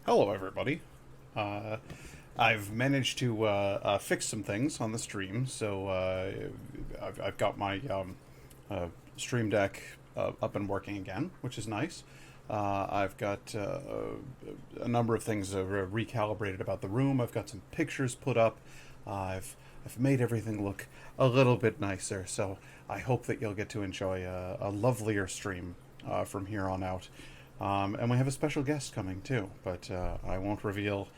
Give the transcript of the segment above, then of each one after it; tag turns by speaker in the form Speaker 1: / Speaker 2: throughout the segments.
Speaker 1: Hello, everybody. Uh, I've managed to fix some things on the stream, so I've got my stream deck up and working again, which is nice. I've got a number of things recalibrated about the room. I've got some pictures put up. I've made everything look a little bit nicer, so I hope that you'll get to enjoy a lovelier stream from here on out. And we have a special guest coming too, but I won't reveal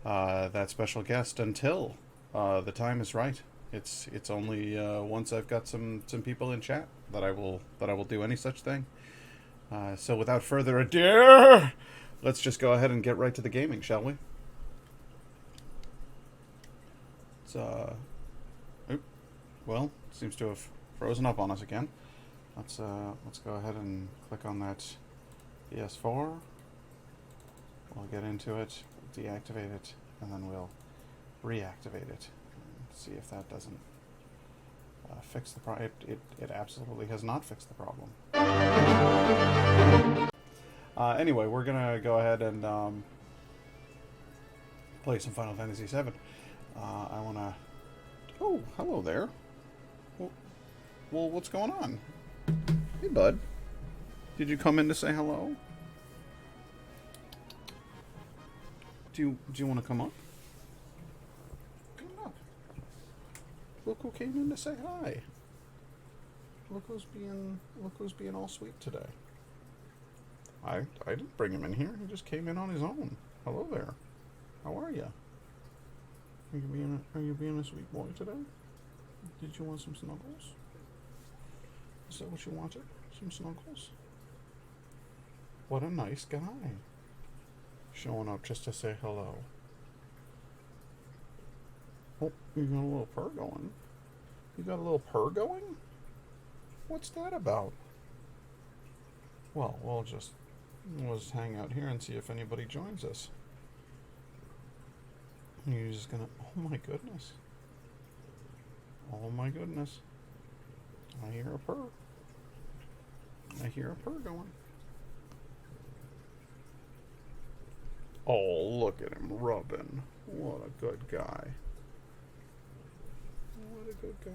Speaker 1: that special guest until the time is right. It's only once I've got some people in chat that I will do any such thing. So without further ado, let's just go ahead and get right to the gaming, shall we? It's well, seems to have frozen up on us again. Let's go ahead and click on that PS4. We'll get into it, deactivate it, and then we'll reactivate it. See if that doesn't fix the problem. It absolutely has not fixed the problem. Anyway, we're gonna go ahead and play some Final Fantasy VII. I wanna. Oh, hello there. Well, what's going on? Hey, bud. Did you come in to say hello? Do you want to come up? Come up. Look who came in to say hi. Look who's being all sweet today. I didn't bring him in here. He just came in on his own. Hello there. How are you? Are you being a sweet boy today? Did you want some snuggles? Is that what you wanted? Some snuggles? What a nice guy. Showing up just to say hello. Oh, you got a little purr going. You got a little purr going? What's that about? Well, we'll just hang out here and see if anybody joins us. You're just gonna... Oh my goodness. Oh my goodness. I hear a purr. I hear a purr going. Oh, look at him rubbing. What a good guy. What a good guy.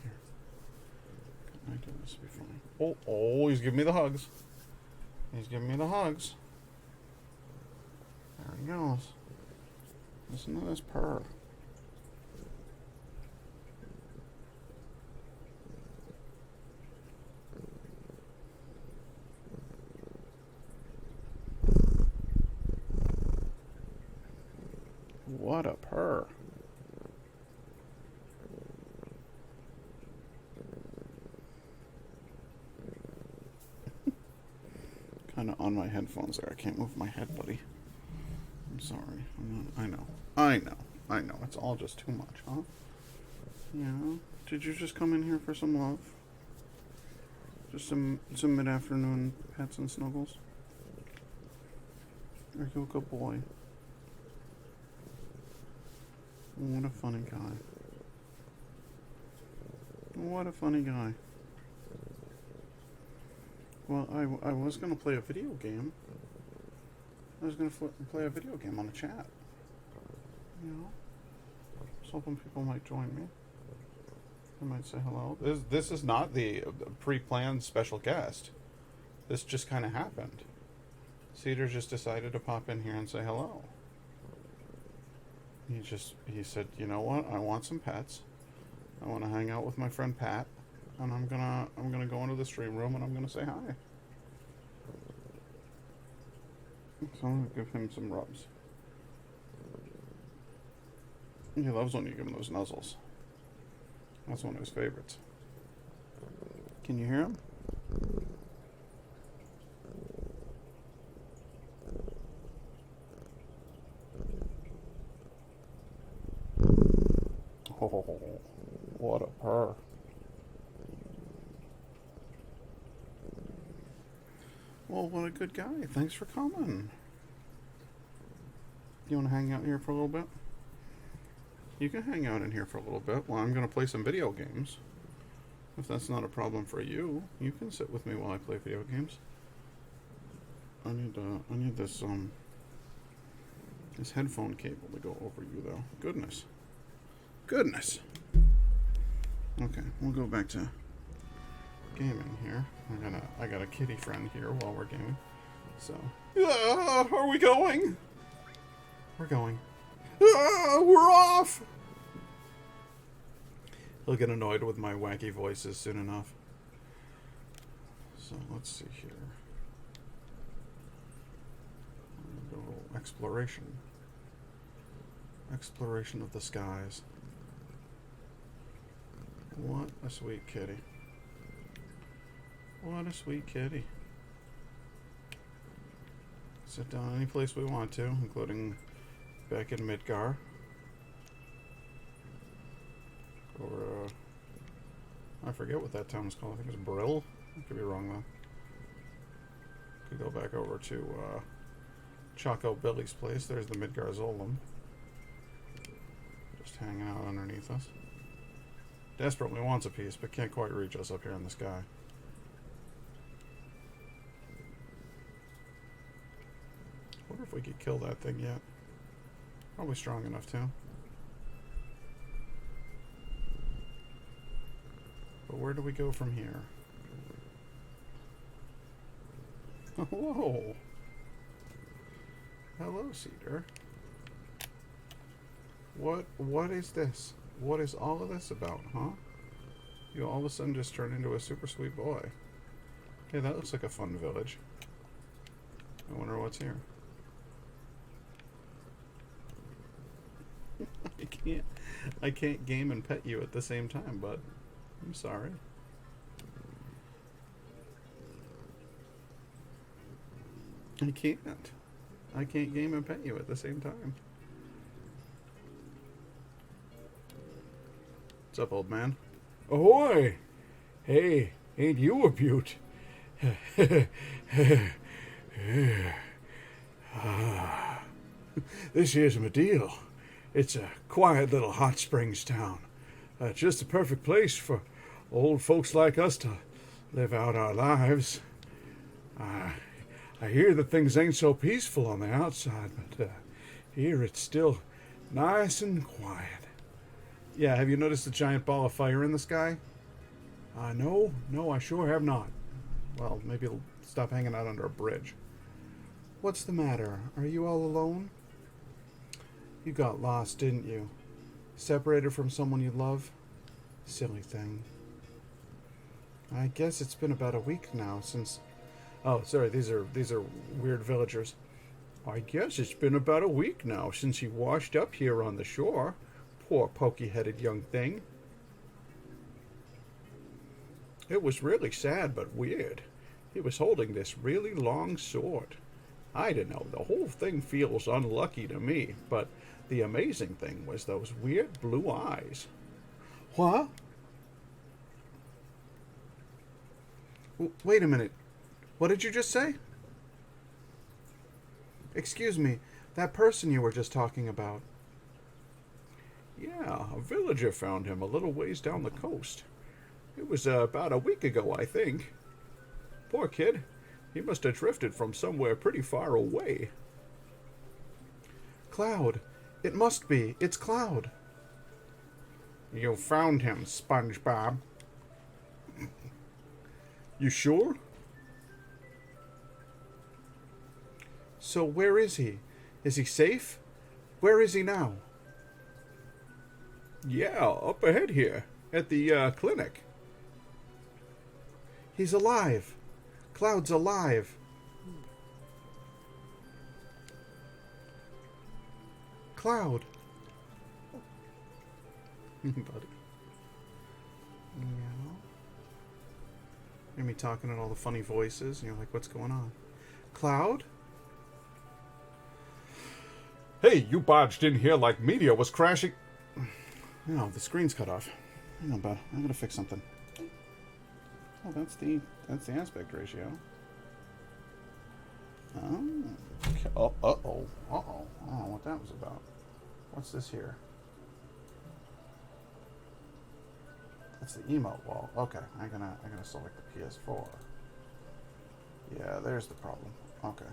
Speaker 1: Here. Can I do this before? Oh, he's giving me the hugs. He's giving me the hugs. There he goes. Listen to this purr. What a purr. Kind of on my headphones there. I can't move my head, buddy. I'm sorry. I know. It's all just too much, huh? Yeah. Did you just come in here for some love? Just some mid-afternoon pets and snuggles? Are you a good boy? What a funny guy. What a funny guy. Well, I was going to play a video game. I was going to play a video game on the chat. You know? I was hoping people might join me. They might say hello. This is not the pre-planned special guest. This just kind of happened. Cedar just decided to pop in here and say hello. He said, you know what? I want some pets. I want to hang out with my friend Pat, and I'm gonna go into the stream room and I'm gonna say hi. So I'm gonna give him some rubs. He loves when you give him those nuzzles. That's one of his favorites. Can you hear him? Oh, what a purr. Well, what a good guy. Thanks for coming. You want to hang out here for a little bit? You can hang out in here for a little bit while I'm going to play some video games. If that's not a problem for you, you can sit with me while I play video games. I need this headphone cable to go over you though. Goodness. Goodness. Okay, we'll go back to gaming here. I got a kitty friend here while we're gaming. So, are we going? We're going. We're off. He'll get annoyed with my wacky voices soon enough. So let's see here. Go exploration. Exploration of the skies. What a sweet kitty. What a sweet kitty. Sit down any place we want to, including back in Midgar. Or, I forget what that town is called. I think it's Brill. I could be wrong, though. Could go back over to, Choco Billy's place. There's the Midgar Zolom. Just hanging out underneath us. Desperately wants a piece, but can't quite reach us up here in the sky. Wonder if we could kill that thing yet. Probably strong enough to. But where do we go from here? Hello. Hello, Cedar. What is this? What is all of this about, huh? You all of a sudden just turned into a super sweet boy. Okay, that looks like a fun village. I wonder what's here. I can't game and pet you at the same time, bud. I'm sorry. I can't. I can't game and pet you at the same time. What's up, old man?
Speaker 2: Ahoy! Hey, ain't you a beaut? This here's my deal. It's a quiet little hot springs town. Just the perfect place for old folks like us to live out our lives. I hear that things ain't so peaceful on the outside, but here it's still nice and quiet.
Speaker 1: Yeah, have you noticed the giant ball of fire in the sky?
Speaker 2: No, I sure have not.
Speaker 1: Well, maybe it'll stop hanging out under a bridge. What's the matter? Are you all alone? You got lost, didn't you? Separated from someone you love? Silly thing. I guess it's been about a week now since... Oh, sorry, these are weird villagers.
Speaker 2: I guess it's been about a week now since you washed up here on the shore. Poor pokey-headed young thing. It was really sad but weird. He was holding this really long sword. I don't know, the whole thing feels unlucky to me, but the amazing thing was those weird blue eyes.
Speaker 1: What? Wait a minute. What did you just say? Excuse me, that person you were just talking about.
Speaker 2: Yeah, a villager found him a little ways down the coast. It was about a week ago, I think. Poor kid. He must have drifted from somewhere pretty far away.
Speaker 1: Cloud. It must be. It's Cloud.
Speaker 2: You found him, SpongeBob. You sure?
Speaker 1: So where is he? Is he safe? Where is he now?
Speaker 2: Yeah, up ahead here, at the clinic.
Speaker 1: He's alive. Cloud's alive. Cloud. Buddy. Yeah. You're me talking at all the funny voices, and you're like, what's going on? Cloud?
Speaker 2: Hey, you barged in here like meteor was crashing.
Speaker 1: No, the screen's cut off. Hang on, bud. I'm gonna fix something. Oh, that's the aspect ratio. Oh. Okay. Oh. Uh-oh. Uh-oh. I don't know what that was about. What's this here? That's the emote wall. Okay, I'm gonna select the PS4. Yeah, there's the problem. Okay.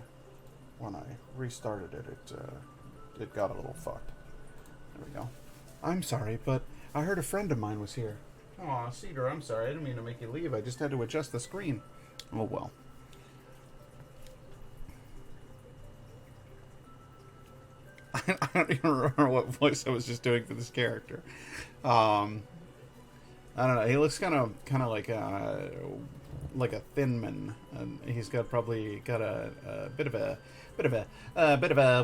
Speaker 1: When I restarted it, it got a little fucked. There we go. I'm sorry, but I heard a friend of mine was here. Aw, Cedar, I'm sorry. I didn't mean to make you leave. I just had to adjust the screen. Oh, well. I don't even remember what voice I was just doing for this character. I don't know. He looks kind of like a thin man, and he's probably got a bit of a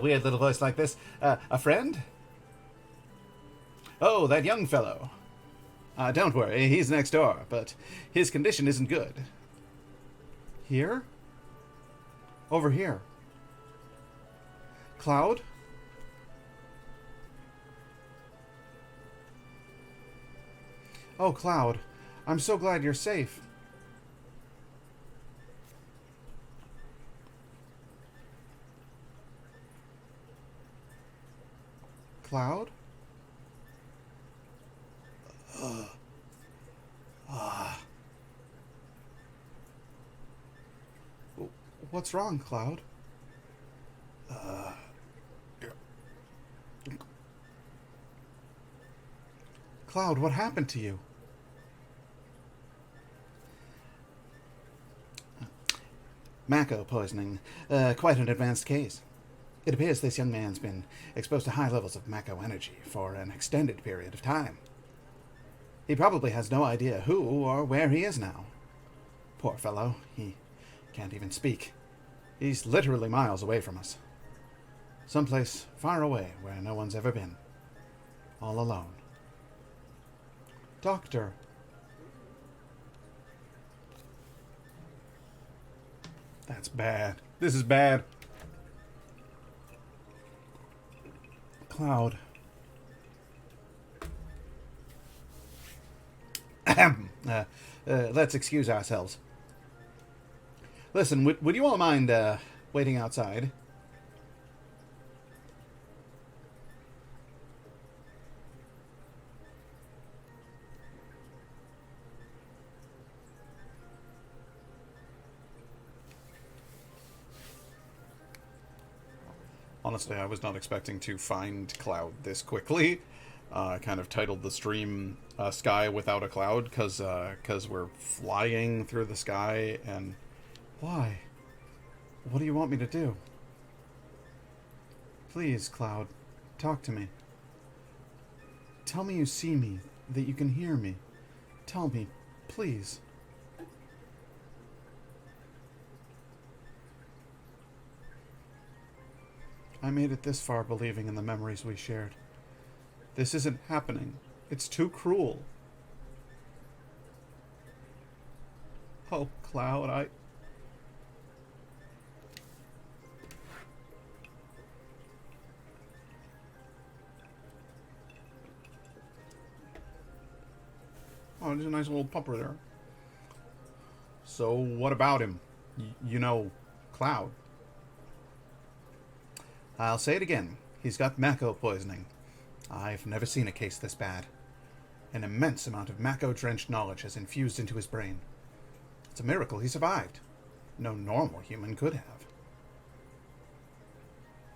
Speaker 1: weird little voice like this. A friend? Oh, that young fellow. Don't worry, he's next door, but his condition isn't good. Here? Over here. Cloud? Oh, Cloud. I'm so glad you're safe. Cloud? What's wrong, Cloud? Cloud, what happened to you? Mako poisoning. Quite an advanced case. It appears this young man's been exposed to high levels of Mako energy for an extended period of time. He probably has no idea who or where he is now. Poor fellow, he can't even speak. He's literally miles away from us. Someplace far away where no one's ever been. All alone. Doctor. That's bad. This is bad. Cloud. Let's excuse ourselves. Listen, would you all mind waiting outside? Honestly, I was not expecting to find Cloud this quickly. I kind of titled the stream Sky Without a Cloud because we're flying through the sky. And why? What do you want me to do? Please, Cloud, talk to me. Tell me you see me, that you can hear me. Tell me, please. I made it this far believing in the memories we shared. This isn't happening. It's too cruel. Oh, Cloud, Oh, there's a nice little pupper there. So, what about him? You know, Cloud. I'll say it again. He's got Mako poisoning. I've never seen a case this bad. An immense amount of Mako-drenched knowledge has infused into his brain. It's a miracle he survived. No normal human could have.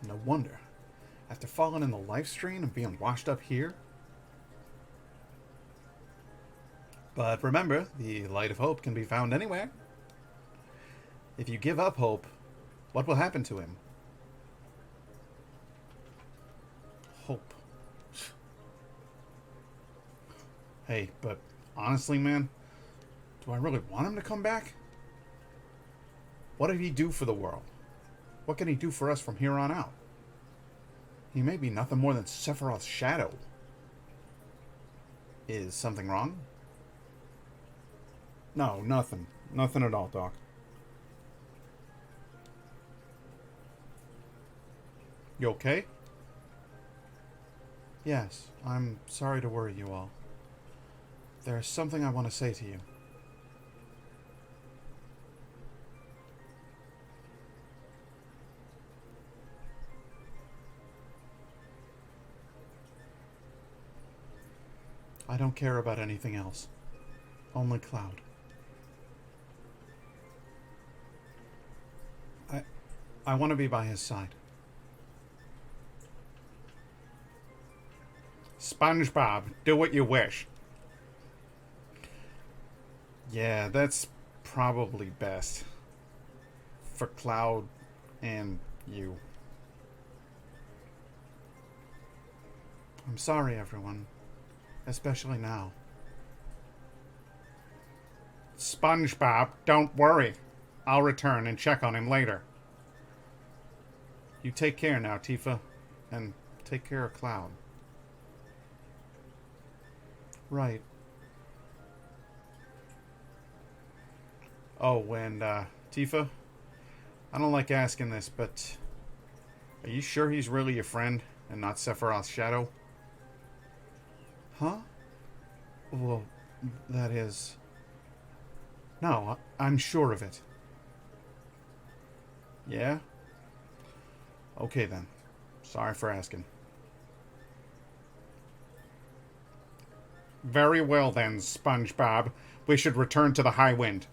Speaker 1: No wonder. After falling in the life stream and being washed up here. But remember, the light of hope can be found anywhere. If you give up hope, what will happen to him? Hope. Hey, but honestly, man, do I really want him to come back? What did he do for the world? What can he do for us from here on out? He may be nothing more than Sephiroth's shadow. Is something wrong? No, nothing. Nothing at all, Doc. You okay? Yes, I'm sorry to worry you all. There's something I want to say to you. I don't care about anything else. Only Cloud. I want to be by his side. SpongeBob, do what you wish. Yeah, that's probably best. For Cloud and you. I'm sorry, everyone. Especially now. SpongeBob, don't worry. I'll return and check on him later. You take care now, Tifa. And take care of Cloud. Right. Oh, and, Tifa? I don't like asking this, but... Are you sure he's really your friend and not Sephiroth's shadow? Huh? Well, that is... No, I'm sure of it. Yeah? Okay then. Sorry for asking. Very well then, SpongeBob. We should return to the High Wind.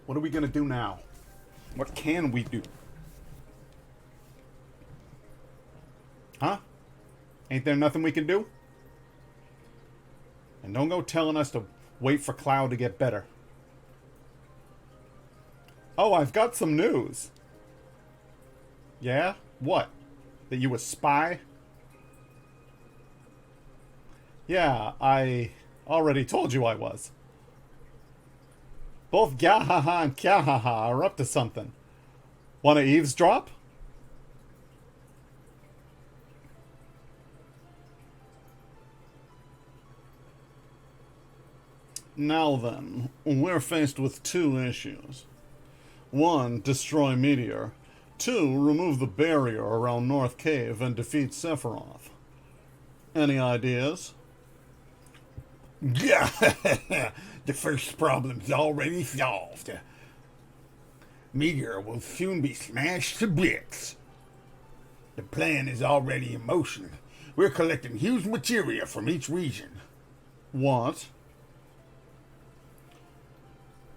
Speaker 1: What are we gonna do now? What can we do? Huh? Ain't there nothing we can do? And don't go telling us to wait for Cloud to get better. Oh, I've got some news. Yeah? What? That you a spy? Yeah, I already told you I was. Both Gahaha and Kyahaha are up to something. Wanna eavesdrop? Now then, we're faced with two issues. One, destroy Meteor. Two, remove the barrier around North Cave and defeat Sephiroth. Any ideas?
Speaker 3: The first problem's already solved. Meteor will soon be smashed to bits. The plan is already in motion. We're collecting huge materia from each region.
Speaker 1: What?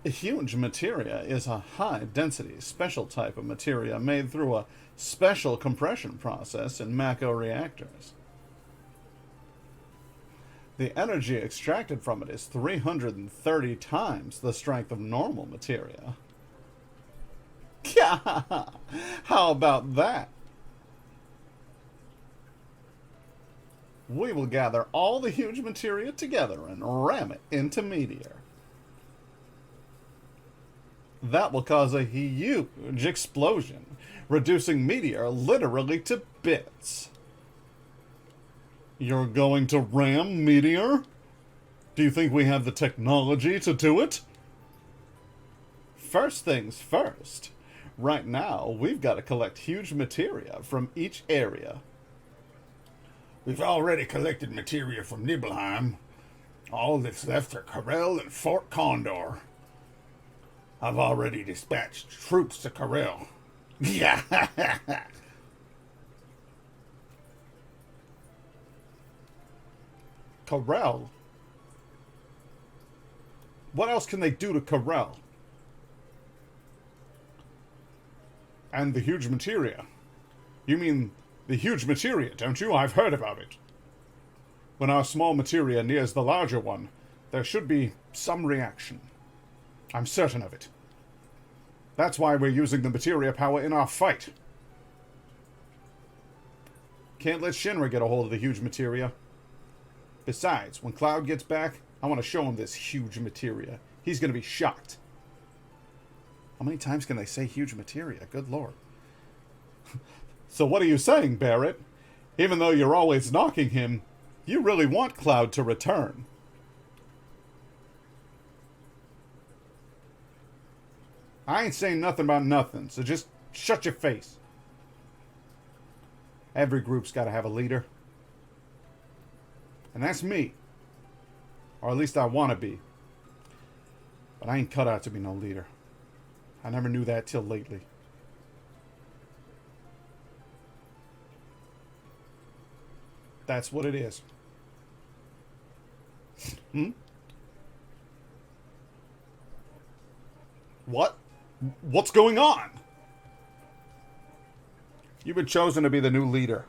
Speaker 1: A huge materia is a high-density, special type of materia made through a special compression process in Mako reactors. The energy extracted from it is 330 times the strength of normal materia. How about that? We will gather all the huge materia together and ram it into Meteor. That will cause a huge explosion, reducing Meteor literally to bits. You're going to ram Meteor? Do you think we have the technology to do it? First things first. Right now, we've got to collect huge materia from each area.
Speaker 3: We've already collected materia from Nibelheim. All that's left are Karel and Fort Condor. I've already dispatched troops to Karel. Yeah.
Speaker 1: Karel? What else can they do to Karel? And the huge materia. You mean the huge materia, don't you? I've heard about it. When our small materia nears the larger one, there should be some reaction. I'm certain of it. That's why we're using the materia power in our fight. Can't let Shinra get a hold of the huge materia. Besides, when Cloud gets back, I want to show him this huge materia. He's going to be shocked. How many times can they say huge materia? Good lord. So what are you saying, Barrett? Even though you're always knocking him, you really want Cloud to return. I ain't saying nothing about nothing, so just shut your face. Every group's got to have a leader. And that's me. Or at least I want to be. But I ain't cut out to be no leader. I never knew that till lately. That's what it is. What? What's going on? You've been chosen to be the new leader.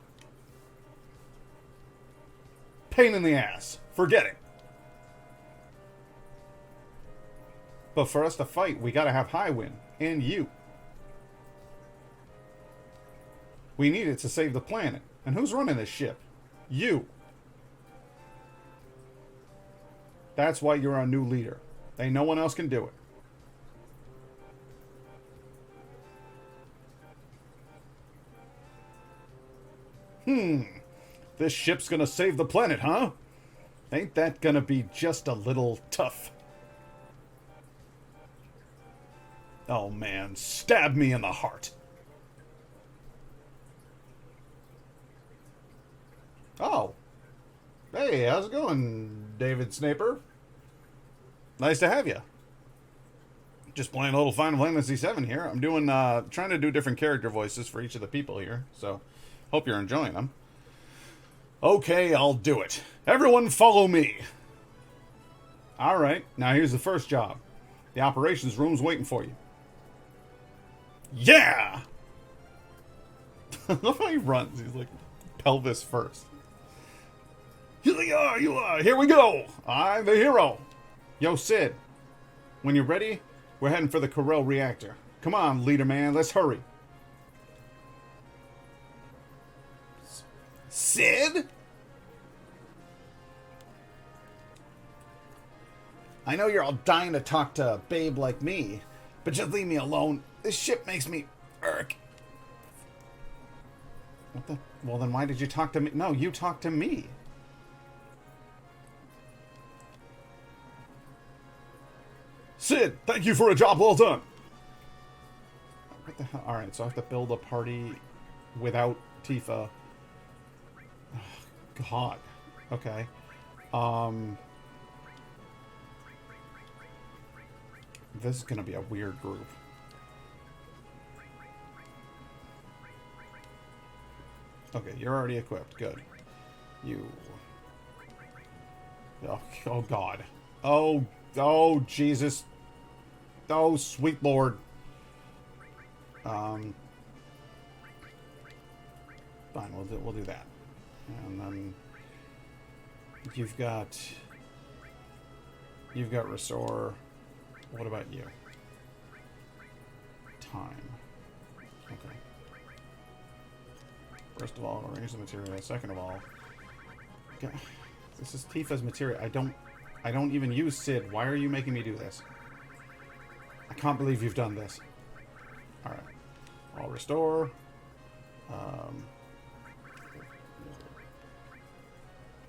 Speaker 1: Pain in the ass. Forget it. But for us to fight, we gotta have Highwind. And you. We need it to save the planet. And who's running this ship? You. That's why you're our new leader. Ain't no one else can do it. This ship's gonna save the planet, huh? Ain't that gonna be just a little tough? Oh man, stab me in the heart. Oh. Hey, how's it going, David Snaper? Nice to have you. Just playing a little Final Fantasy VII here. I'm doing, trying to do different character voices for each of the people here, so hope you're enjoying them. Okay, I'll do it. Everyone follow me. Alright, now here's the first job. The operations room's waiting for you. Yeah! Look how he runs. He's like, pelvis first. You are. Here we go. I'm the hero. Yo, Sid. When you're ready, we're heading for the Corel reactor. Come on, leader man. Let's hurry. Sid? I know you're all dying to talk to a babe like me, but just leave me alone. This ship makes me irk. What the? Well, then why did you talk to me? No, you talked to me. Sid, thank you for a job well done. What the hell? Alright, so I have to build a party without Tifa. Oh, God. Okay. This is gonna be a weird group. Okay, you're already equipped. Good. You. Oh God. Oh, Jesus. Oh, sweet Lord. Fine, we'll do that. And then you've got restore. What about you? Time. Okay. First of all, arrange the material. Second of all, this is Tifa's material. I don't even use Sid. Why are you making me do this? I can't believe you've done this. Alright. I'll restore.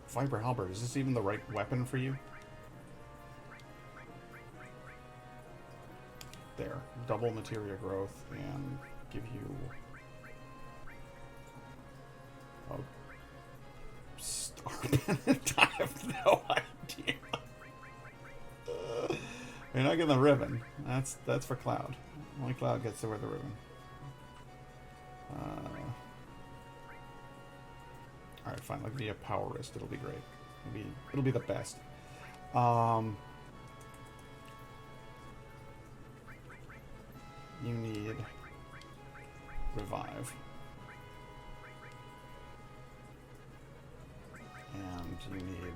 Speaker 1: Fiber halberd. Is this even the right weapon for you? There. Double materia growth and give you... Oh. Star Pennant? I have no idea. You're not getting the ribbon. That's for Cloud. Only Cloud gets to wear the ribbon. Alright, fine. I'll give you a power wrist. It'll be great. It'll be the best. You need revive. And you need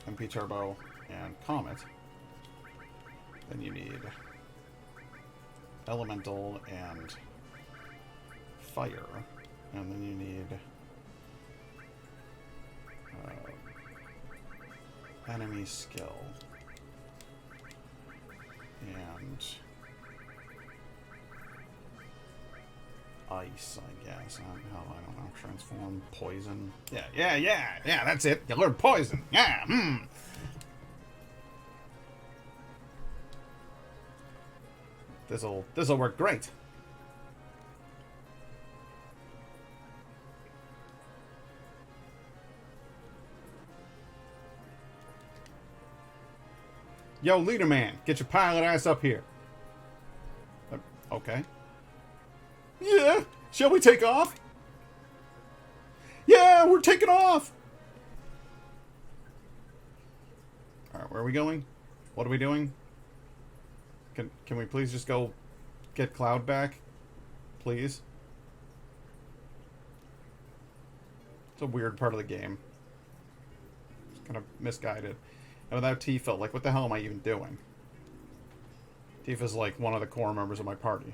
Speaker 1: MP Turbo and Comet. Then you need Elemental and Fire. And then you need Enemy Skill. And Ice, I guess. Hell, I don't know. Transform, Poison. Yeah, that's it. You learn Poison. Yeah, This'll work great. Yo, leader man, get your pilot ass up here. Okay. Yeah, shall we take off? Yeah, we're taking off. Alright, where are we going? What are we doing? Can we please just go get Cloud back? Please? It's a weird part of the game. It's kind of misguided. And without Tifa, like, what the hell am I even doing? Tifa's like one of the core members of my party.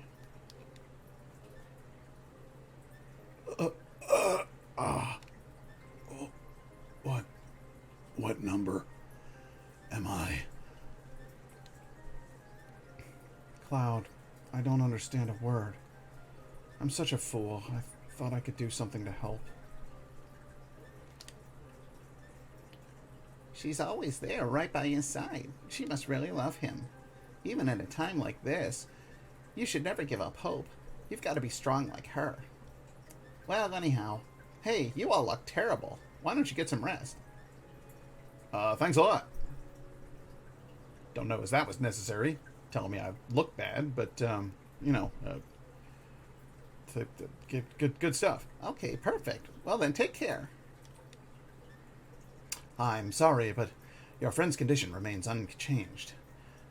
Speaker 3: What number am I?
Speaker 1: Cloud, I don't understand a word. I'm such a fool. I thought I could do something to help.
Speaker 4: She's always there, right by his side. She must really love him. Even at a time like this, you should never give up hope. You've got to be strong like her. Well, anyhow, hey, you all look terrible. Why don't you get some rest?
Speaker 1: Thanks a lot. Don't know as that was necessary. Telling me I look bad, but, you know, good stuff.
Speaker 4: Okay, perfect. Well then, take care.
Speaker 1: I'm sorry, but your friend's condition remains unchanged.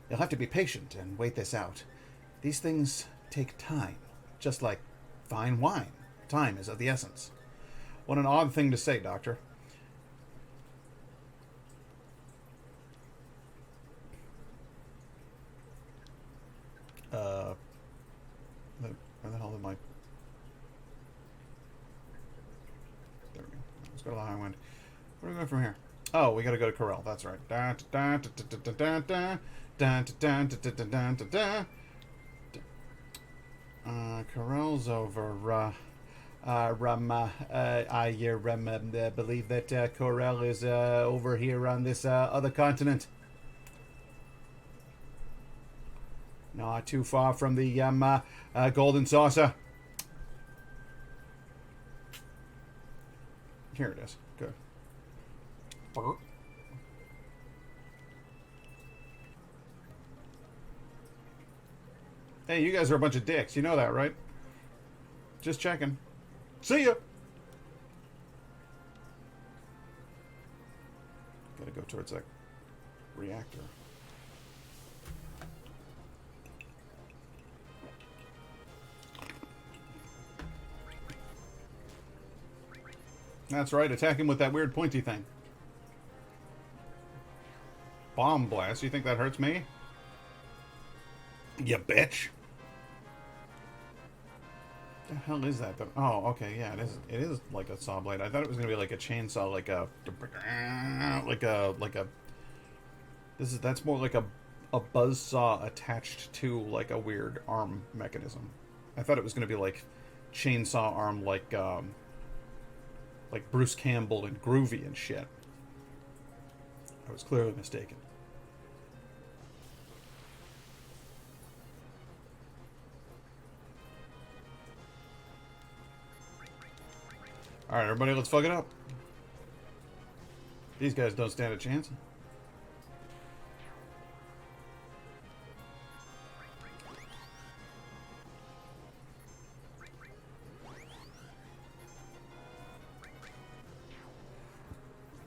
Speaker 1: You'll have to be patient and wait this out. These things take time, just like fine wine. Time is of the essence. What an odd thing to say, Doctor. Where the hell am I? There we go. Let's go to the high wind. Where do we go from here? Oh, we gotta go to Corel. That's right. Corel's over. I believe that Corel is over here on this other continent. Not too far from the golden saucer. Here it is. Good. Hey, you guys are a bunch of dicks. You know that, right? Just checking. See ya! Gotta go towards that reactor. That's right, attack him with that weird pointy thing. Bomb blast, you think that hurts me?
Speaker 3: You bitch.
Speaker 1: The hell is that? Oh, okay, yeah, it is. It is like a saw blade. I thought it was gonna be like a chainsaw, like a. That's more like a buzz saw attached to like a weird arm mechanism. I thought it was gonna be like chainsaw arm, like Bruce Campbell and Groovy and shit. I was clearly mistaken. Alright, everybody, let's fuck it up. These guys don't stand a chance.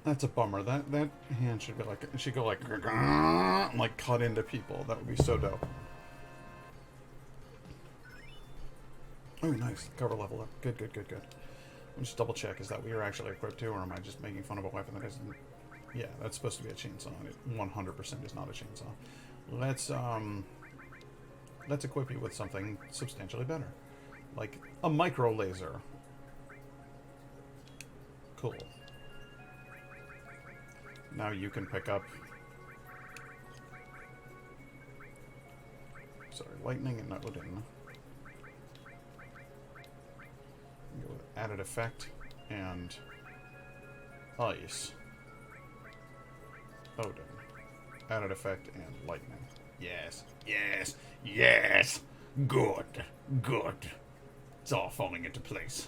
Speaker 1: That's a bummer. That hand should be like, it should go like cut into people. That would be so dope. Oh, nice. Cover level up. Good. Let me just double check. Is that what you're actually equipped to, or am I just making fun of a weapon that isn't? Yeah, that's supposed to be a chainsaw, and it 100% is not a chainsaw. Let's equip you with something substantially better, like a micro laser. Cool. Now you can pick up. Sorry, lightning and Odin. Go with added effect and ice. Odin. Added effect and lightning.
Speaker 3: Yes. Good. It's all falling into place.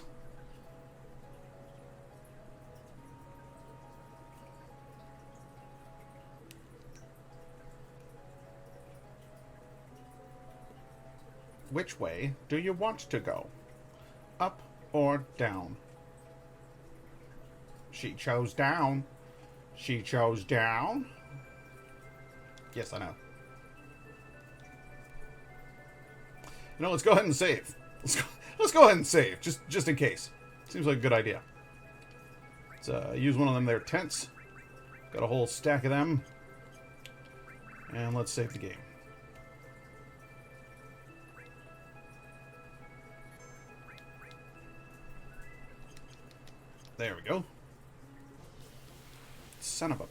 Speaker 1: Which way do you want to go? Up or down? She chose down. She chose down. Yes, I know. You know, let's go ahead and save. Let's go ahead and save, just in case. Seems like a good idea. Let's use one of them there tents. Got a whole stack of them. And let's save the game. There we go. Son of a...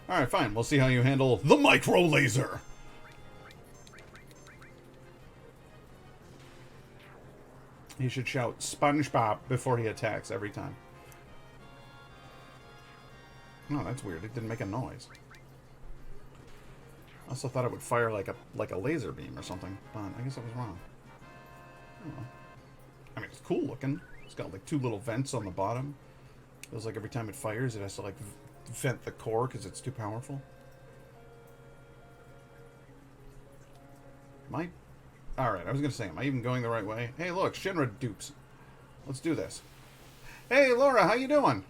Speaker 1: Alright, fine. We'll see how you handle the micro laser. He should shout SpongeBob before he attacks every time. Oh, that's weird. It didn't make a noise. I also thought it would fire like a laser beam or something, but I guess I was wrong. Oh. I mean, it's cool looking. It's got like 2 little vents on the bottom. Feels like every time it fires, it has to like vent the core because it's too powerful. Alright, I was gonna say, am I even going the right way? Hey, look, Shinra dupes. Let's do this. Hey, Laura, how you doing?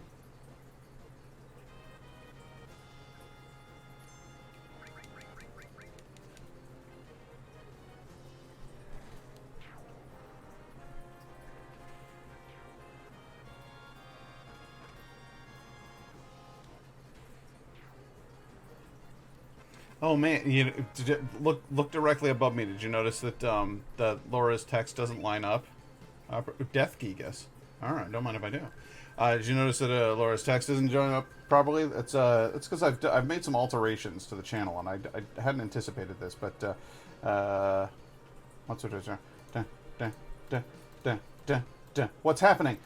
Speaker 1: Oh man, look directly above me. Did you notice that that Laura's text doesn't line up? Death key, guess. All right, don't mind if I do. Did you notice that Laura's text isn't showing up properly? It's because I've made some alterations to the channel, and I hadn't anticipated this, but what's it? What's happening?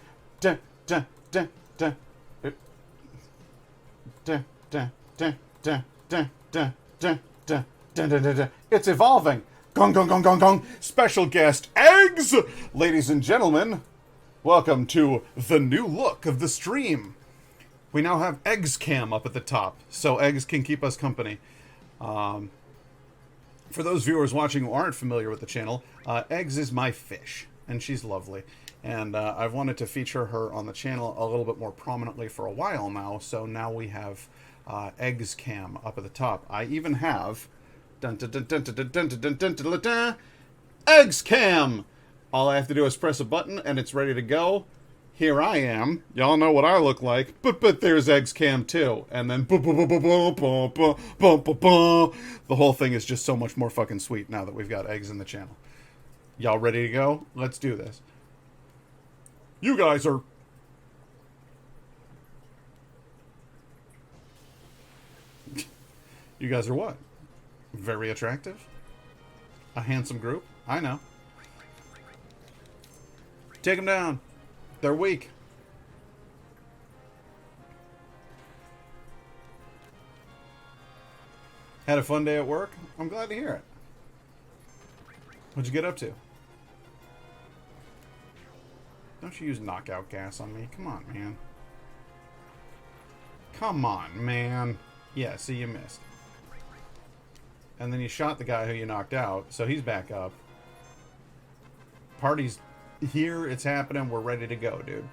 Speaker 1: It's evolving. Gong, gong, gong, gong, gong. Special guest eggs, ladies and gentlemen. Welcome to the new look of the stream. We now have Eggs Cam up at the top, so Eggs can keep us company. For those viewers watching who aren't familiar with the channel, Eggs is my fish, and she's lovely. And I've wanted to feature her on the channel a little bit more prominently for a while now, so now we have Eggs Cam up at the top. I even have Eggs Cam. All I have to do is press a button and it's ready to go. Here I am. Y'all know what I look like, but there's Eggs Cam too. And then the whole thing is just so much more fucking sweet now that we've got Eggs in the channel. Y'all ready to go? Let's do this. You guys are... You guys are what? Very attractive? A handsome group? I know. Take them down. They're weak. Had a fun day at work? I'm glad to hear it. What'd you get up to? Don't you use knockout gas on me? Come on, man. Come on, man. Yeah, see, you missed. And then you shot the guy who you knocked out, so he's back up. Party's here, it's happening, we're ready to go, dude.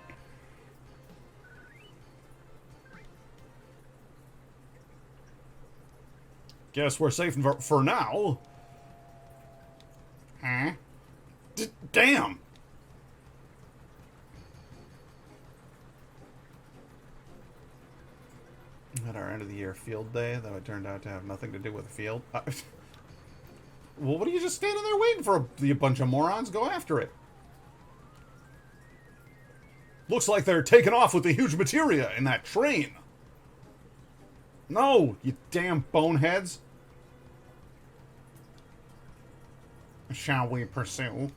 Speaker 1: Guess we're safe for now. Huh? Damn! At our end of the year field day, though it turned out to have nothing to do with the field. Well, what are you just standing there waiting for, you bunch of morons? Go after it. Looks like they're taking off with the huge materia in that train. No, you damn boneheads. Shall we pursue?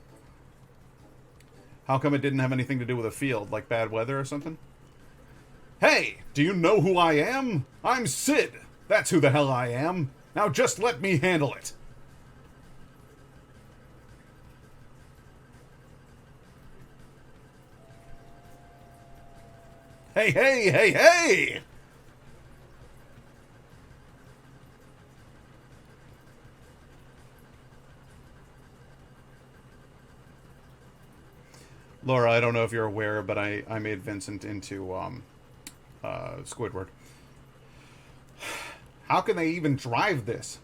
Speaker 1: How come it didn't have anything to do with a field, like bad weather or something? Hey, do you know who I am? I'm Sid. That's who the hell I am. Now just let me handle it. Hey, hey, hey, hey! Laura, I don't know if you're aware, but I made Vincent into Squidward. How can they even drive this?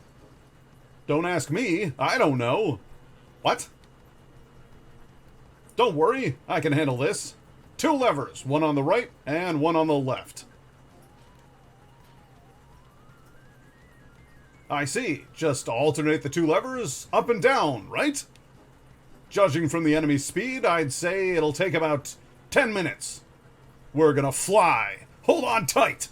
Speaker 1: Don't ask me. I don't know. What? Don't worry. I can handle this. 2 levers. One on the right and one on the left. I see. Just alternate the 2 levers up and down, right? Judging from the enemy's speed, I'd say it'll take about 10 minutes. We're gonna fly. Hold on tight.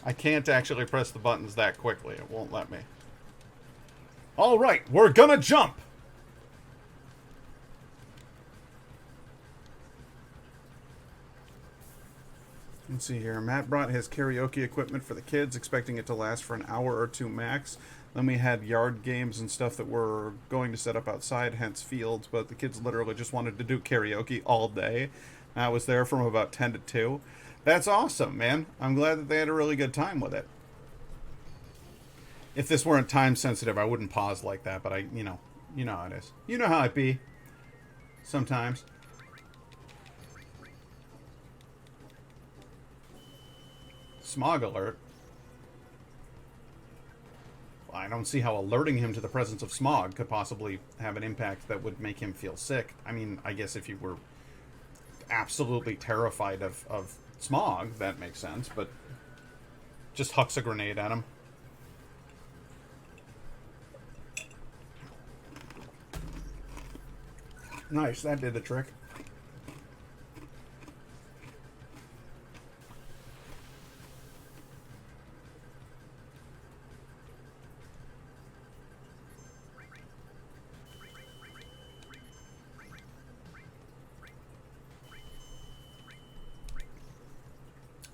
Speaker 1: I can't actually press the buttons that quickly. It won't let me. All right, we're gonna jump. Let's see here. Matt brought his karaoke equipment for the kids, expecting it to last for an hour or 2 max. Then we had yard games and stuff that we're going to set up outside, hence fields, but the kids literally just wanted to do karaoke all day. I was there from about 10 to 2. That's awesome, man. I'm glad that they had a really good time with it. If this weren't time sensitive, I wouldn't pause like that, but you know how it is. You know how it be. Sometimes. Smog alert. I don't see how alerting him to the presence of smog could possibly have an impact that would make him feel sick. I mean, I guess if you were absolutely terrified of smog, that makes sense, but just hucks a grenade at him. Nice, that did the trick.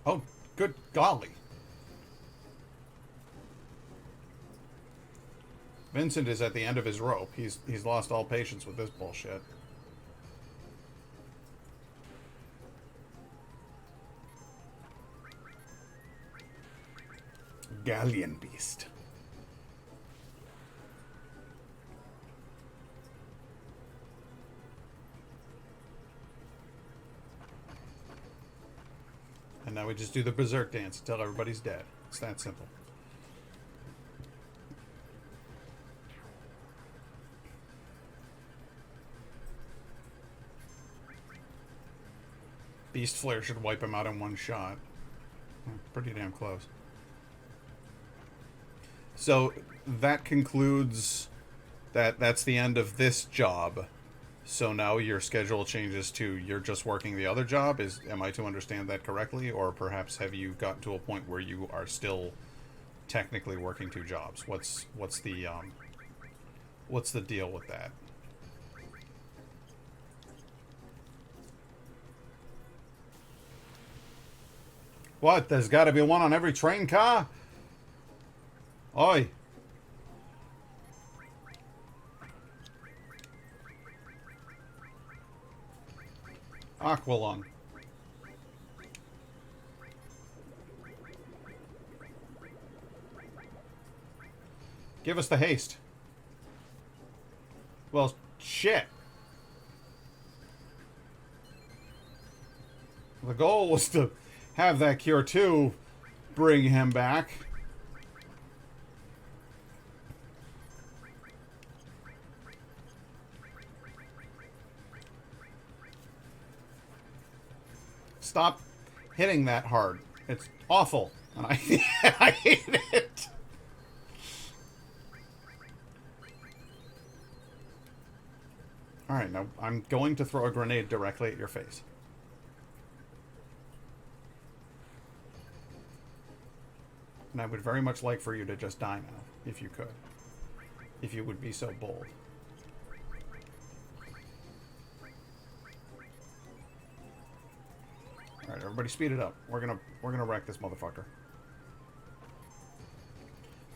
Speaker 1: Oh, good golly. Vincent is at the end of his rope. He's lost all patience with this bullshit. Galleon beast. And now we just do the berserk dance until everybody's dead. It's that simple. Beast Flare should wipe him out in one shot. Pretty damn close. So that concludes that's the end of this job. So now your schedule changes to you're just working the other job. Am I to understand that correctly, or perhaps have you gotten to a point where you are still technically working 2 jobs? What's the deal with that? What? There's got to be one on every train car? Oi. Aqualung. Give us the haste. Well, shit. The goal was to have that cure 2 bring him back. Stop hitting that hard. It's awful. And I hate it. Alright, now I'm going to throw a grenade directly at your face. And I would very much like for you to just die now, if you could. If you would be so bold. Alright, everybody speed it up. We're gonna wreck this motherfucker.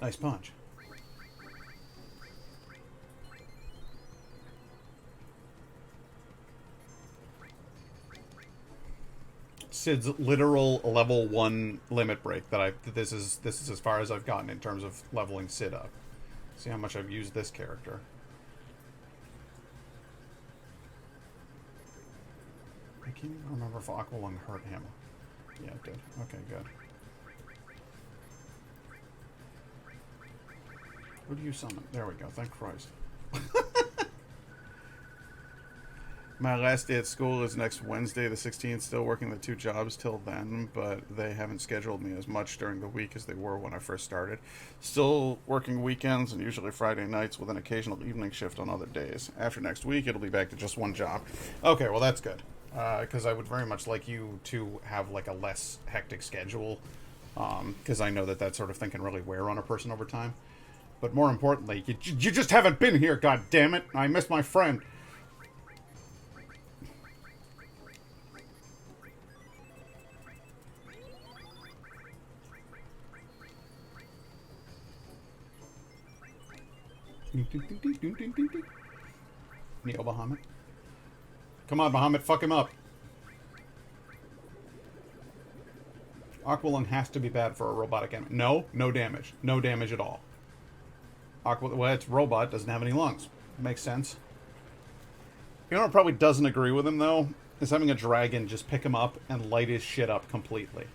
Speaker 1: Nice punch. Sid's literal level 1 limit break that this is as far as I've gotten in terms of leveling Sid up. See how much I've used this character. I can't even remember if Aqualung hurt him. Yeah, it did. Okay, good. Who do you summon? There we go. Thank Christ. My last day at school is next Wednesday, the 16th. Still working the 2 jobs till then, but they haven't scheduled me as much during the week as they were when I first started. Still working weekends and usually Friday nights with an occasional evening shift on other days. After next week, it'll be back to just 1 job. Okay, well that's good. Because I would very much like you to have like a less hectic schedule. Because I know that sort of thing can really wear on a person over time. But more importantly, you just haven't been here, god damn it! I miss my friend. Neo Bahamut. Come on, Bahamut, fuck him up. Aqualung has to be bad for a robotic enemy. No, no damage. No damage at all. Well, it's robot, doesn't have any lungs. Makes sense. You know what probably doesn't agree with him, though? Is having a dragon just pick him up and light his shit up completely.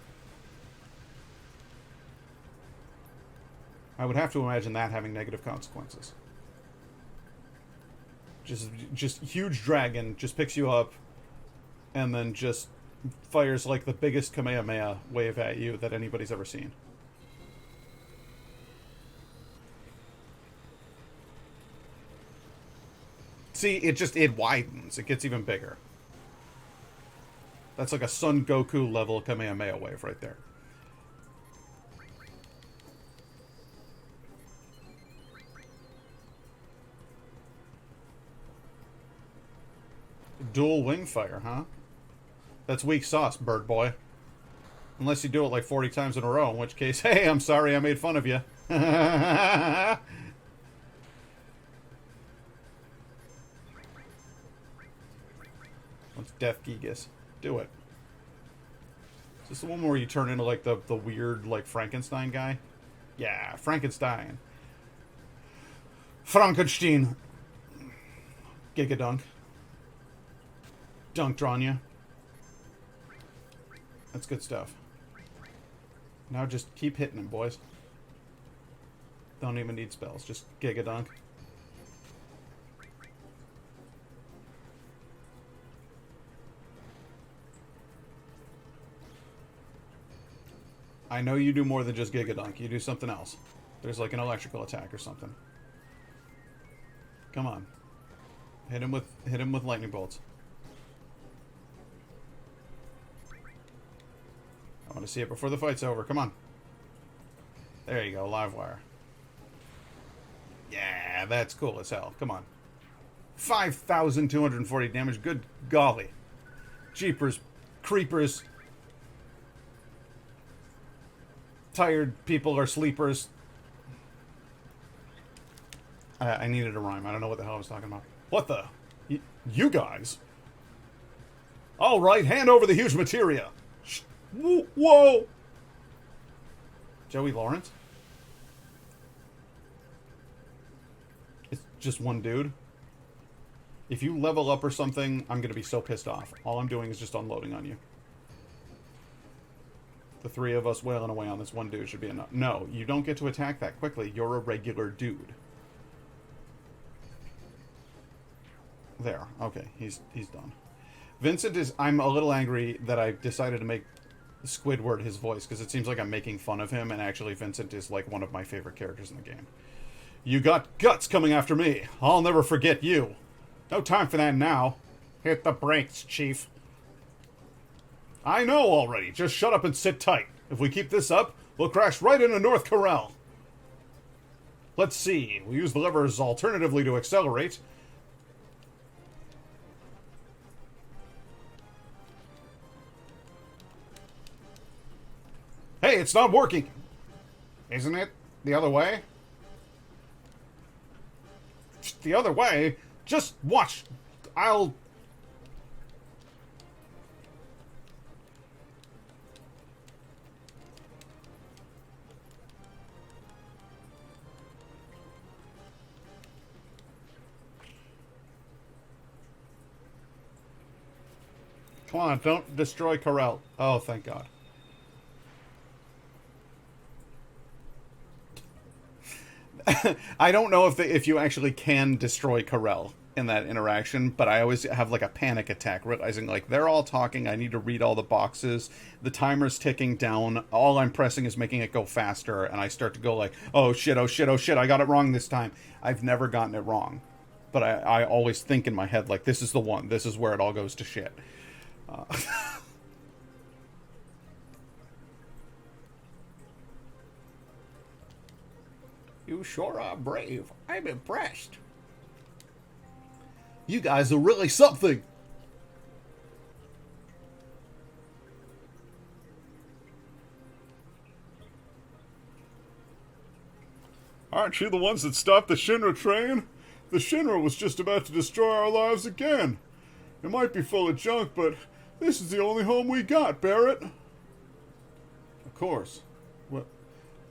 Speaker 1: I would have to imagine that having negative consequences. Just huge dragon just picks you up and then just fires like the biggest Kamehameha wave at you that anybody's ever seen. See, it widens. It gets even bigger. That's like a Son Goku level Kamehameha wave right there. Dual wing fire, huh? That's weak sauce, bird boy. Unless you do it like 40 times in a row, in which case, hey, I'm sorry I made fun of you. What's Death Gigas? Do it. Is this the one where you turn into like the weird like Frankenstein guy? Yeah, Frankenstein. Frankenstein. Gigadunk. Dunked on you. That's good stuff. Now just keep hitting him, boys. Don't even need spells. Just Gigadunk. I know you do more than just Gigadunk. You do something else. There's like an electrical attack or something. Come on. Hit him with lightning bolts. I want to see it before the fight's over. Come on. There you go. Live wire. Yeah, that's cool as hell. Come on. 5,240 damage. Good golly. Jeepers. Creepers. Tired people are sleepers. I needed a rhyme. I don't know what the hell I was talking about. What the? You guys? All right, hand over the huge materia. Whoa! Joey Lawrence? It's just one dude? If you level up or something, I'm going to be so pissed off. All I'm doing is just unloading on you. The 3 of us wailing away on this one dude should be enough. No, you don't get to attack that quickly. You're a regular dude. There. Okay, he's done. Vincent is... I'm a little angry that I decided to make Squidward his voice, because it seems like I'm making fun of him, and actually Vincent is like one of my favorite characters in the game. You got guts coming after me. I'll never forget you. No time for that now. Hit the brakes, Chief. I know already. Just shut up and sit tight. If we keep this up, we'll crash right into North Corel. Let's see. We'll use the levers alternatively to accelerate. Hey, it's not working. Isn't it? The other way? The other way? Just watch. Come on, don't destroy Corel. Oh, thank God. I don't know if you actually can destroy Corel in that interaction, but I always have like a panic attack, realizing like they're all talking, I need to read all the boxes, the timer's ticking down, all I'm pressing is making it go faster, and I start to go like, oh shit, oh shit, oh shit, I got it wrong this time. I've never gotten it wrong, but I always think in my head like, this is the one, this is where it all goes to shit.
Speaker 3: You sure are brave. I'm impressed.
Speaker 1: You guys are really something.
Speaker 2: Aren't you the ones that stopped the Shinra train? The Shinra was just about to destroy our lives again. It might be full of junk, but this is the only home we got, Barrett.
Speaker 1: Of course. Well,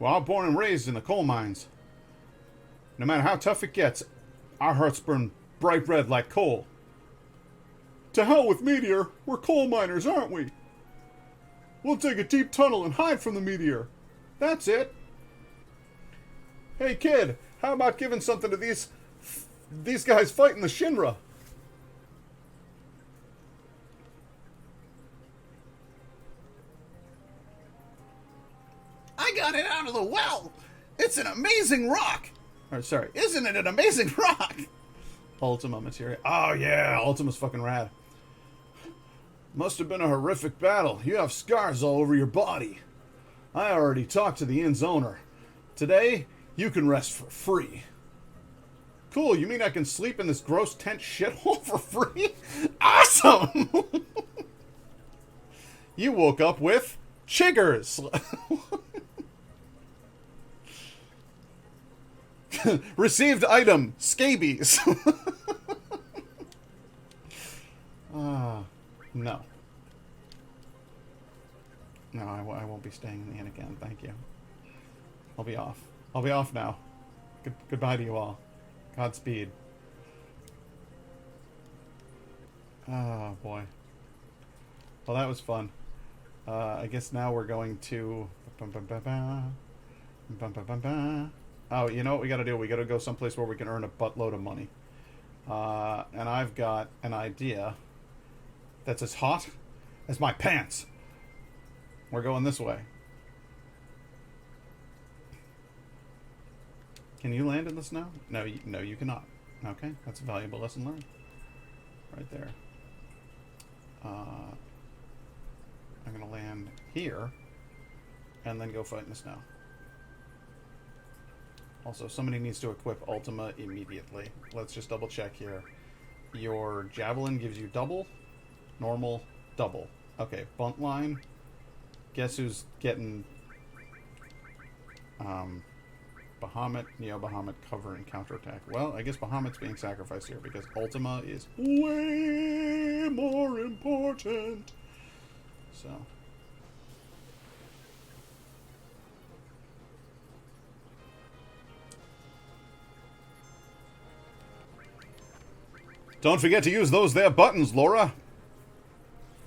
Speaker 1: I'm born and raised in the coal mines. No matter how tough it gets, our hearts burn bright red like coal.
Speaker 2: To hell with Meteor. We're coal miners, aren't we? We'll dig a deep tunnel and hide from the meteor.
Speaker 1: That's it. Hey kid, how about giving something to these guys fighting the Shinra?
Speaker 4: I got it out of the well. It's an amazing rock.
Speaker 1: Or, sorry,
Speaker 4: Isn't it an amazing rock?
Speaker 1: Ultima materia. Oh yeah, Ultima's fucking rad. Must have been a horrific battle. You have scars all over your body. I already talked to the inn's owner. Today, you can rest for free. Cool, you mean I can sleep in this gross tent shithole for free? Awesome! You woke up with chiggers. Received item, scabies. No. No, I won't be staying in the inn again, thank you. I'll be off. I'll be off now. Goodbye to you all. Godspeed. Oh, boy. Well, that was fun. I guess now we're going to... Oh, you know what we gotta do? We gotta go someplace where we can earn a buttload of money. And I've got an idea that's as hot as my pants. We're going this way. Can you land in the snow? No, you cannot. Okay, that's a valuable lesson learned. Right there. I'm gonna land here, and then go fight in the snow. Also, somebody needs to equip Ultima immediately. Let's just double check here. Your Javelin gives you double, normal, double. Okay, bunt line. Guess who's getting Bahamut, Neo Bahamut cover and counterattack? Well, I guess Bahamut's being sacrificed here because Ultima is way more important. So. Don't forget to use those there buttons, Laura.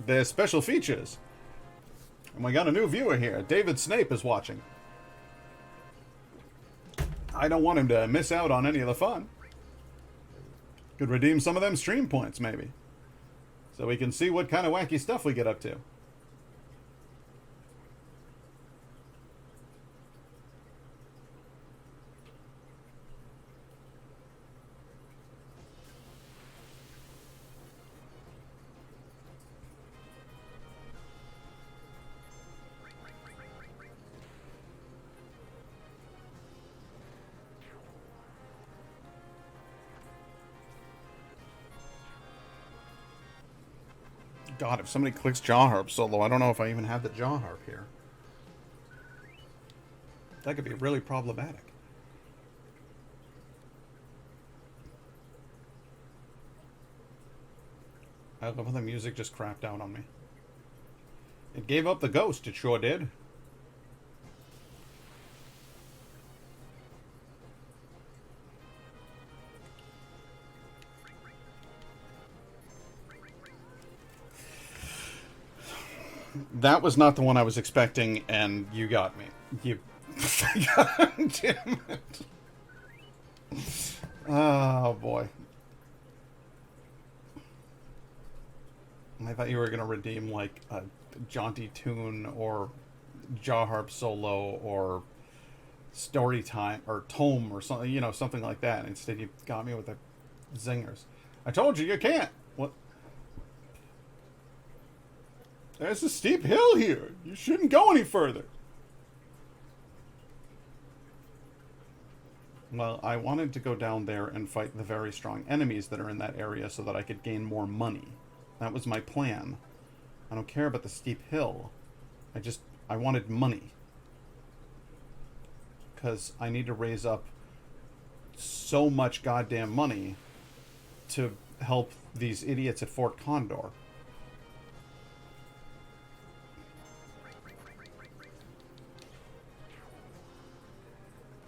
Speaker 1: They're special features. And we got a new viewer here. David Snape is watching. I don't want him to miss out on any of the fun. Could redeem some of them stream points, maybe. So we can see what kind of wacky stuff we get up to. God, if somebody clicks jaw harp solo, I don't know if I even have the jaw harp here. That could be really problematic. I love how the music just crapped out on me. It gave up the ghost, it sure did. That was not the one I was expecting, and you got me. You... God damn it. Oh, boy. I thought you were going to redeem, like, a jaunty tune, or jaw harp solo, or story time, or tome, or something, you know, something like that. Instead, you got me with the zingers. I told you can't. What? There's a steep hill here. You shouldn't go any further. Well, I wanted to go down there and fight the very strong enemies that are in that area so that I could gain more money. That was my plan. I don't care about the steep hill. I wanted money. Because I need to raise up so much goddamn money to help these idiots at Fort Condor.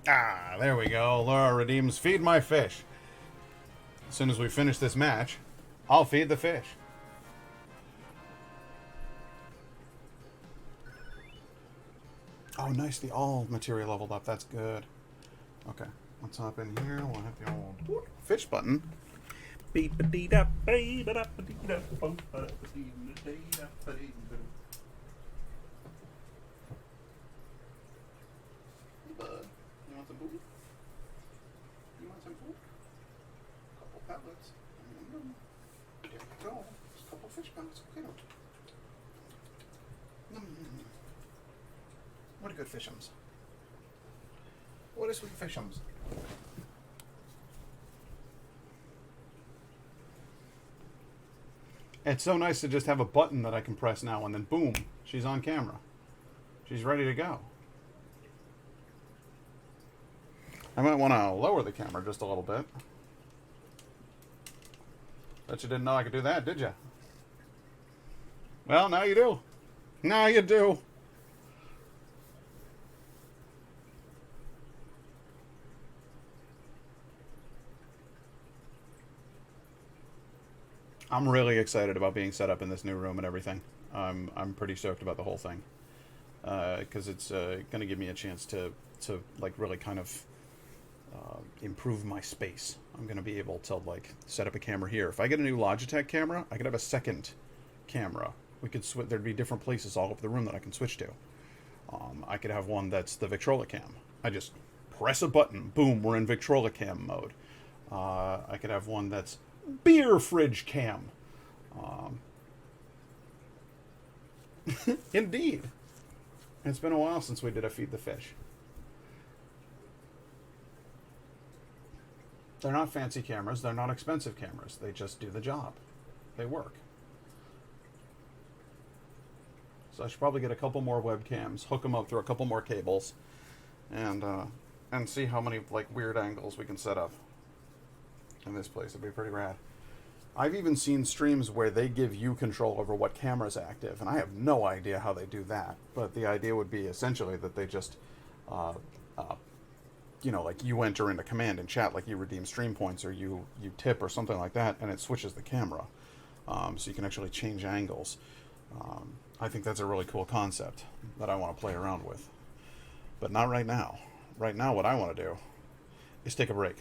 Speaker 1: Ah, there we go. Laura redeems feed my fish. As soon as we finish this match, I'll feed the fish. Oh, nice. The all material leveled up. That's good. Okay. Let's hop in here. We'll hit the old fish button. Bud, you want some food? You want some food? A couple pellets. There you go. There's a couple fish pellets. Okay. What are good fishums? What are sweet fishums? It's so nice to just have a button that I can press now, and then boom, she's on camera. She's ready to go. I might want to lower the camera just a little bit. Bet you didn't know I could do that, did you? Well, now you do. Now you do. I'm really excited about being set up in this new room and everything. I'm pretty stoked about the whole thing. Because it's going to give me a chance to like really kind of improve my space. I'm going to be able to like set up a camera here. If I get a new Logitech camera, I could have a second camera. We could there'd be different places all over the room that I can switch to. I could have one that's the Victrola cam. I just press a button, boom, we're in Victrola cam mode. I could have one that's beer fridge cam. Indeed. It's been a while since we did a Feed the Fish. They're not fancy cameras. They're not expensive cameras. They just do the job. They work. So I should probably get a couple more webcams, hook them up through a couple more cables, and see how many like weird angles we can set up in this place. It'd be pretty rad. I've even seen streams where they give you control over what camera's active, and I have no idea how they do that. But the idea would be essentially that they just, you know, like you enter in a command in chat, like you redeem stream points or you tip or something like that, and it switches the camera. So you can actually change angles. I think that's a really cool concept that I want to play around with. But not right now. Right now, what I want to do is take a break.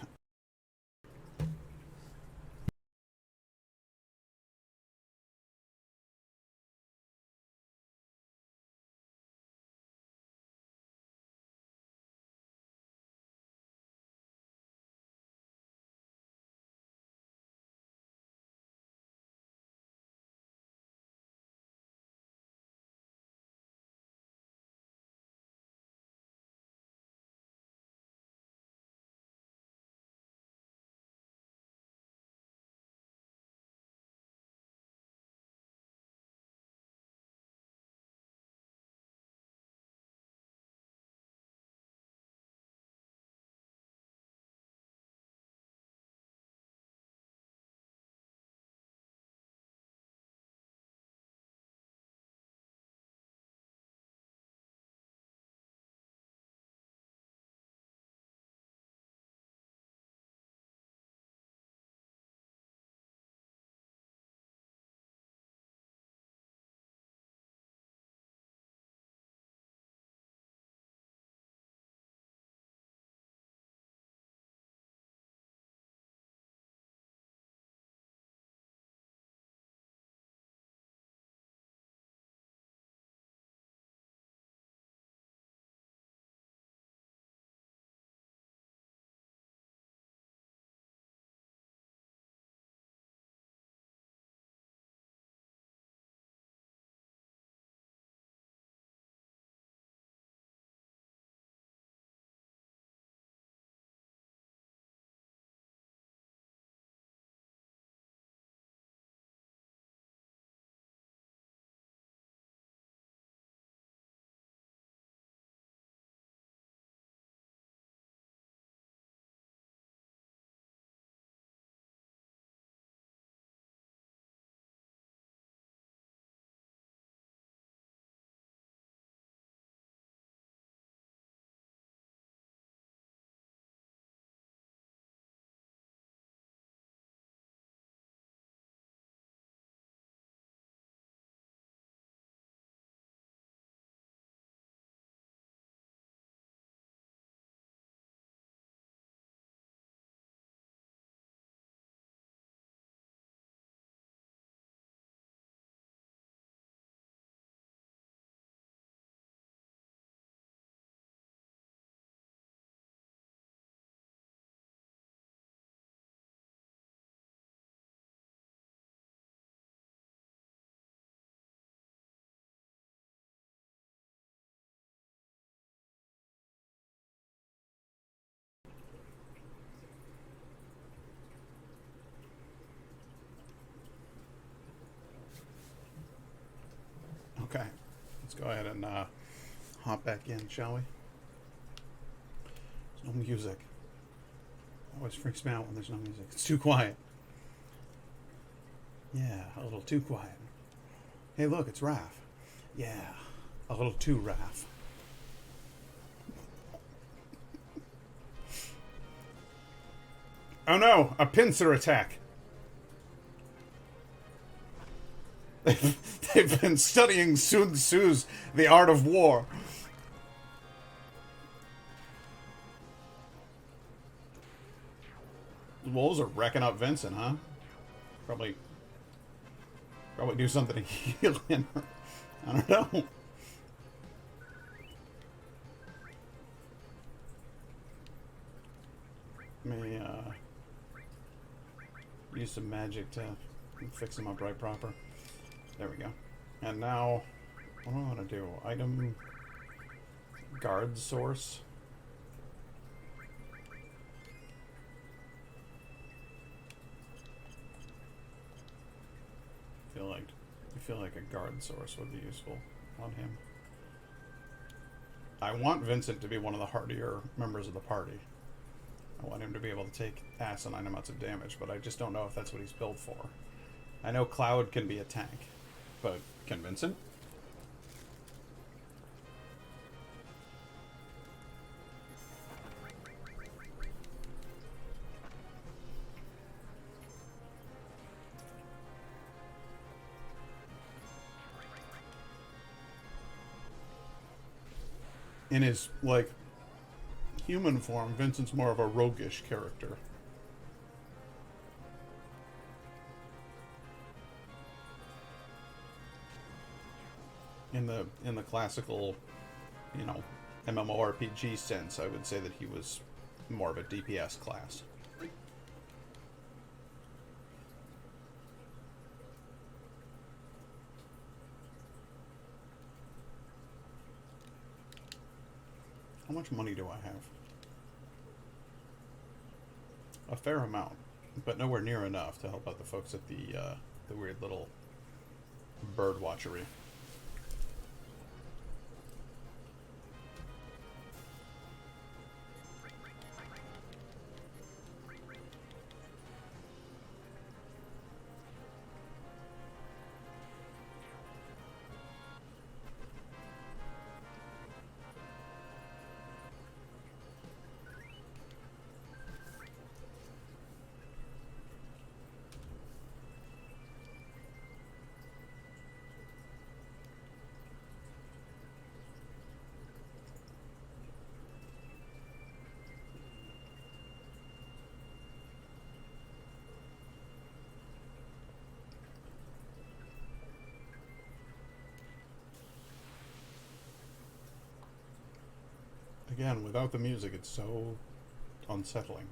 Speaker 1: Okay. Let's go ahead and hop back in, shall we? There's no music. Always freaks me out when there's no music. It's too quiet. Yeah, a little too quiet. Hey, look, it's Raph. Yeah, a little too Raph. Oh no, a pincer attack. They've been studying Sun Tzu's The Art of War. The wolves are wrecking up Vincent, huh? Probably do something to heal him. I don't know. May use some magic to fix him up right proper. There we go. And now, what do I want to do? Item guard source. I feel like a guard source would be useful on him. I want Vincent to be one of the hardier members of the party. I want him to be able to take asinine amounts of damage, but I just don't know if that's what he's built for. I know Cloud can be a tank, but can Vincent? In his, like, human form, Vincent's more of a roguish character. In the classical, you know, MMORPG sense, I would say that he was more of a DPS class. How much money do I have? A fair amount, but nowhere near enough to help out the folks at the weird little bird watchery. Again, without the music, it's so unsettling.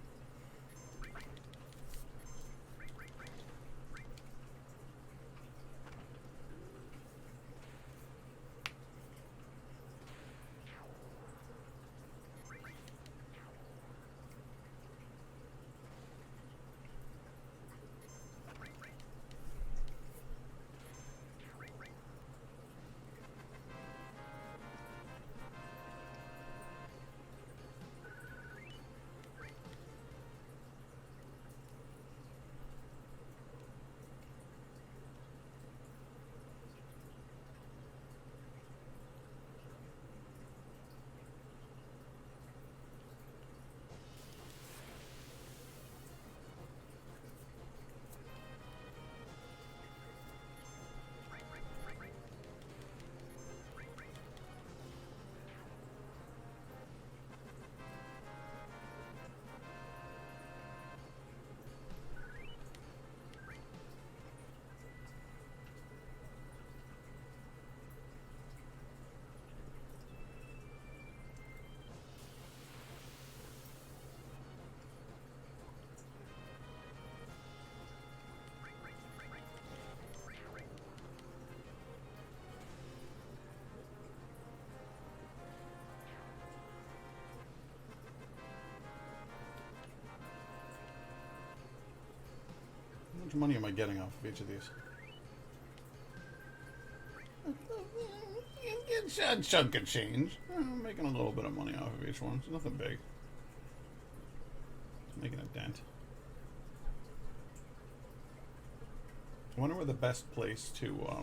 Speaker 1: How much money am I getting off of each of these? a chunk of change. I'm making a little bit of money off of each one. It's nothing big. Making a dent. I wonder where the best place to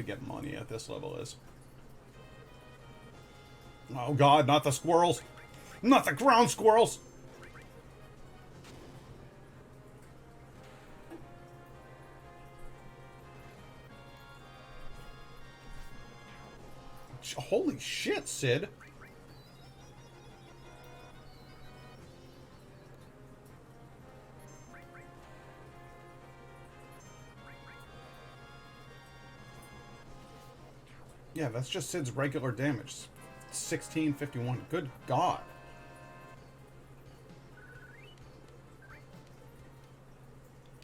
Speaker 1: get money at this level is. Oh God, not the squirrels! Not the ground squirrels! Holy shit, Sid! Yeah, that's just Sid's regular damage. 1651. Good God.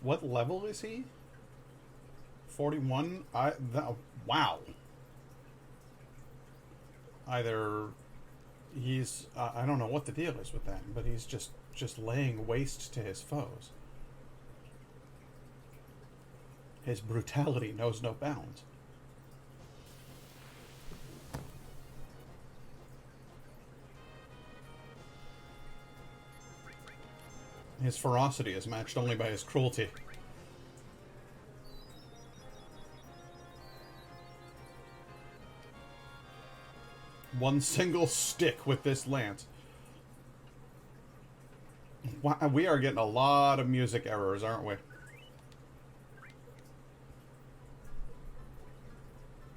Speaker 1: What level is he? 41? Wow. Either he's... I don't know what the deal is with that, but he's just laying waste to his foes. His brutality knows no bounds. His ferocity is matched only by his cruelty. One single stick with this lance. Wow, we are getting a lot of music errors, aren't we?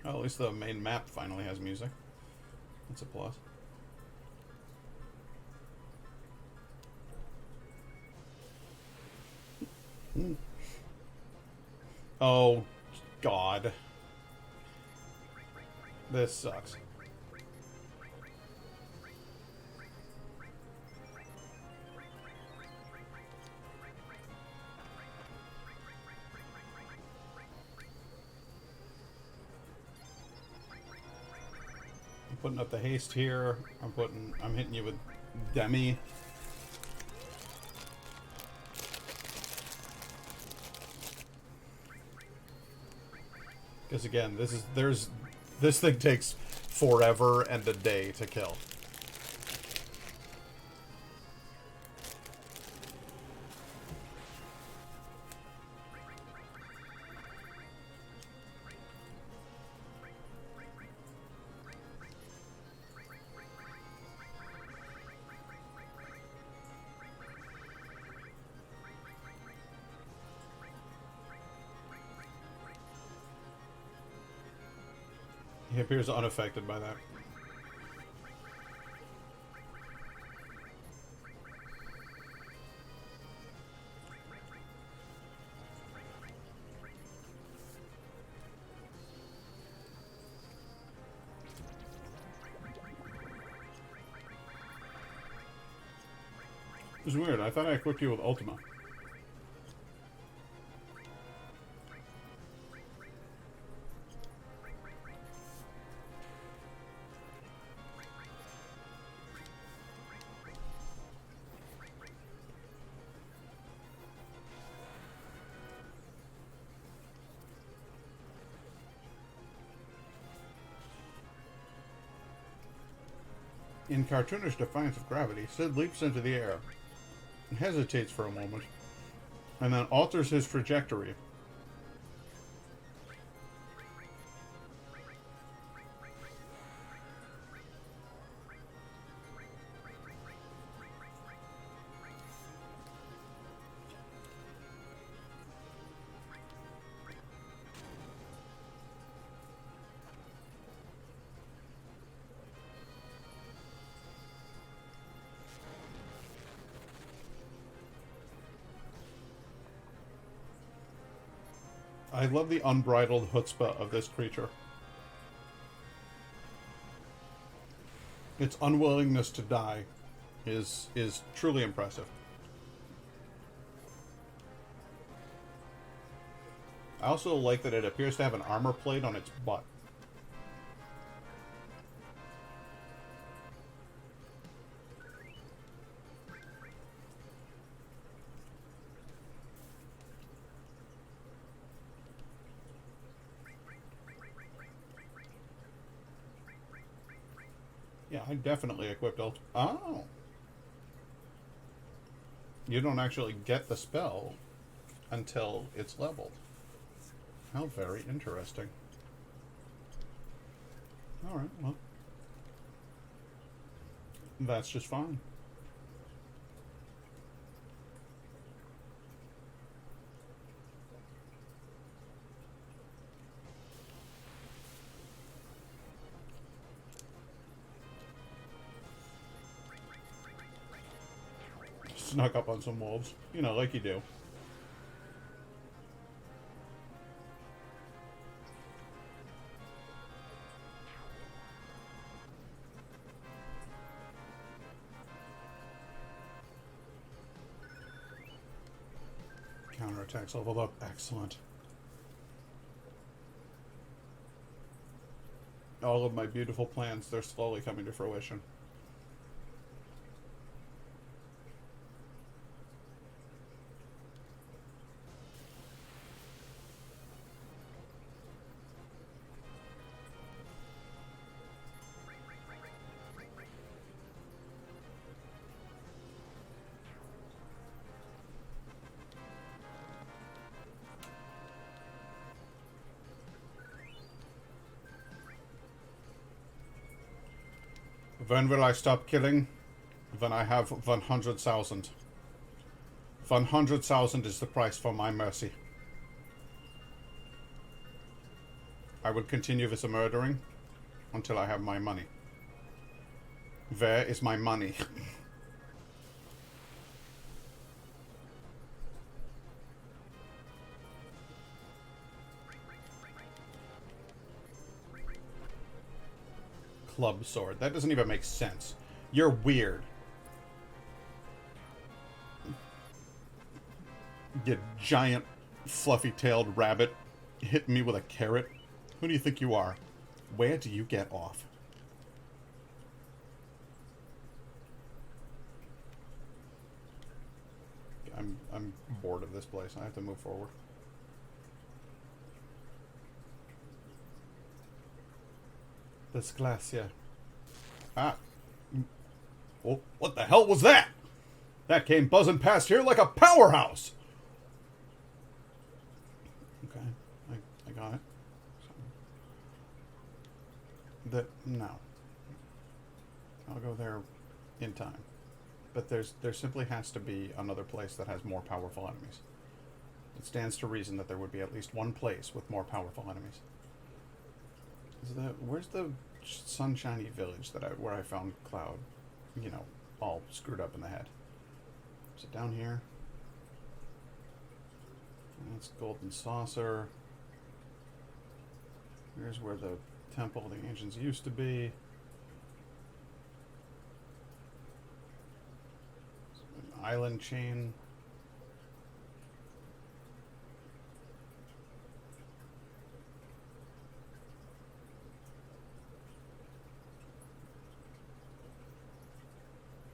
Speaker 1: Oh, at least the main map finally has music. That's a plus. Oh, God. This sucks. I'm putting up the haste here. I'm hitting you with Demi. Because again, this thing takes forever and a day to kill. He appears unaffected by that. It was weird. I thought I equipped you with Ultima. In cartoonish defiance of gravity, Sid leaps into the air, hesitates for a moment, and then alters his trajectory. I love the unbridled chutzpah of this creature. Its unwillingness to die is truly impressive. I also like that it appears to have an armor plate on its butt. Yeah, I definitely equipped ult. Oh. You don't actually get the spell until it's leveled. How very interesting. Alright, well. That's just fine. Snuck up on some wolves. You know, like you do. Counterattacks leveled up. Excellent. All of my beautiful plans, they're slowly coming to fruition. When will I stop killing? When I have 100,000. 100,000 is the price for my mercy. I will continue with the murdering until I have my money. Where is my money? Club sword. That doesn't even make sense. You're weird. You giant, fluffy-tailed rabbit hitting me with a carrot. Who do you think you are? Where do you get off? I'm bored of this place. I have to move forward. This glacier. Ah. Oh, what the hell was that? That came buzzing past here like a powerhouse. Okay, I got it. No. I'll go there in time. But there simply has to be another place that has more powerful enemies. It stands to reason that there would be at least one place with more powerful enemies. Where's the sunshiny village where I found Cloud? You know, all screwed up in the head. Is it down here? That's Golden Saucer. Here's where the Temple of the Ancients used to be. An island chain.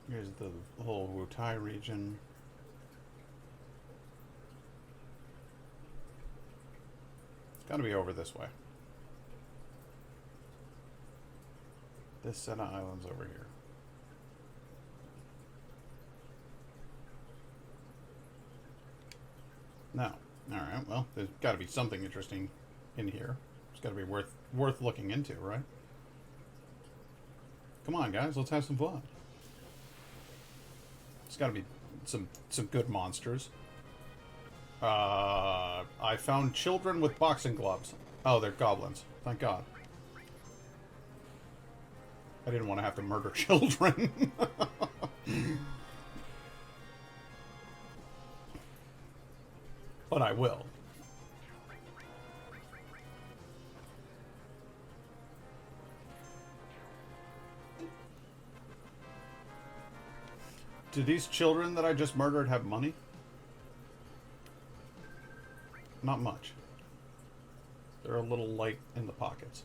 Speaker 1: Here's the whole Wutai region. It's got to be over this way. This set of islands over here. No. Alright, well, there's got to be something interesting in here. It's got to be worth looking into, right? Come on, guys, let's have some fun. It's got to be some good monsters. I found children with boxing gloves. Oh, they're goblins. Thank God. I didn't want to have to murder children. But I will. Do these children that I just murdered have money? Not much. They're a little light in the pockets.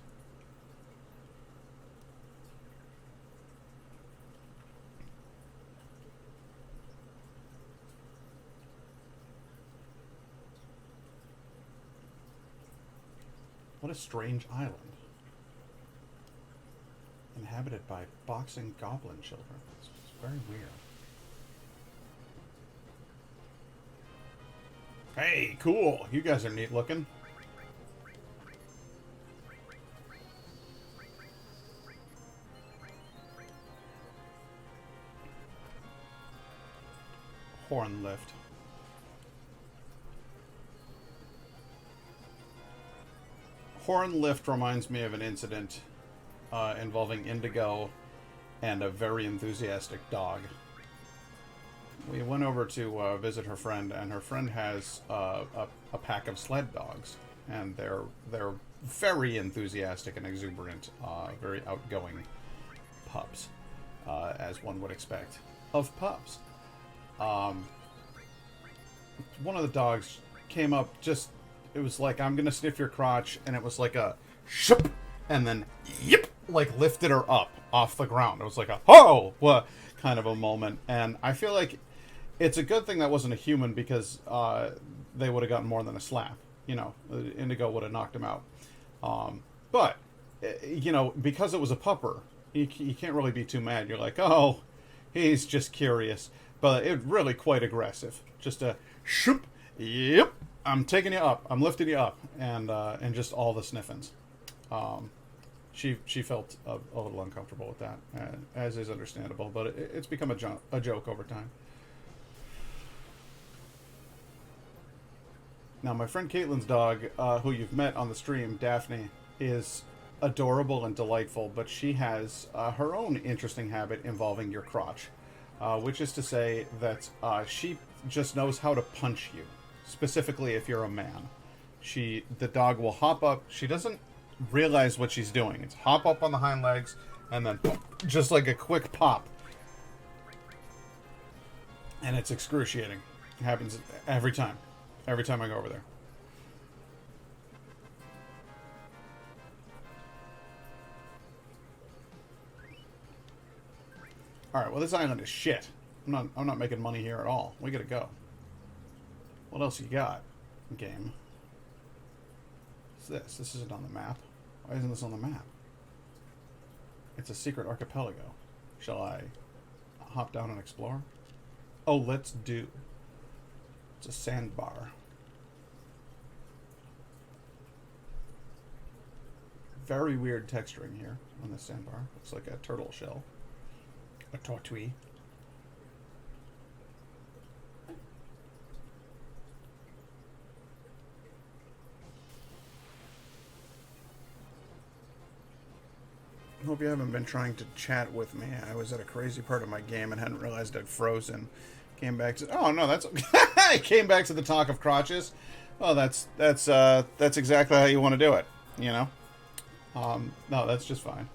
Speaker 1: What a strange island. inhabited by boxing goblin children. It's very weird. Hey, cool. You guys are neat looking. Horn lift. Horn lift reminds me of an incident involving Indigo and a very enthusiastic dog. We went over to visit her friend, and her friend has a pack of sled dogs, and they're very enthusiastic and exuberant, very outgoing pups, as one would expect of pups. One of the dogs came up, it was like, I'm gonna sniff your crotch, and it was like a shoop, and then yip, like lifted her up off the ground. It was like a oh, what kind of a moment, and I feel like it's a good thing that wasn't a human, because they would have gotten more than a slap. You know, Indigo would have knocked him out. But you know, because it was a pupper, you can't really be too mad. You're like, oh, he's just curious, but it really quite aggressive. Just a shoop, yep. I'm taking you up. I'm lifting you up, and just all the sniffins. She felt a little uncomfortable with that, as is understandable. But it's become a joke over time. Now, my friend Caitlin's dog, who you've met on the stream, Daphne, is adorable and delightful, but she has her own interesting habit involving your crotch, which is to say that she just knows how to punch you. Specifically, if you're a man, the dog will hop up. She doesn't realize what she's doing. It's hop up on the hind legs and then just like a quick pop, and it's excruciating. It happens every time. Every time I go over there. All right. Well, this island is shit. I'm not making money here at all. We gotta go. What else you got, game? What's this? This isn't on the map. Why isn't this on the map? It's a secret archipelago. Shall I hop down and explore? Oh, let's do. It's a sandbar. Very weird texturing here on this sandbar. Looks like a turtle shell. A tortue. Hope you haven't been trying to chat with me. I was at a crazy part of my game and hadn't realized I'd frozen. Came back to I came back to the talk of crotches. Well, that's exactly how you want to do it, you know. No, that's just fine.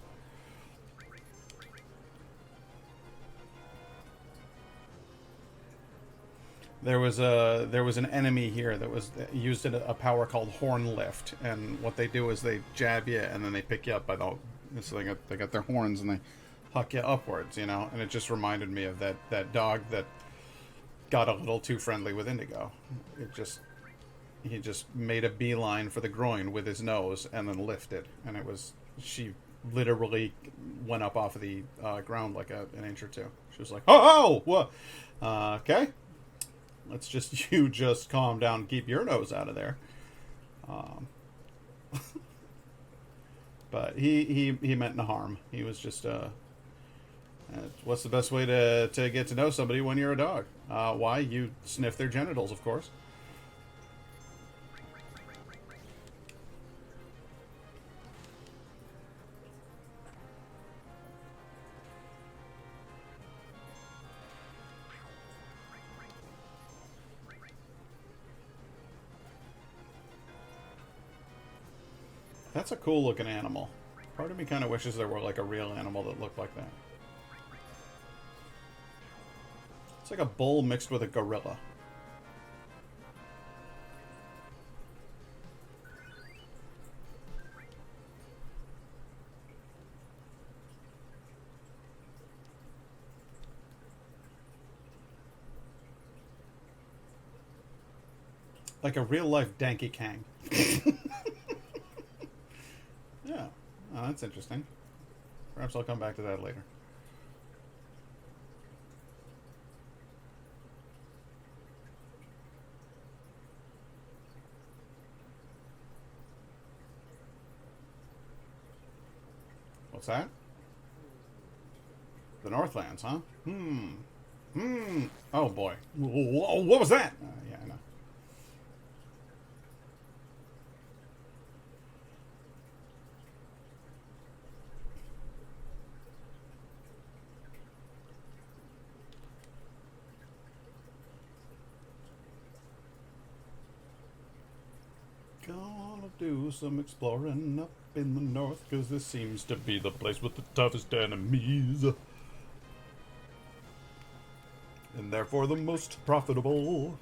Speaker 1: There was an enemy here that used a power called Horn Lift, and what they do is they jab you and then they pick you up by so they got their horns and they huck you upwards, you know. And it just reminded me of that dog that got a little too friendly with Indigo. He just made a beeline for the groin with his nose and then lifted, and she literally went up off of the ground like an inch or two. She was like, oh, what? Okay. Let's you just calm down and keep your nose out of there. But he meant no harm. He was just, what's the best way to get to know somebody when you're a dog? Why? You sniff their genitals, of course. That's a cool looking animal. Part of me kind of wishes there were like a real animal that looked like that. It's like a bull mixed with a gorilla. Like a real life Danky Kang. Yeah, oh, that's interesting. Perhaps I'll come back to that later. What's that? The Northlands, huh? Oh boy. Whoa, what was that? Yeah, I know. Gonna do some exploring up in the north, 'cause this seems to be the place with the toughest enemies. And therefore the most profitable.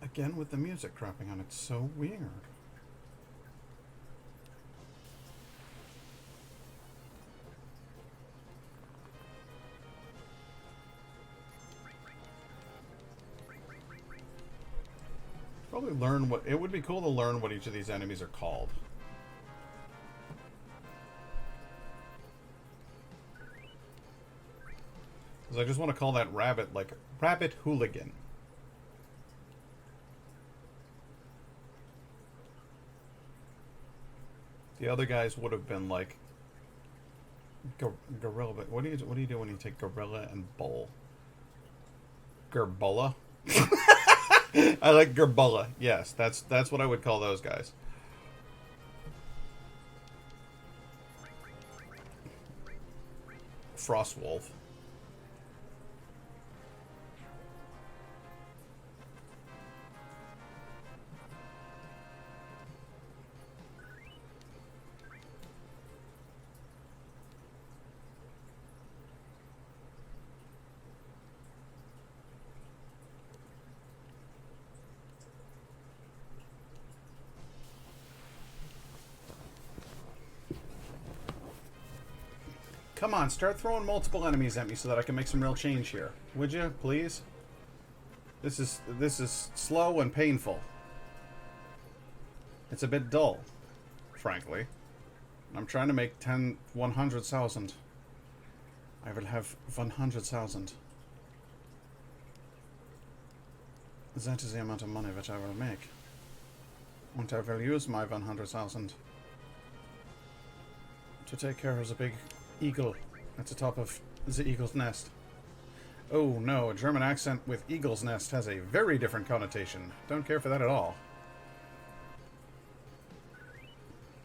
Speaker 1: Again with the music cropping on, it's so weird. Probably learn what, it would be cool to learn what each of these enemies are called. Because I just want to call that rabbit like Rabbit Hooligan. The other guys would have been like gorilla. But what do you do when you take gorilla and bull? Gerbulla. I like Gerbulla. Yes, that's what I would call those guys. Frostwolf. Come on, start throwing multiple enemies at me so that I can make some real change here. Would you, please? This is slow and painful. It's a bit dull, frankly. I'm trying to make 100,000. I will have 100,000. That is the amount of money that I will make. And I will use my 100,000 to take care of the big eagle at the top of the eagle's nest. Oh no, a German accent with eagle's nest has a very different connotation. Don't care for that at all.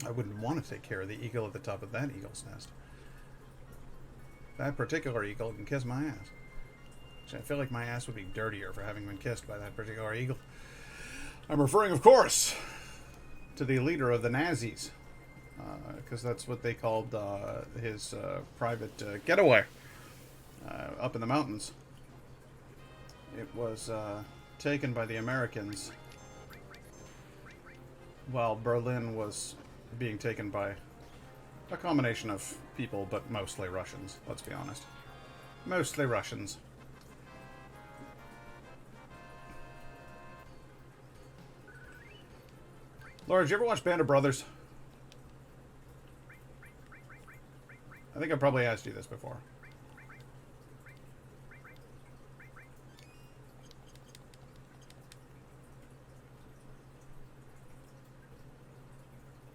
Speaker 1: I wouldn't want to take care of the eagle at the top of that eagle's nest. That particular eagle can kiss my ass. I feel like my ass would be dirtier for having been kissed by that particular eagle. I'm referring, of course, to the leader of the Nazis. Because that's what they called his private getaway up in the mountains. It was taken by the Americans while Berlin was being taken by a combination of people, but mostly Russians, let's be honest. Mostly Russians. Laura, did you ever watch Band of Brothers? I think I probably asked you this before.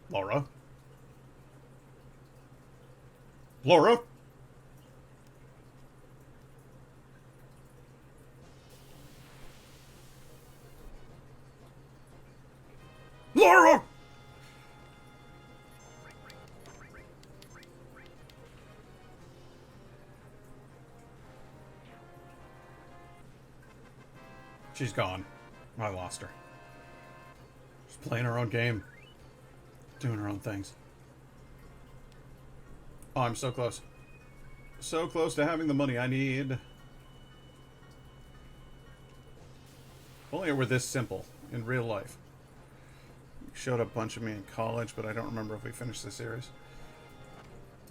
Speaker 1: Laura? Laura? Laura! She's gone. I lost her. She's playing her own game. Doing her own things. Oh, I'm so close. So close to having the money I need. If only it were this simple in real life. Showed a bunch of me in college, but I don't remember if we finished the series.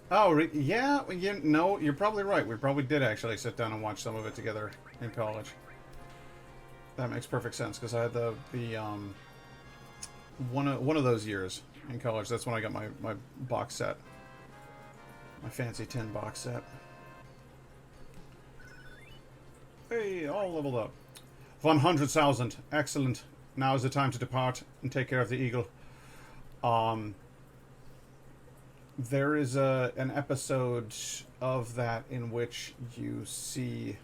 Speaker 1: Oh, yeah, no, you're probably right. We probably did actually sit down and watch some of it together in college. That makes perfect sense, because I had the one of those years in college. That's when I got my box set. My fancy tin box set. Hey, all leveled up. 100,000. Excellent. Now is the time to depart and take care of the eagle. There is an episode of that in which you see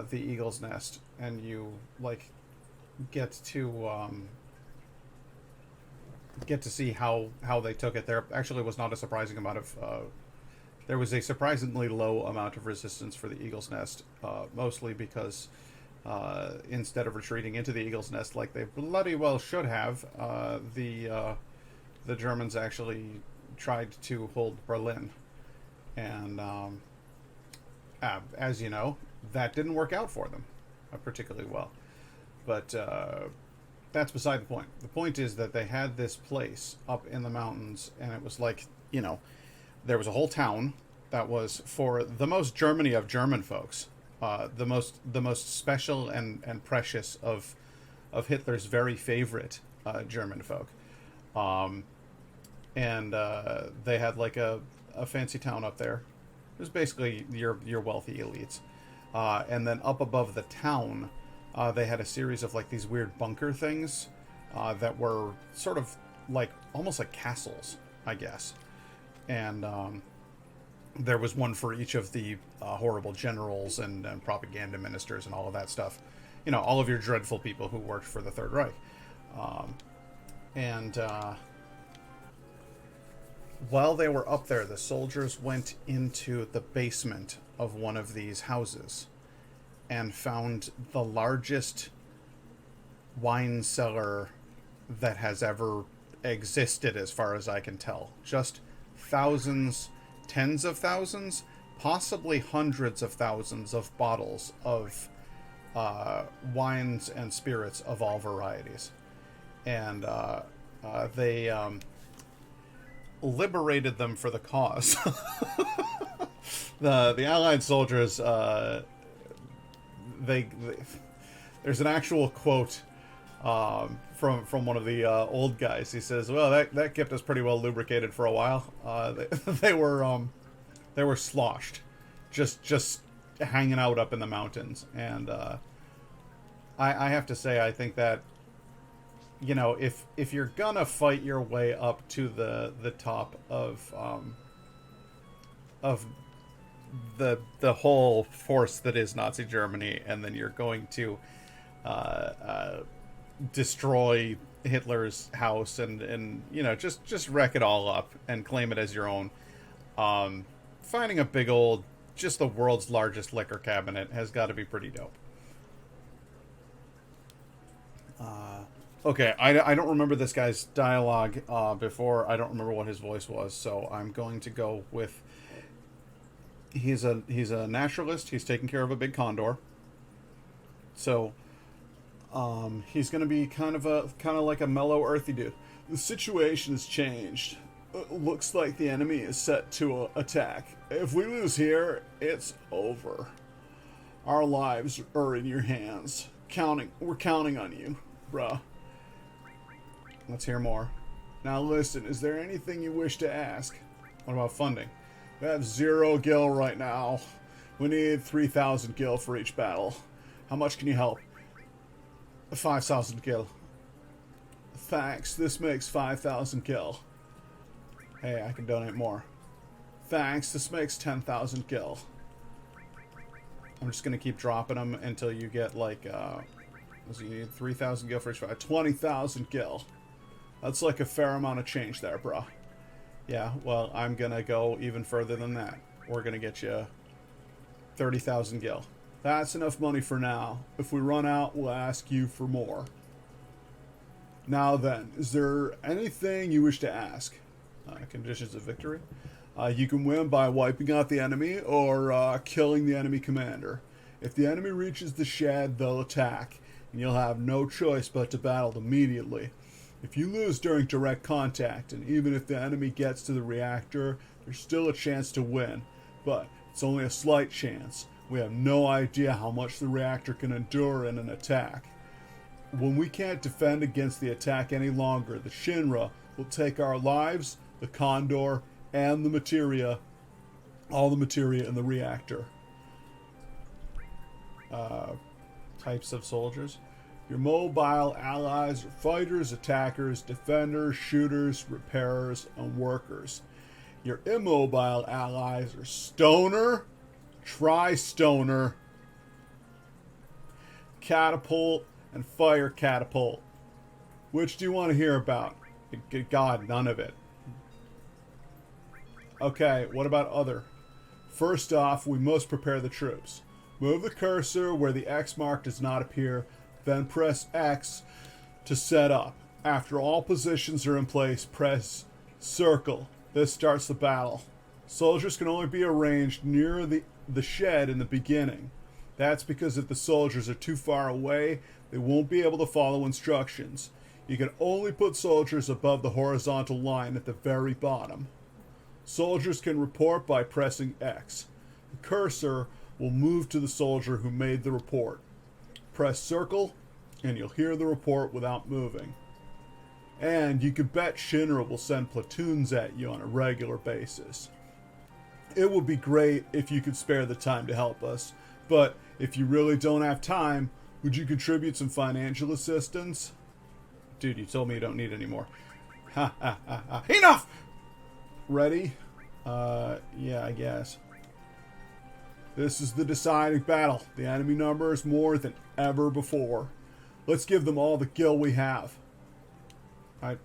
Speaker 1: the eagle's nest, and you like get to see how they took it. There actually was not a surprising amount of there was a surprisingly low amount of resistance for the eagle's nest, mostly because instead of retreating into the eagle's nest like they bloody well should have, the Germans actually tried to hold Berlin, and as you know, that didn't work out for them particularly well. But that's beside the point. The point is that they had this place up in the mountains, and it was like, you know, there was a whole town that was for the most Germany of German folks, the most special and precious of Hitler's very favorite German folk. And they had like a fancy town up there. It was basically your wealthy elites. And then up above the town, they had a series of like these weird bunker things that were sort of like almost like castles, I guess. And there was one for each of the horrible generals and propaganda ministers and all of that stuff. You know, all of your dreadful people who worked for the Third Reich. While they were up there, the soldiers went into the basement of one of these houses and found the largest wine cellar that has ever existed, as far as I can tell. Just thousands, tens of thousands, possibly hundreds of thousands of bottles of wines and spirits of all varieties. And they liberated them for the cause. The Allied soldiers, there's an actual quote from one of the old guys. He says, "Well, that kept us pretty well lubricated for a while. They were sloshed, just hanging out up in the mountains." And I have to say, I think that, you know, if you're gonna fight your way up to the top of the whole force that is Nazi Germany, and then you're going to destroy Hitler's house and you know, just wreck it all up and claim it as your own, finding a big old, just the world's largest liquor cabinet has got to be pretty dope. Okay, I don't remember this guy's dialogue before. I don't remember what his voice was, so I'm going to go with... He's a naturalist. He's taking care of a big condor. So, he's going to be kind of like a mellow, earthy dude. The situation has changed. Looks like the enemy is set to attack. If we lose here, it's over. Our lives are in your hands. We're counting on you, bruh. Let's hear more. Now listen, is there anything you wish to ask? What about funding? We have 0 gil right now. We need 3,000 gil for each battle. How much can you help? 5,000 gil. Thanks, this makes 5,000 gil. Hey, I can donate more. Thanks, this makes 10,000 gil. I'm just gonna keep dropping them until you get like, you need 3,000 gil for each battle. 20,000 gil. That's like a fair amount of change there, bro. Yeah, well, I'm gonna go even further than that. We're gonna get you 30,000 gil. That's enough money for now. If we run out, we'll ask you for more. Now then, is there anything you wish to ask? Conditions of victory. You can win by wiping out the enemy or killing the enemy commander. If the enemy reaches the shed, they'll attack.
Speaker 5: and you'll have no choice but to battle immediately. If you lose during direct contact, and even if the enemy gets to the reactor, there's still a chance to win, but it's only a slight chance. We have no idea how much the reactor can endure in an attack. When we can't defend against the attack any longer, the Shinra will take our lives, the Condor, and the materia, all the materia in the reactor. Types of soldiers. Your mobile allies are fighters, attackers, defenders, shooters, repairers, and workers. Your immobile allies are stoner, tri-stoner, catapult, and fire catapult. Which do you want to hear about? Good God, none of it. Okay, what about other? First off, we must prepare the troops. Move the cursor where the X mark does not appear, then press X to set up. After all positions are in place, press circle. This starts the battle. Soldiers can only be arranged near the shed in the beginning. That's because if the soldiers are too far away, they won't be able to follow instructions. You can only put soldiers above the horizontal line at the very bottom. Soldiers can report by pressing X. The cursor will move to the soldier who made the report. Press circle, and you'll hear the report without moving. And you can bet Shinra will send platoons at you on a regular basis. It would be great if you could spare the time to help us, but if you really don't have time, would you contribute some financial assistance? Dude, you told me you don't need any more. Ha ha ha ha. Enough! Ready? Yeah, I guess. This is the deciding battle. The enemy number is more than ever before. Let's give them all the gil we have. Alright.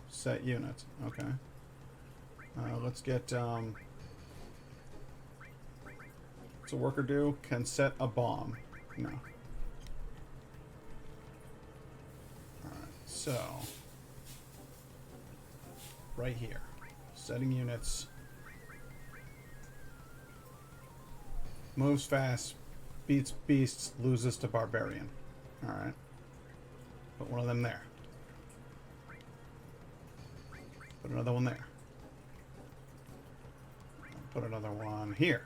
Speaker 5: Set units. Okay. Let's get, what's a worker do? Can set a bomb. No. Alright, so. Right here. Setting units. Moves fast, beats beasts, loses to barbarian. Alright. Put one of them there. Put another one there. Put another one here.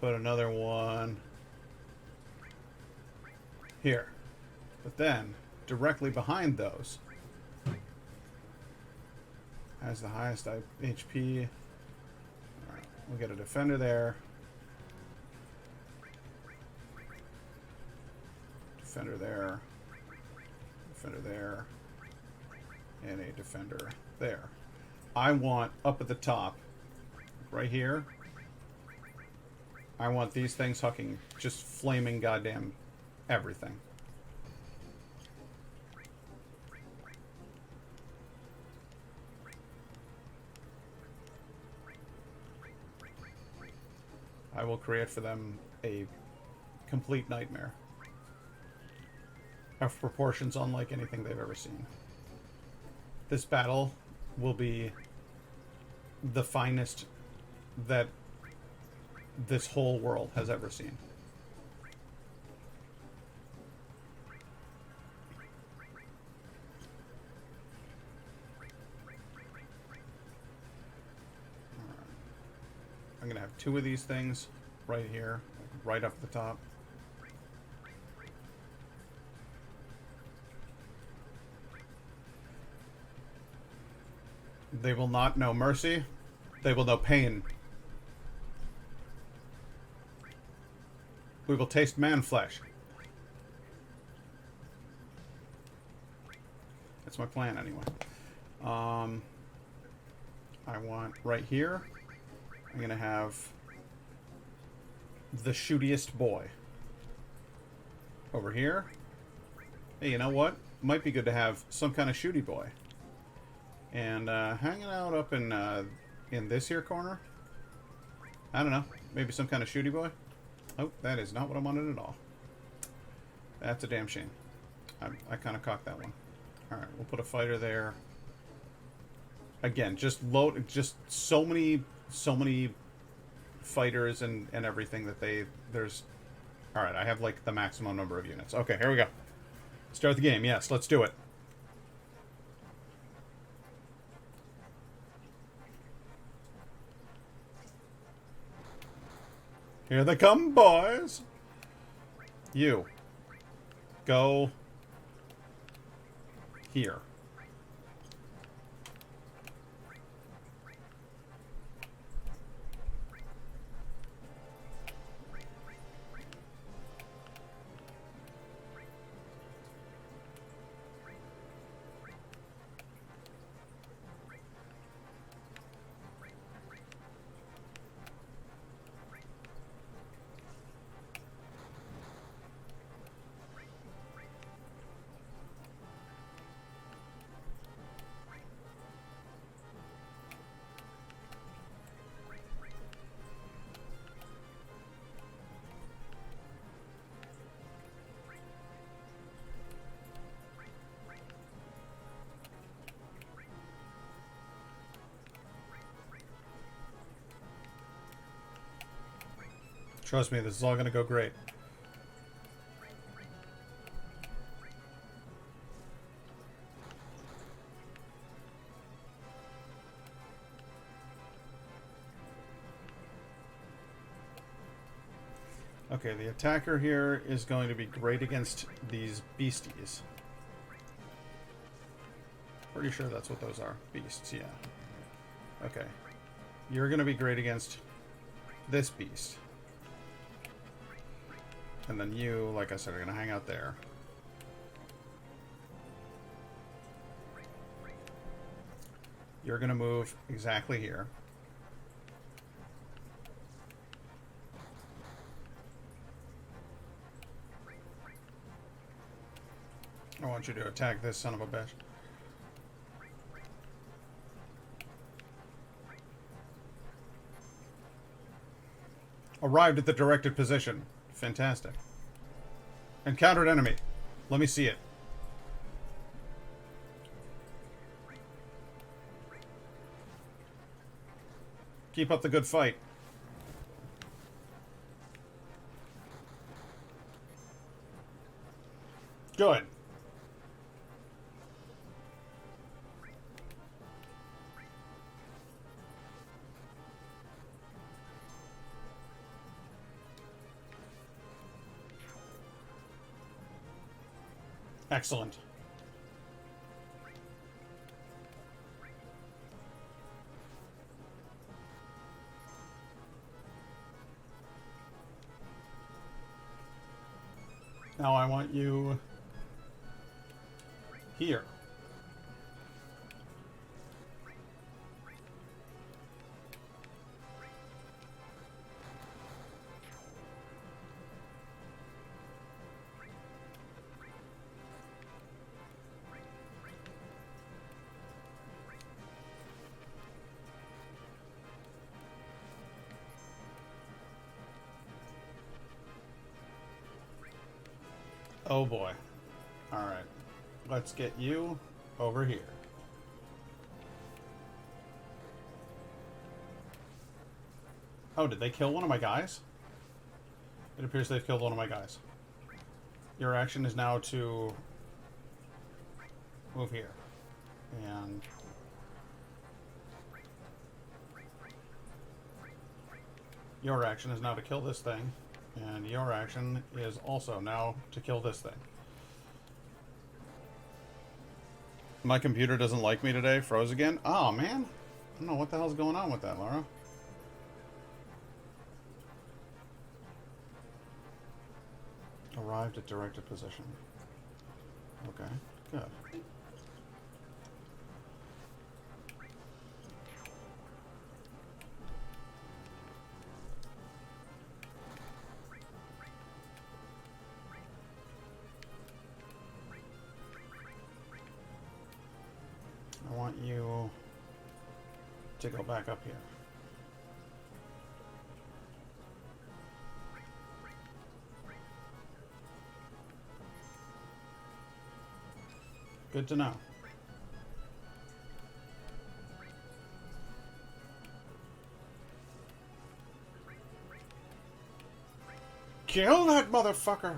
Speaker 5: Put another one here. But then, directly behind those, has the highest HP. Alright, we'll get a defender there. Defender there, defender there, and a defender there. I want up at the top, right here, I want these things hucking, just flaming goddamn everything. I will create for them a complete nightmare. Of proportions unlike anything they've ever seen. This battle will be the finest that this whole world has ever seen. Alright. I'm gonna have two of these things right here, right up the top. They will not know mercy. They will know pain. We will taste man flesh. That's my plan anyway. I want right here, I'm going to have the shootiest boy. Over here. Hey, you know what? Might be good to have some kind of shooty boy. And hanging out up in this here corner. I don't know. Maybe some kind of shooty boy. Oh, that is not what I wanted at all. That's a damn shame. I kind of cocked that one. Alright, we'll put a fighter there. Again, just load, just so many fighters and everything that there's
Speaker 1: Alright, I have, like, the maximum number of units. Okay, here we go. Start the game. Yes, let's do it. Here they come, boys! You. Go... here. Trust me, this is all gonna go great. Okay, the attacker here is going to be great against these beasties. Pretty sure that's what those are. Beasts, yeah. Okay. You're going to be great against this beast. And then you, like I said, are going to hang out there. You're going to move exactly here. I want you to attack this son of a bitch. Arrived at the directed position. Fantastic. Encountered enemy. Let me see it. Keep up the good fight. Good. Excellent. Now I want you here. Oh boy. Alright. Let's get you over here. Oh, did they kill one of my guys? It appears they've killed one of my guys. Your action is now to move here. And your action is now to kill this thing. And your action is also now to kill this thing. My computer doesn't like me today. Froze again. Oh, man. I don't know what the hell's going on with that, Laura. Arrived at directed position. Okay, good. I want you to go back up here. Good to know. Kill that motherfucker!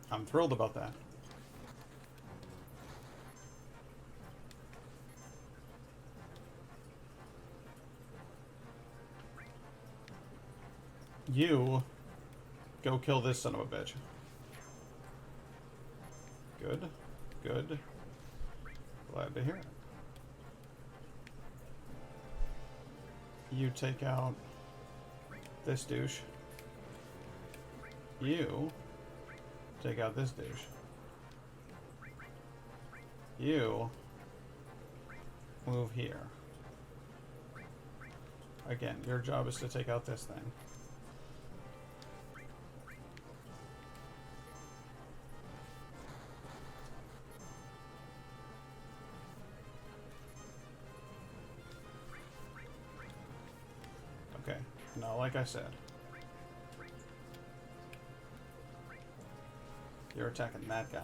Speaker 1: I'm thrilled about that. You go kill this son of a bitch. Good. Good. Glad to hear it. You take out this douche. You take out this douche. You move here. Again, your job is to take out this thing. Okay, now like I said, you're attacking that guy,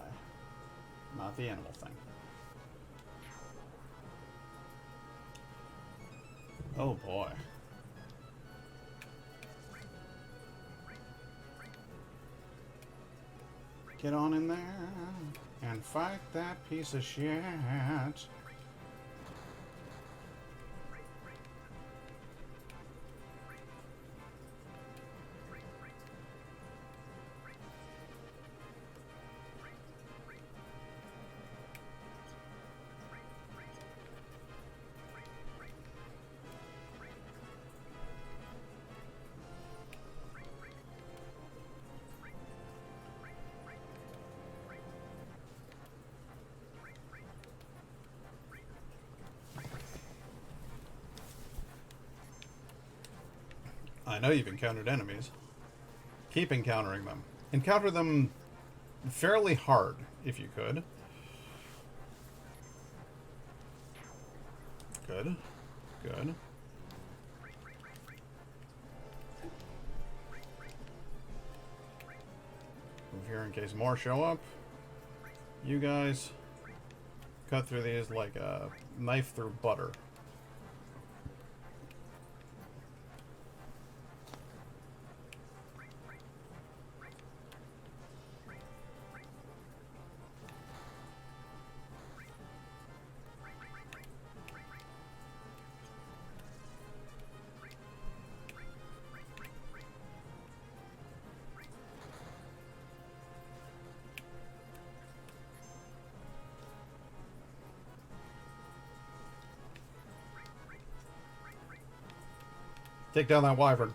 Speaker 1: not the animal thing. Oh boy. Get on in there and fight that piece of shit. I know you've encountered enemies. Keep encountering them. Encounter them fairly hard, if you could. Good. Good. Move here in case more show up. You guys cut through these like a knife through butter. Take down that wyvern.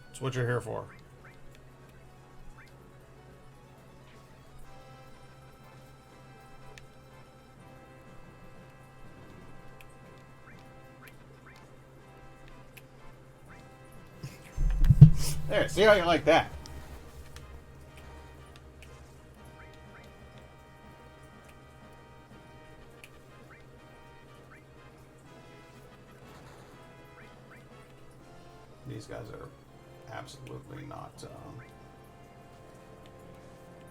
Speaker 1: That's what you're here for. There, see how you like that? These guys are absolutely not,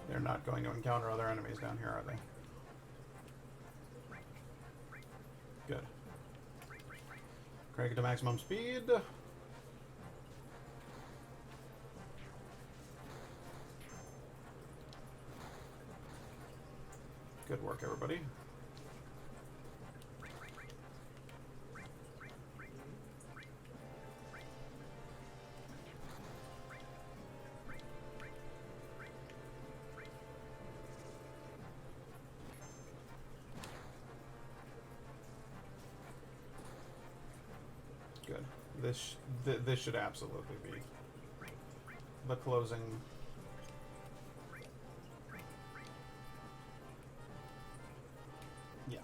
Speaker 1: they're not going to encounter other enemies down here, are they? Good. Crank it to maximum speed. Good work, everybody. Good. This should absolutely be the closing. Yeah.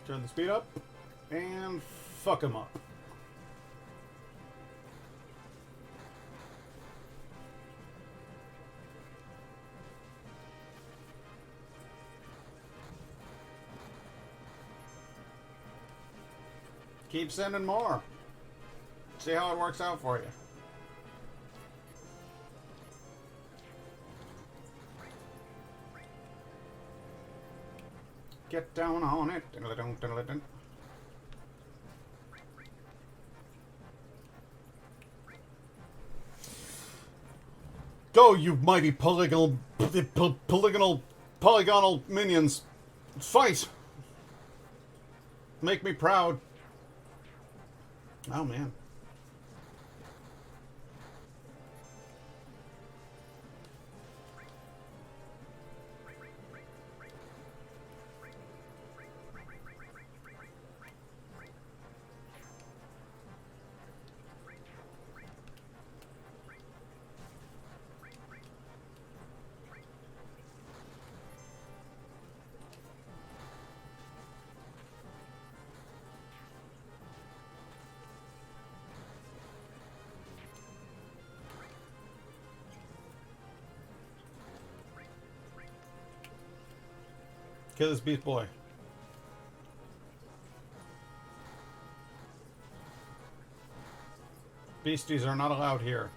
Speaker 5: Turn the speed up. And fuck him up. Keep sending more. See how it works out for you. Get down on it. Go, you mighty polygonal minions. Fight! Make me proud. Oh, man. Kill this beast boy. Beasties are not allowed here.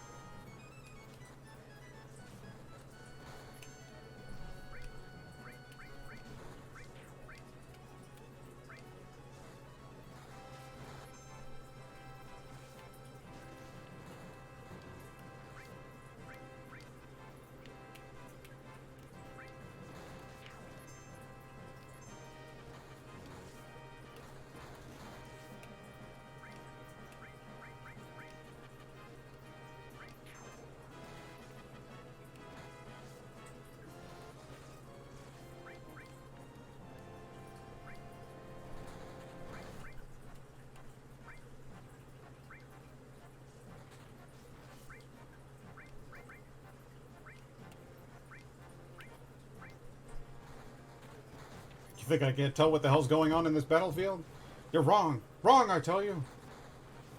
Speaker 5: You think I can't tell what the hell's going on in this battlefield? You're wrong. Wrong, I tell you.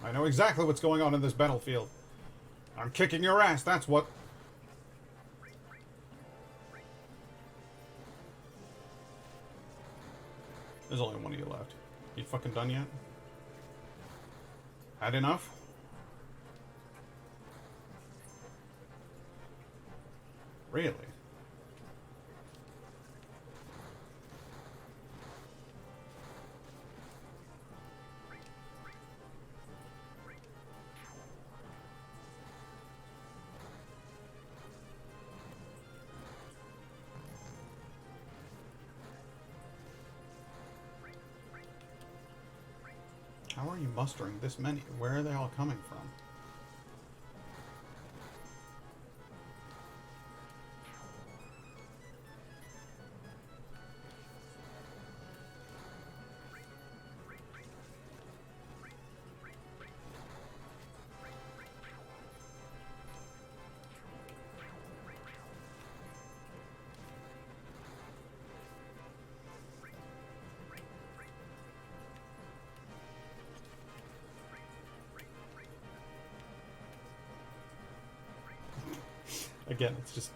Speaker 5: I know exactly what's going on in this battlefield. I'm kicking your ass, that's what. There's only one of you left. You fucking done yet? Had enough? Really? How are you mustering this many? Where are they all coming from? Again, it's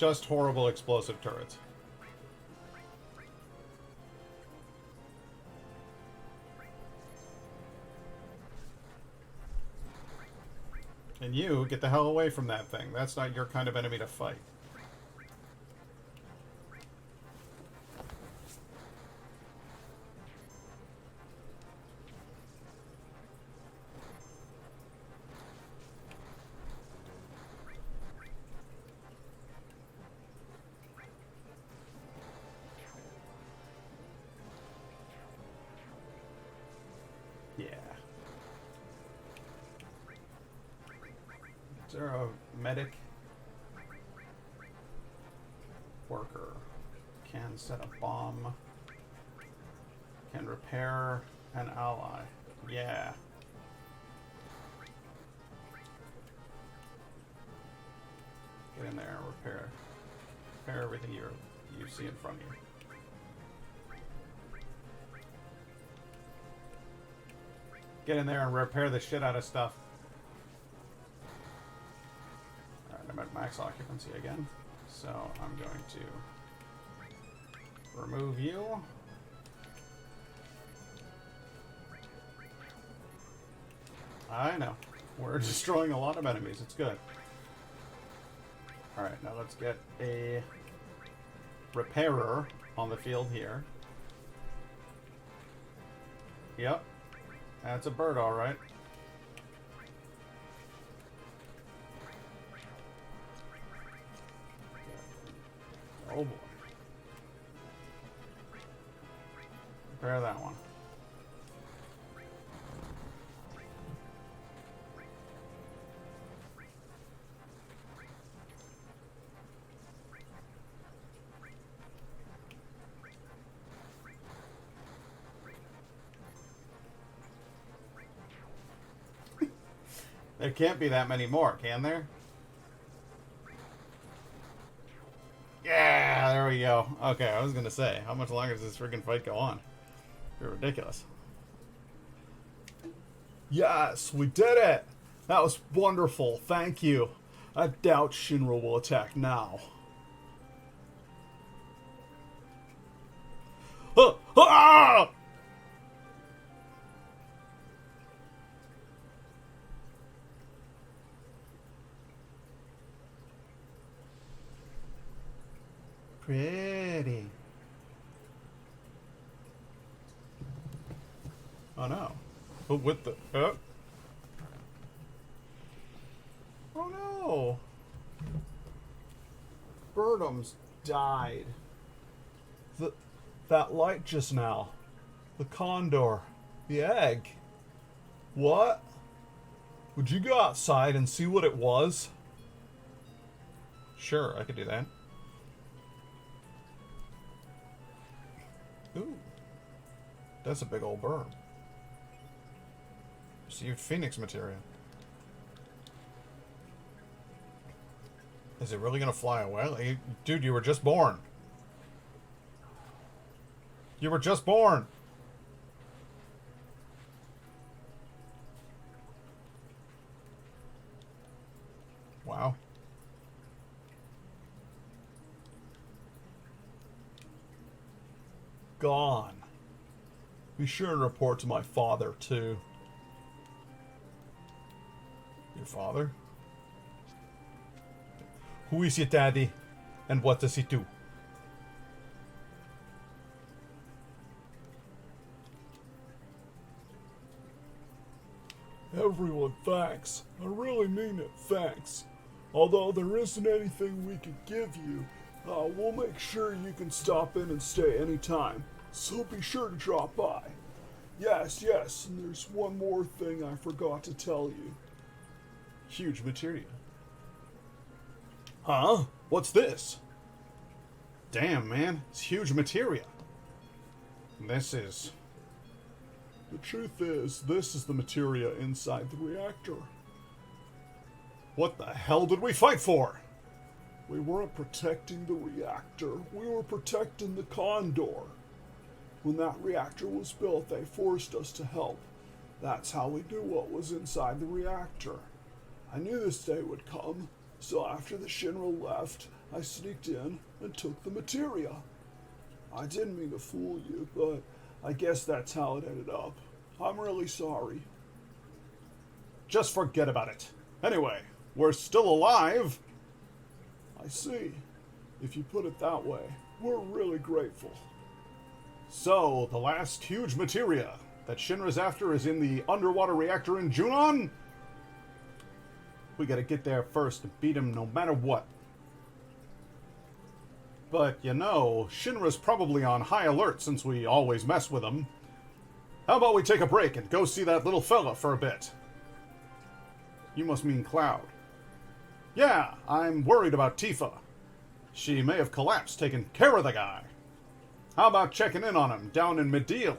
Speaker 5: just horrible explosive turrets. And you get the hell away from that thing. That's not your kind of enemy to fight. Is there a medic? Worker. Can set a bomb. Can repair an ally. Yeah. Get in there, repair. Repair everything you see in front of you.
Speaker 1: get in there and repair the shit out of stuff. Alright, I'm at max occupancy again. So I'm going to remove you. I know. We're destroying a lot of enemies. It's good. Alright, now let's get a repairer on the field here. Yep. That's a bird, alright. Oh boy. Repair that one. There can't be that many more, can there? Yeah, there we go. Okay, I was gonna say, how much longer does this freaking fight go on? You're ridiculous.
Speaker 5: Yes, we did it! That was wonderful, thank you. I doubt Shinra will attack now. Ah!
Speaker 1: Pretty. Oh no. But with the... Oh no!
Speaker 5: Birdums died. That light just now. The condor. The egg. What? Would you go outside and see what it was?
Speaker 1: Sure, I could do that. Ooh. That's a big old berm. Received Phoenix material. Is it really gonna fly away? Like, dude, you were just born. You were just born. Wow.
Speaker 5: Gone. Be sure and report to my father, too.
Speaker 1: Your father?
Speaker 5: Who is your daddy, and what does he do? Everyone, thanks. I really mean it, thanks. Although there isn't anything we can give you, we'll make sure you can stop in and stay anytime. So be sure to drop by. Yes, and there's one more thing I forgot to tell you.
Speaker 1: Huge materia.
Speaker 5: Huh? What's this?
Speaker 1: Damn, man. It's huge materia. This is...
Speaker 5: The truth is, this is the materia inside the reactor.
Speaker 1: What the hell did we fight for?
Speaker 5: We weren't protecting the reactor. We were protecting the condor. When that reactor was built, they forced us to help. That's how we knew what was inside the reactor. I knew this day would come, so after the Shinra left, I sneaked in and took the materia. I didn't mean to fool you, but I guess that's how it ended up. I'm really sorry.
Speaker 1: Just forget about it. Anyway, we're still alive.
Speaker 5: I see. If you put it that way, we're really grateful.
Speaker 1: So, the last huge materia that Shinra's after is in the underwater reactor in Junon? We gotta get there first to beat him no matter what. But, you know, Shinra's probably on high alert since we always mess with him. How about we take a break and go see that little fella for a bit? You must mean Cloud. Yeah, I'm worried about Tifa. She may have collapsed taking care of the guy. How about checking in on him down in Mideel?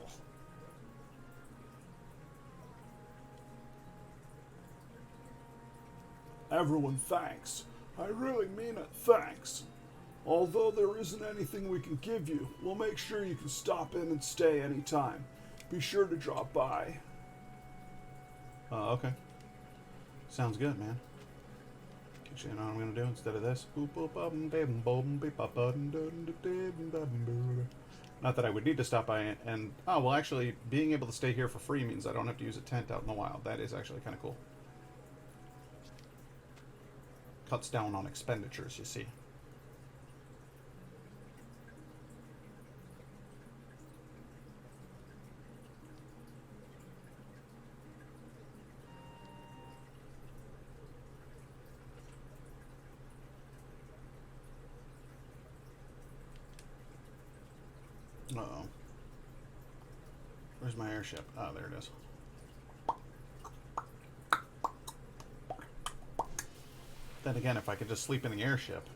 Speaker 5: Everyone, thanks. I really mean it, thanks. Although there isn't anything we can give you, we'll make sure you can stop in and stay anytime. Be sure to drop by.
Speaker 1: Okay. Sounds good, man. You know what I'm gonna do instead of this? Not that I would need to stop by and oh well, actually, being able to stay here for free means I don't have to use a tent out in the wild. That is actually kind of cool. Cuts down on expenditures, you see. Uh-oh. Where's my airship? Oh, there it is. Then again, if I could just sleep in the airship,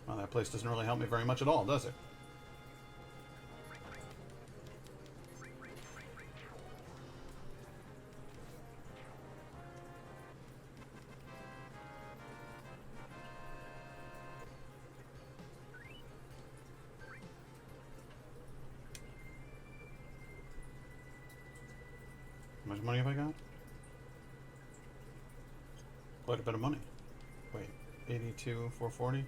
Speaker 1: well, that place doesn't really help me very much at all, does it? How much money have I got? Quite a bit of money. Wait, 82,440?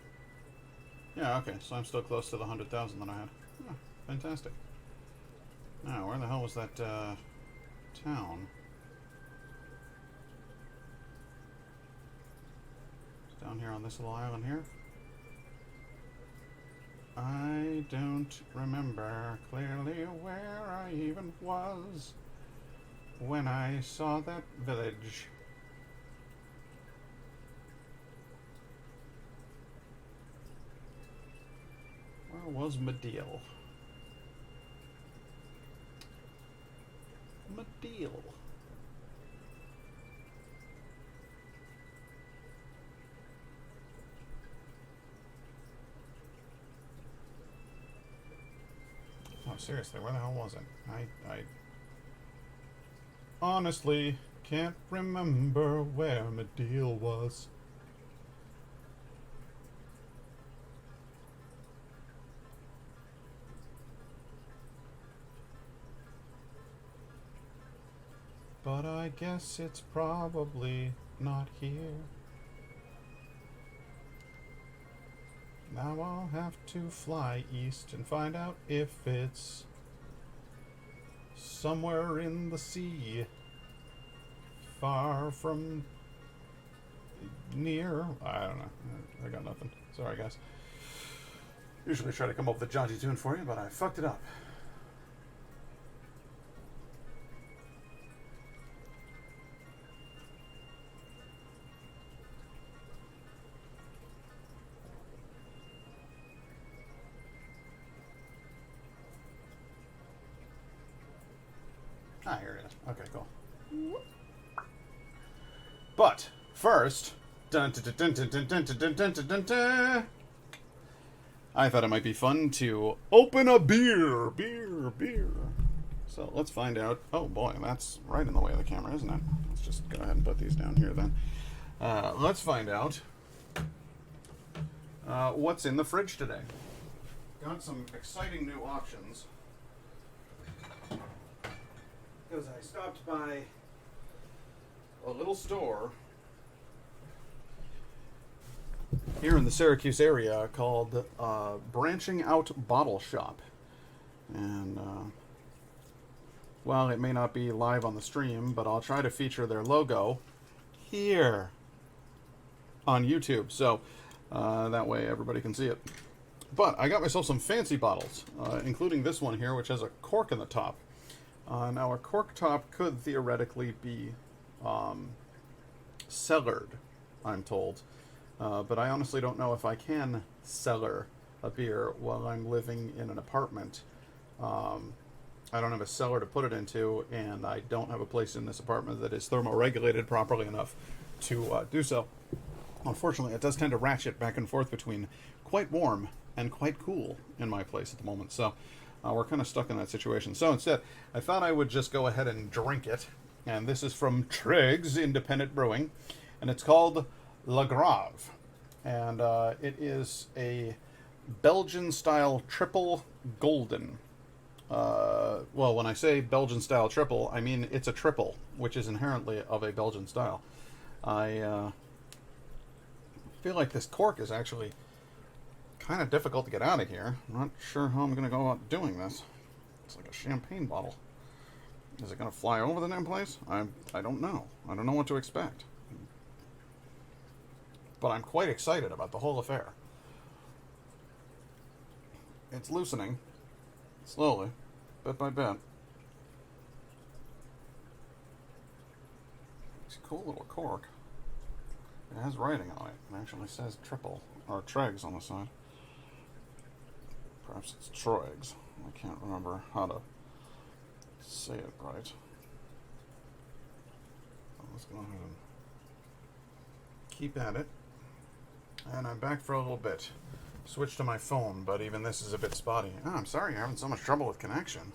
Speaker 1: Yeah, okay, so I'm still close to the 100,000 that I had. Oh, fantastic. Now, where the hell was that, town? It's down here on this little island here. I don't remember clearly where I even was when I saw that village. Where was Medeal? Medeal. Oh, seriously, where the hell was it? I honestly can't remember where Medeal was. But I guess it's probably not here. Now I'll have to fly east and find out if it's somewhere in the sea. Far from near. I don't know. I got nothing. Sorry, guys. Usually try to come up with a jaunty tune for you, but I fucked it up. Ah, here it is. Okay, cool. But first, dun, dun, dun, dun, dun, dun, dun, dun, dun, dun, dun, I thought it might be fun to open a beer. So let's find out. Oh boy, that's right in the way of the camera, isn't it? Let's just go ahead and put these down here then. Let's find out what's in the fridge today. Got some exciting new options. Because I stopped by a little store here in the Syracuse area called Branching Out Bottle Shop. And, well, it may not be live on the stream, but I'll try to feature their logo here on YouTube. So that way everybody can see it. But I got myself some fancy bottles, including this one here, which has a cork in the top. Now, a cork top could theoretically be cellared, I'm told. But I honestly don't know if I can cellar a beer while I'm living in an apartment. I don't have a cellar to put it into, and I don't have a place in this apartment that is thermoregulated properly enough to do so. Unfortunately, it does tend to ratchet back and forth between quite warm and quite cool in my place at the moment. So we're kind of stuck in that situation. So instead, I thought I would just go ahead and drink it. And this is from Triggs Independent Brewing. And it's called La Grave. And it is a Belgian-style triple golden. well, when I say Belgian style triple, I mean it's a triple, which is inherently of a Belgian style. I feel like this cork is actually kind of difficult to get out of here. I'm not sure how I'm going to go about doing this. It's like a champagne bottle. Is it going to fly over the damn place? I don't know. I don't know what to expect. But I'm quite excited about the whole affair. It's loosening. Slowly. Bit by bit. It's a cool little cork. It has writing on it. It actually says triple. Or Tregs on the side. Perhaps it's Troegs. I can't remember how to say it right. So let's go ahead and keep at it. And I'm back for a little bit. Switch to my phone, but even this is a bit spotty. Oh, I'm sorry you're having so much trouble with connection.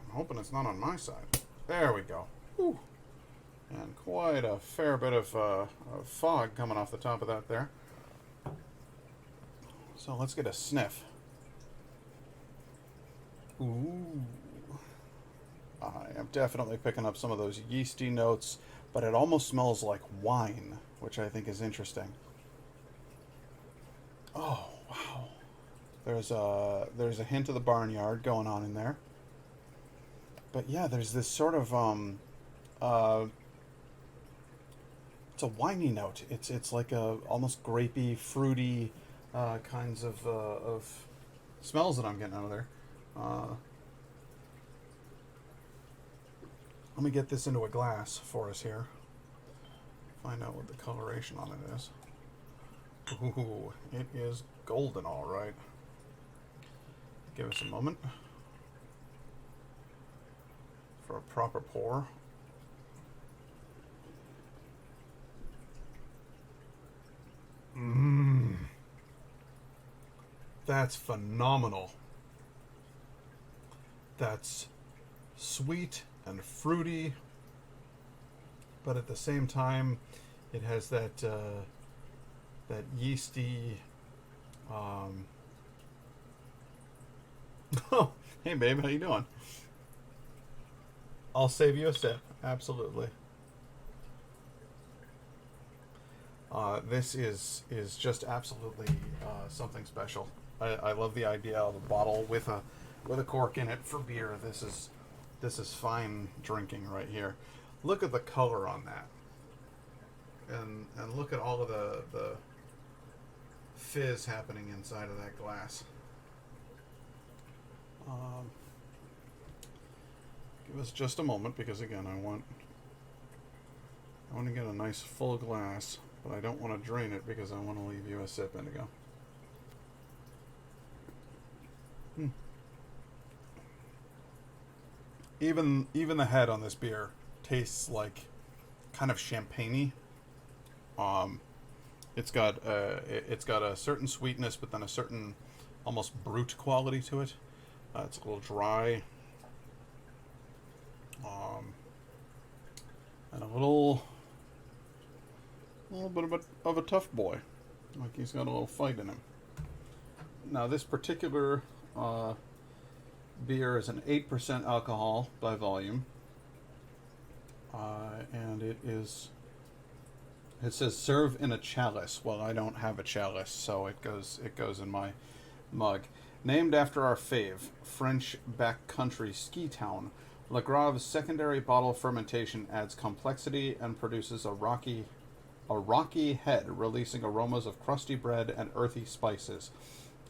Speaker 1: I'm hoping it's not on my side. There we go. Whew. And quite a fair bit of fog coming off the top of that there. So let's get a sniff. Ooh. I am definitely picking up some of those yeasty notes, but it almost smells like wine, which I think is interesting. Oh, wow. There's a hint of the barnyard going on in there. But yeah, there's this sort of it's a winey note. It's like a almost grapey, fruity kinds of smells that I'm getting out of there. Let me get this into a glass for us here. Find out what the coloration on it is. Ooh, it is golden, all right. Give us a moment for a proper pour. Mmm. That's phenomenal. That's sweet and fruity, but at the same time, it has that that yeasty. Oh, hey babe, how you doing? I'll save you a sip. Absolutely. This is just absolutely something special. I love the idea of a bottle with a cork in it for beer. This is fine drinking right here. Look at the color on that, and look at all of the fizz happening inside of that glass. Give us just a moment, because again, I want to get a nice full glass, but I don't want to drain it because I want to leave you a sip, Indigo. Even the head on this beer tastes like kind of champagne-y. It's got a certain sweetness, but then a certain almost brute quality to it. It's a little dry, and a little bit of a tough boy, like he's got a little fight in him. Now this particular beer is an 8% alcohol by volume, and it says serve in a chalice. Well, I don't have a chalice, so it goes in my mug. Named after our fave, French backcountry ski town, La Grave's secondary bottle fermentation adds complexity and produces a rocky head, releasing aromas of crusty bread and earthy spices.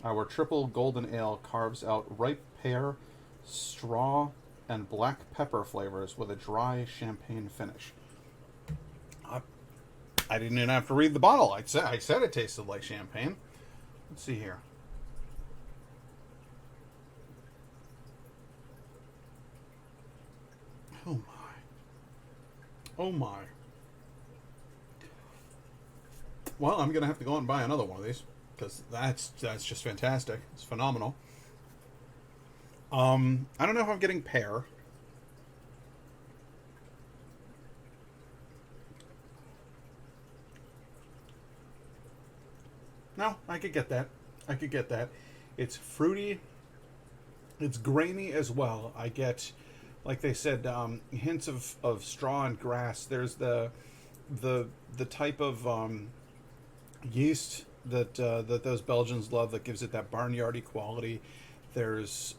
Speaker 1: Our triple golden ale carves out ripe pear, straw, and black pepper flavors with a dry champagne finish. I didn't even have to read the bottle. I said it tasted like champagne. Let's see here. Oh my. Oh my. Well, I'm gonna have to go and buy another one of these, because that's just fantastic. It's phenomenal. I don't know if I'm getting pear. No, I could get that. It's fruity. It's grainy as well. I get, like they said, hints of straw and grass. There's the type of yeast that those Belgians love that gives it that barnyardy quality. There's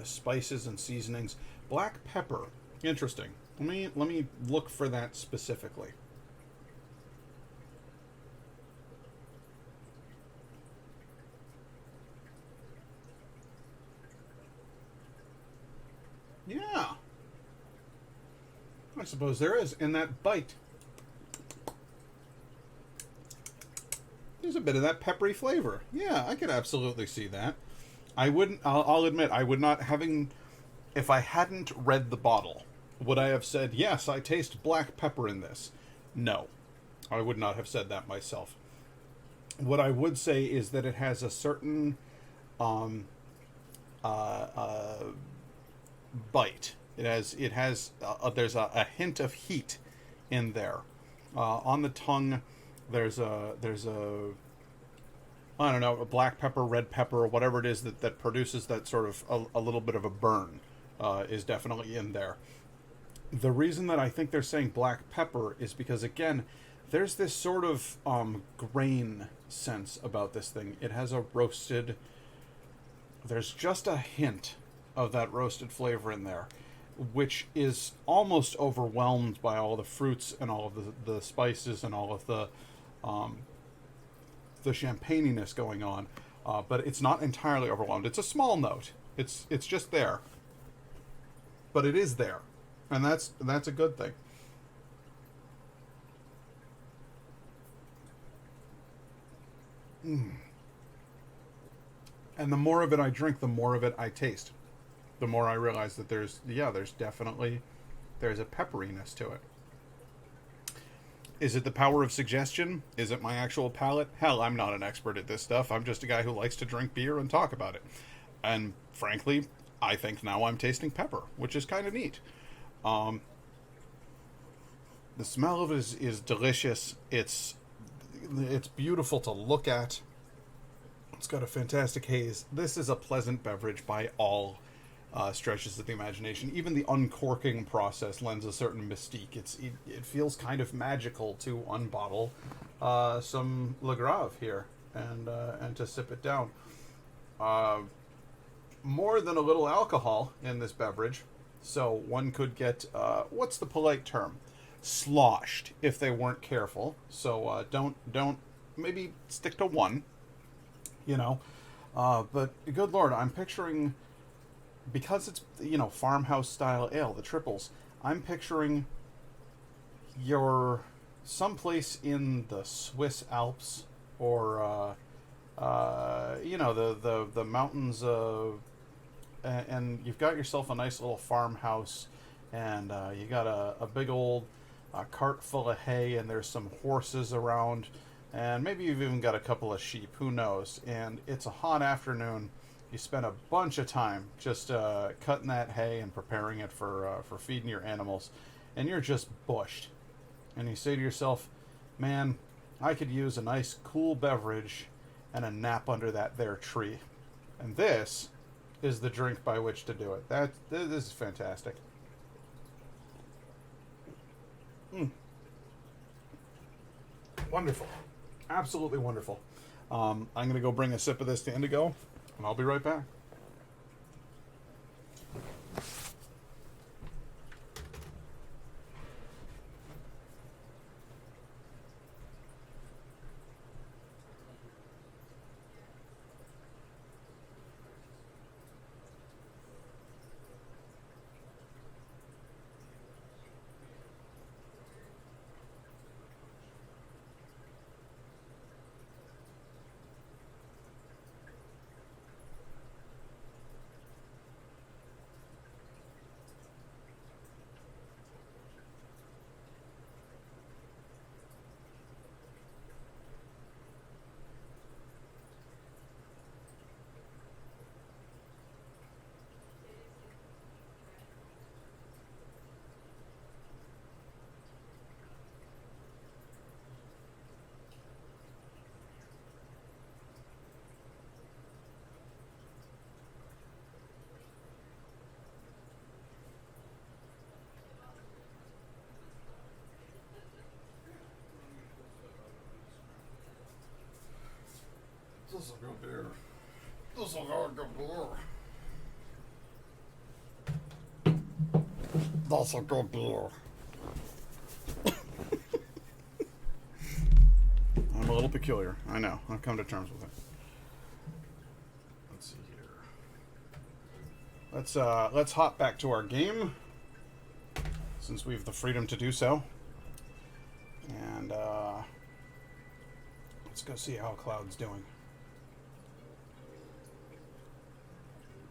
Speaker 1: spices and seasonings. Black pepper. Interesting. Let me look for that specifically. Yeah. I suppose there is in that bite. There's a bit of that peppery flavor. Yeah, I could absolutely see that. I wouldn't. I'll admit, I would not having. If I hadn't read the bottle, would I have said yes? I taste black pepper in this. No, I would not have said that myself. What I would say is that it has a certain uh, uh, bite. It has there's a hint of heat in there. On the tongue, there's a I don't know, a black pepper, red pepper, whatever it is that produces that sort of a little bit of a burn is definitely in there. The reason that I think they're saying black pepper is because, again, there's this sort of grain sense about this thing. It has a roasted. There's just a hint of that roasted flavor in there, which is almost overwhelmed by all the fruits and all of the spices and all of the champagniness going on. But it's not entirely overwhelmed. It's a small note. It's just there, but it is there, and that's a good thing. And the more of it I drink, the more of it I taste. The more I realize that there's definitely there's a pepperiness to it. Is it the power of suggestion? Is it my actual palate? Hell, I'm not an expert at this stuff. I'm just a guy who likes to drink beer and talk about it. And frankly, I think now I'm tasting pepper, which is kind of neat. The smell of it is delicious. It's beautiful to look at. It's got a fantastic haze. This is a pleasant beverage by all stretches of the imagination. Even the uncorking process lends a certain mystique. It feels kind of magical to unbottle some Le Grave here and to sip it down. More than a little alcohol in this beverage, so one could get what's the polite term? Sloshed if they weren't careful. So don't maybe stick to one. But good lord, I'm picturing, because it's farmhouse style ale, the triples. I'm picturing you're someplace in the Swiss Alps or the mountains and you've got yourself a nice little farmhouse, and you got a big old cart full of hay, and there's some horses around, and maybe you've even got a couple of sheep, who knows, and it's a hot afternoon. You spend a bunch of time just cutting that hay and preparing it for feeding your animals, and you're just bushed. And you say to yourself, man, I could use a nice cool beverage and a nap under that there tree. And this is the drink by which to do it. This is fantastic. Wonderful. Absolutely wonderful. I'm going to go bring a sip of this to Indigo, and I'll be right back.
Speaker 3: That's a good beer. That's a very good beer. That's a good beer.
Speaker 1: I'm a little peculiar. I know. I've come to terms with it. Let's see here. Let's hop back to our game, since we have the freedom to do so. And let's go see how Cloud's doing.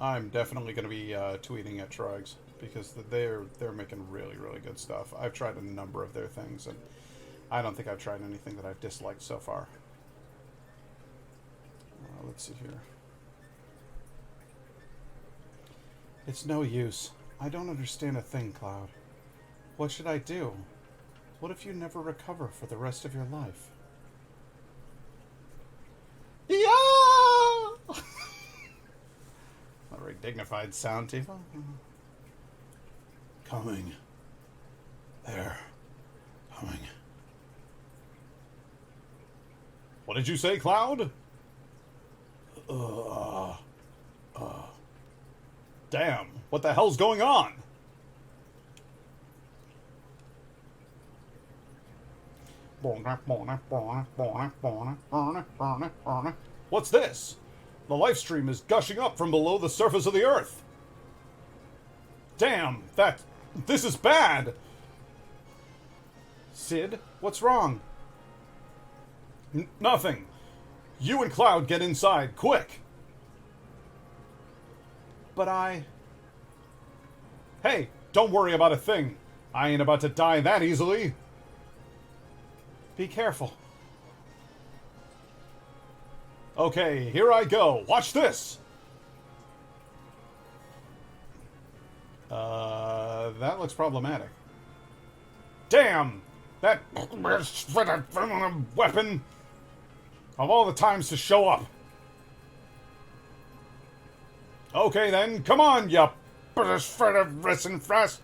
Speaker 1: I'm definitely going to be tweeting at Trogs, because they're making really, really good stuff. I've tried a number of their things, and I don't think I've tried anything that I've disliked so far. Let's see here. It's no use. I don't understand a thing, Cloud. What should I do? What if you never recover for the rest of your life? Yeah! A very dignified sound, Tifa.
Speaker 3: Coming. There. Coming.
Speaker 1: What did you say, Cloud? Damn, what the hell's going on? What's this? The life stream is gushing up from below the surface of the earth. Damn, this is bad. Sid, what's wrong? Nothing. You and Cloud get inside, quick. But Hey, don't worry about a thing. I ain't about to die that easily. Be careful. Okay, here I go. Watch this. That looks problematic. Damn! That weapon of all the times to show up. Okay then, come on, you British Federation fresh.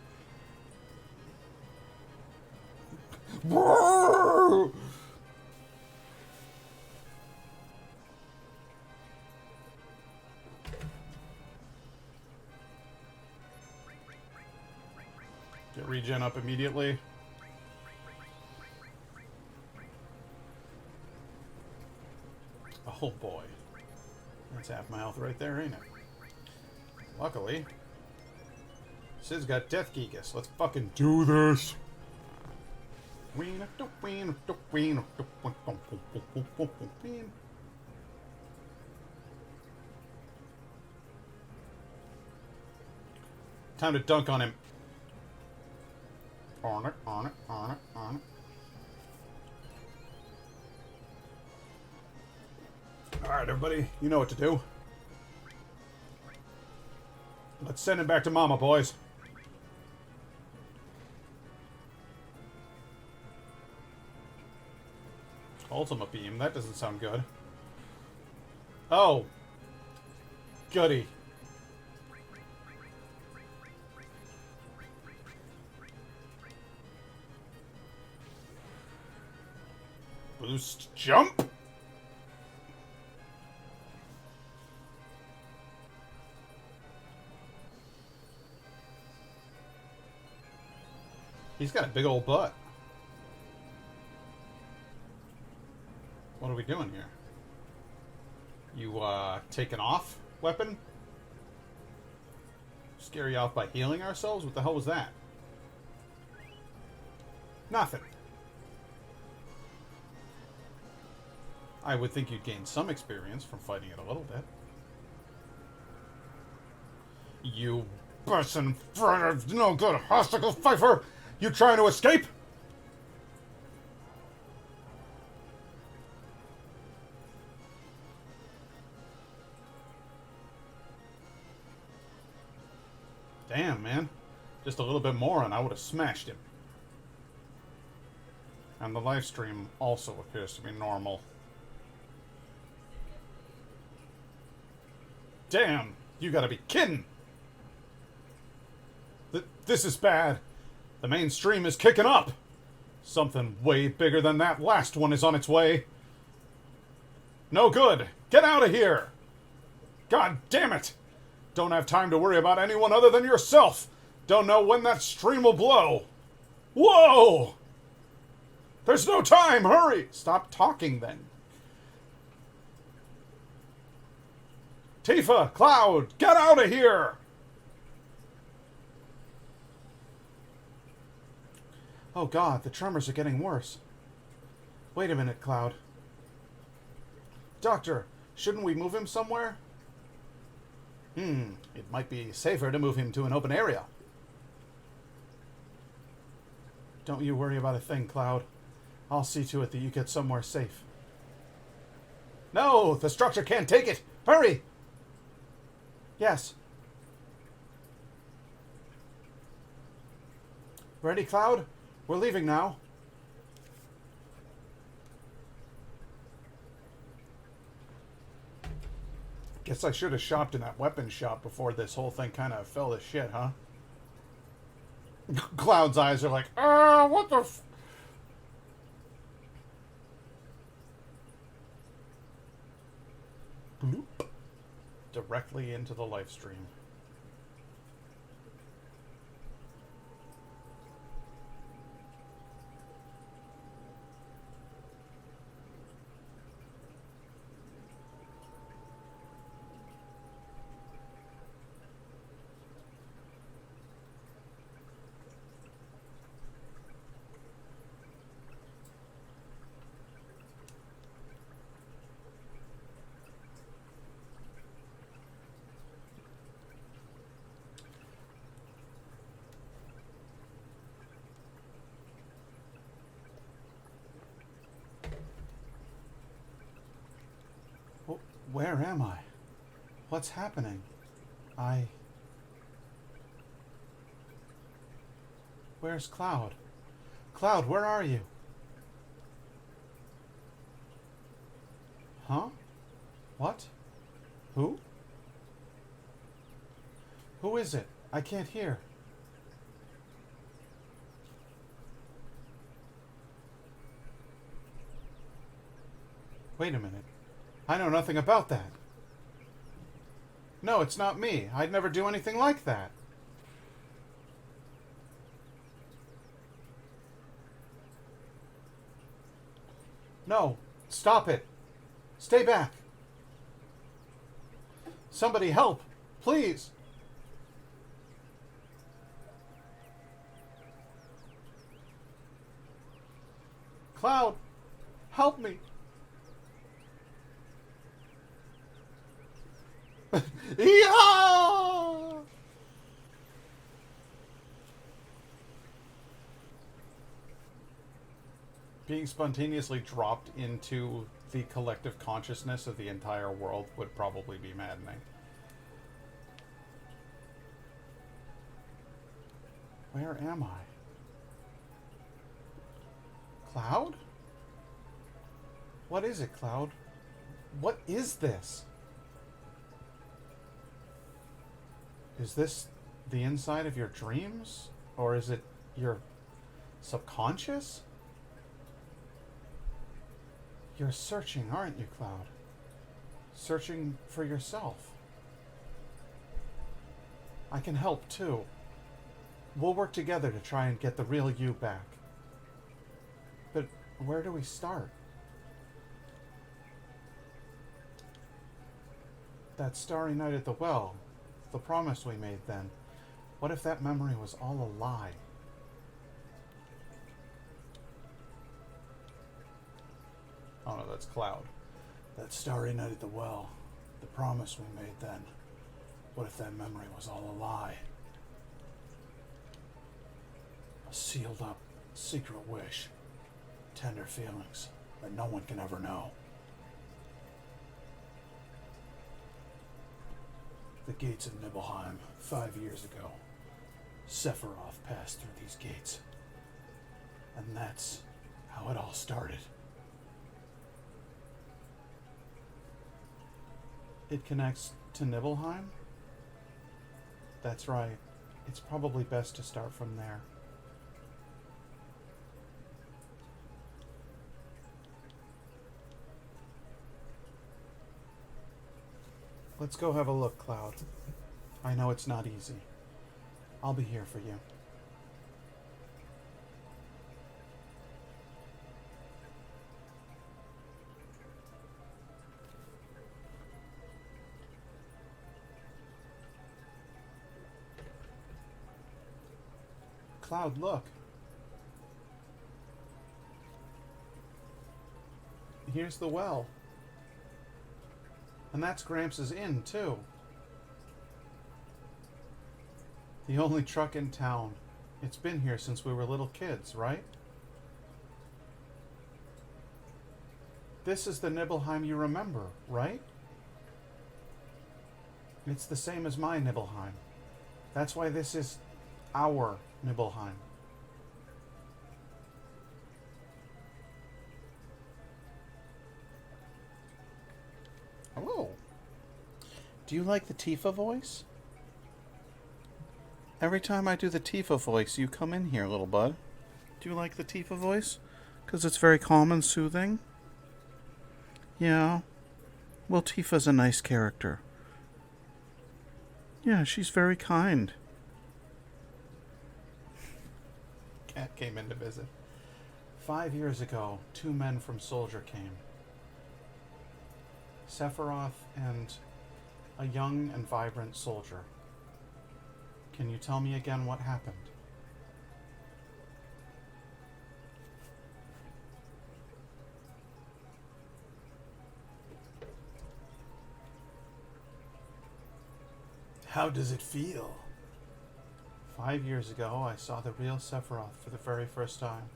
Speaker 1: Get regen up immediately. Oh boy. That's half my health right there, ain't it? Luckily, Sid's got Death Gigas. Let's fucking do this. Time to dunk on him. On it, on it, on it, on it. Alright, everybody, you know what to do. Let's send him back to Mama, boys. Ultimate Beam, that doesn't sound good. Oh. Goody. Boost jump? He's got a big old butt. What are we doing here? You, taking off weapon? Scare you off by healing ourselves? What the hell was that? Nothing. I would think you'd gain some experience from fighting it a little bit. You person, no good hosticle fifer! You trying to escape? Damn, man. Just a little bit more and I would have smashed him. And the live stream also appears to be normal. Damn, you gotta be kidding! This is bad. The main stream is kicking up. Something way bigger than that last one is on its way.
Speaker 5: No good. Get out of here. God damn it. Don't have time to worry about anyone other than yourself. Don't know when that stream will blow. Whoa! There's no time. Hurry. Stop talking then. Tifa, Cloud, get out of here. Oh God, the tremors are getting worse. Wait a minute, Cloud. Doctor, shouldn't we move him somewhere? It might be safer to move him to an open area. Don't you worry about a thing, Cloud. I'll see to it that you get somewhere safe. No, the structure can't take it. Hurry! Yes. Ready, Cloud? We're leaving now. Guess I should have shopped in that weapons shop before this whole thing kind of fell to shit, huh? Cloud's eyes are like, what the f... Bloop. Directly into the live stream. Where am I? What's happening? Where's Cloud? Cloud, where are you? Huh? What? Who? Who is it? I can't hear. Wait a minute. I know nothing about that. No, it's not me. I'd never do anything like that. No, stop it. Stay back. Somebody help, please. Cloud, help me. Yeah! Being spontaneously dropped into the collective consciousness of the entire world would probably be maddening. Where am I? Cloud? What is it, Cloud? What is this? Is this the inside of your dreams? Or is it your subconscious? You're searching, aren't you, Cloud? Searching for yourself. I can help, too. We'll work together to try and get the real you back. But where do we start? That starry night at the well, the promise we made then. What if that memory was all a lie? Oh no, that's Cloud. That starry night at the well, the promise we made then. What if that memory was all a lie? A sealed up, secret wish. Tender feelings that no one can ever know. The gates of Nibelheim, 5 years ago. Sephiroth passed through these gates. And that's how it all started. It connects to Nibelheim? That's right. It's probably best to start from there.
Speaker 1: Let's go have a look, Cloud. I know it's not easy. I'll be here for you. Cloud, look. Here's the well. And that's Gramps' inn, too. The only truck in town. It's been here since we were little kids, right? This is the Nibelheim you remember, right? It's the same as my Nibelheim. That's why this is our Nibelheim. Hello. Do you like the Tifa voice? Every time I do the Tifa voice, you come in here, little bud. Do you like the Tifa voice? Because it's very calm and soothing? Yeah. Well, Tifa's a nice character. Yeah, she's very kind. Cat came in to visit. 5 years ago, 2 men from Soldier came. Sephiroth and a young and vibrant soldier. Can you tell me again what happened?
Speaker 3: How does it feel?
Speaker 1: 5 years ago, I saw the real Sephiroth for the very first time.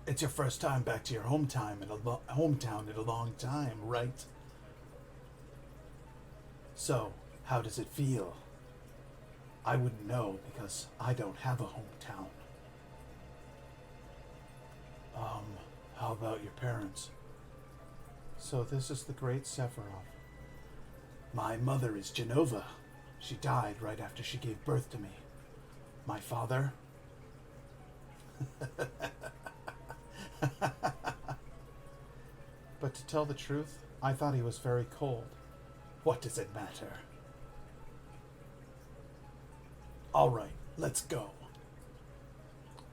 Speaker 3: It's your first time back to your hometown in a long time, right? So, how does it feel? I wouldn't know because I don't have a hometown. How about your parents?
Speaker 1: So this is the great Sephiroth.
Speaker 3: My mother is Genova. She died right after she gave birth to me. My father?
Speaker 1: But to tell the truth, I thought he was very cold.
Speaker 3: What does it matter? All right, let's go.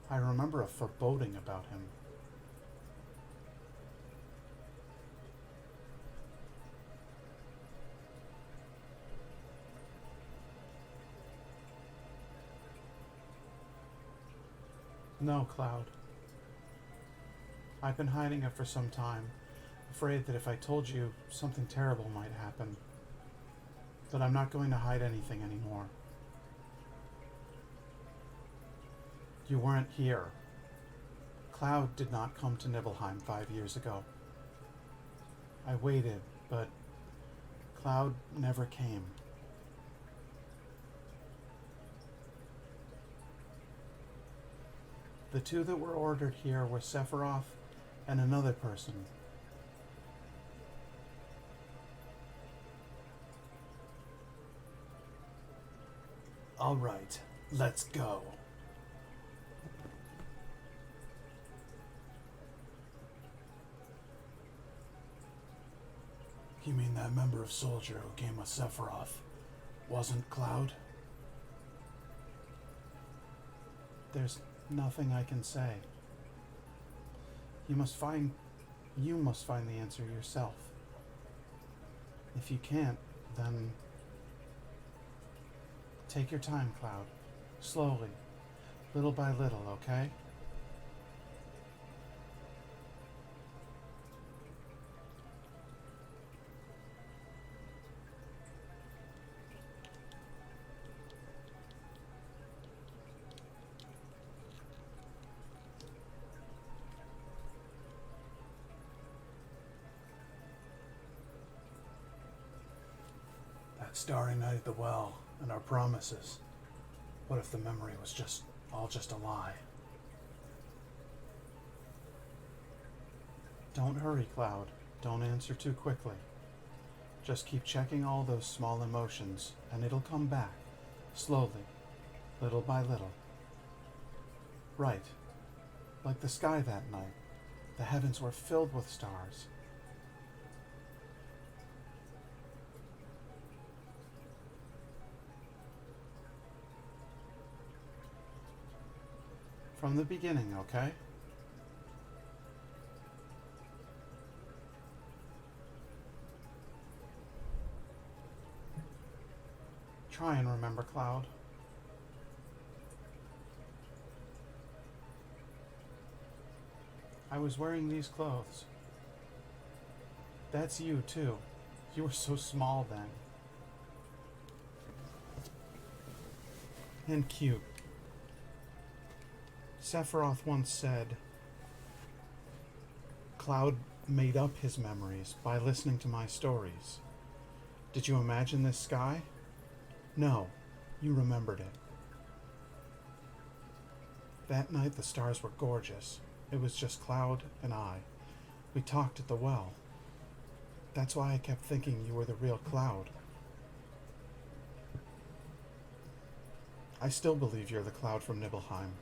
Speaker 1: I remember a foreboding about him. No, Cloud. I've been hiding it for some time, afraid that if I told you, something terrible might happen. But I'm not going to hide anything anymore. You weren't here. Cloud did not come to Nibelheim 5 years ago. I waited, but Cloud never came. The 2 that were ordered here were Sephiroth and another person.
Speaker 3: All right, let's go. You mean that member of Soldier who came with Sephiroth wasn't Cloud?
Speaker 1: There's nothing I can say. You must find the answer yourself. If you can't, then take your time, Cloud. Slowly, little by little, okay?
Speaker 3: That starry night at the well and our promises. What if the memory was just a lie?
Speaker 1: Don't hurry, Cloud. Don't answer too quickly. Just keep checking all those small emotions, and it'll come back, slowly, little by little. Right. Like the sky that night. The heavens were filled with stars. From the beginning, okay? Try and remember, Cloud. I was wearing these clothes. That's you, too. You were so small then. And cute. Sephiroth once said, Cloud made up his memories by listening to my stories. Did you imagine this sky? No, you remembered it. That night the stars were gorgeous. It was just Cloud and I. We talked at the well. That's why I kept thinking you were the real Cloud. I still believe you're the Cloud from Nibelheim.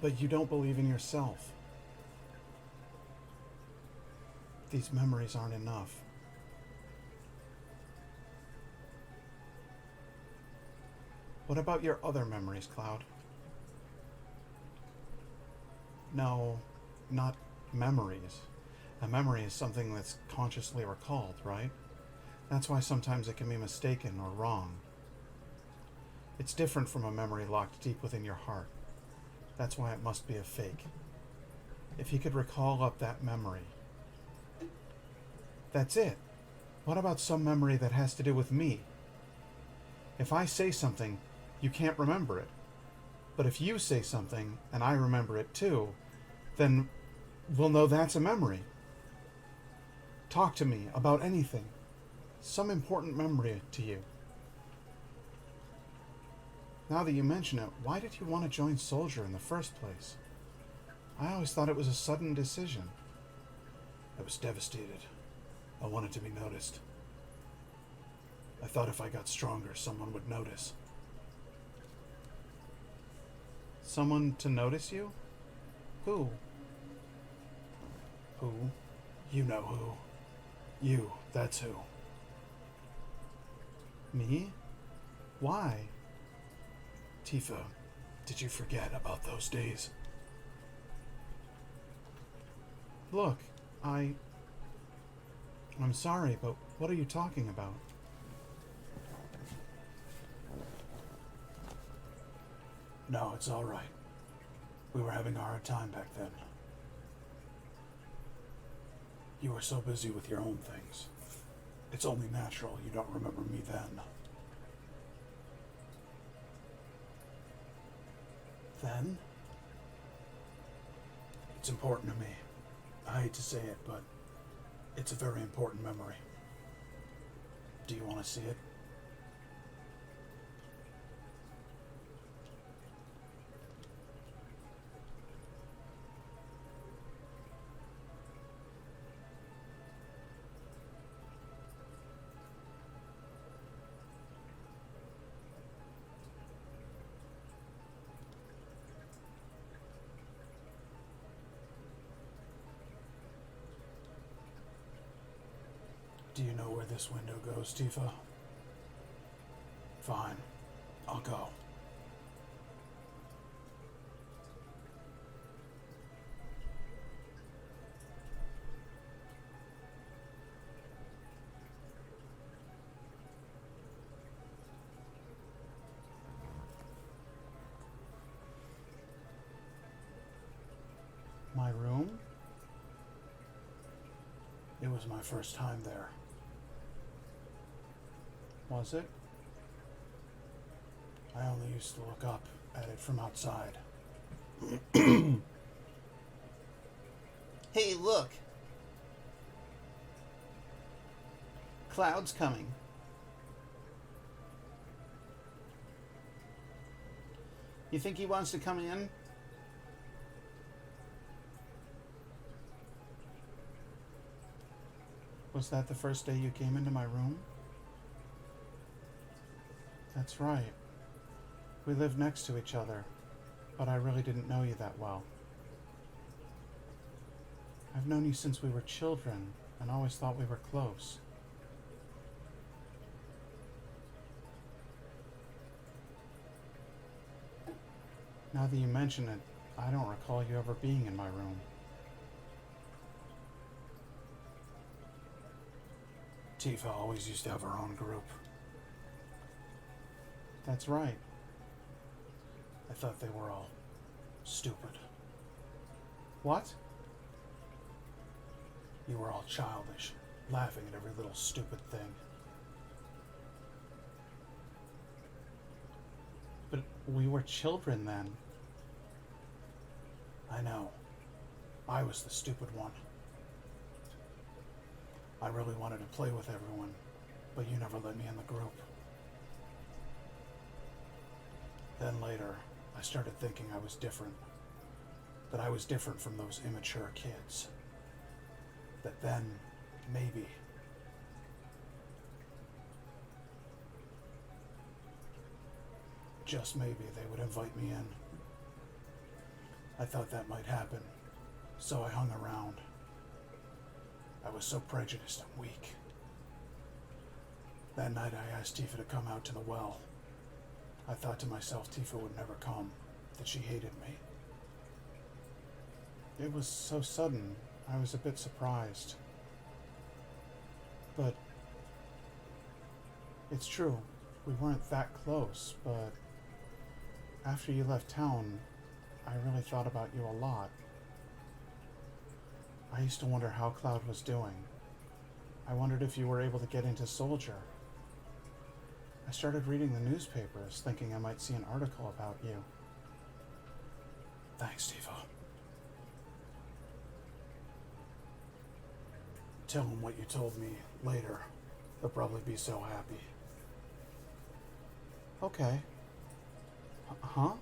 Speaker 1: But you don't believe in yourself. These memories aren't enough. What about your other memories, Cloud? No, not memories. A memory is something that's consciously recalled, right? That's why sometimes it can be mistaken or wrong. It's different from a memory locked deep within your heart. That's why it must be a fake. If he could recall up that memory. That's it. What about some memory that has to do with me? If I say something, you can't remember it. But if you say something, and I remember it too, then we'll know that's a memory. Talk to me about anything. Some important memory to you. Now that you mention it, why did you want to join Soldier in the first place? I always thought it was a sudden decision.
Speaker 2: I was devastated. I wanted to be noticed. I thought if I got stronger, someone would notice.
Speaker 1: Someone to notice you? Who?
Speaker 2: Who? You know who. You, that's who.
Speaker 1: Me? Why?
Speaker 2: Tifa, did you forget about those days?
Speaker 1: Look, I'm sorry, but what are you talking about?
Speaker 2: No, it's all right. We were having a hard time back then. You were so busy with your own things. It's only natural you don't remember me then.
Speaker 1: Then?
Speaker 2: It's important to me. I hate to say it, but it's a very important memory. Do you want to see it? Do you know where this window goes, Tifa? Fine. I'll go.
Speaker 1: My room?
Speaker 2: It was my first time there.
Speaker 1: Was it?
Speaker 2: I only used to look up at it from outside.
Speaker 4: Hey, look! Cloud's coming. You think he wants to come in?
Speaker 1: Was that the first day you came into my room? That's right. We lived next to each other, but I really didn't know you that well. I've known you since we were children, and always thought we were close. Now that you mention it, I don't recall you ever being in my room.
Speaker 2: Tifa always used to have her own group.
Speaker 1: That's right.
Speaker 2: I thought they were all stupid.
Speaker 1: What?
Speaker 2: You were all childish, laughing at every little stupid thing.
Speaker 1: But we were children then.
Speaker 2: I know. I was the stupid one. I really wanted to play with everyone, but you never let me in the group. Then later, I started thinking I was different. That I was different from those immature kids. That then, maybe, just maybe, they would invite me in. I thought that might happen, so I hung around. I was so prejudiced and weak. That night I asked Tifa to come out to the well. I thought to myself Tifa would never come, that she hated me.
Speaker 1: It was so sudden, I was a bit surprised. But it's true, we weren't that close, but after you left town, I really thought about you a lot. I used to wonder how Cloud was doing. I wondered if you were able to get into Soldier. I started reading the newspapers, thinking I might see an article about you.
Speaker 2: Thanks, Tifa. Tell him what you told me later. He'll probably be so happy.
Speaker 1: Okay. Huh?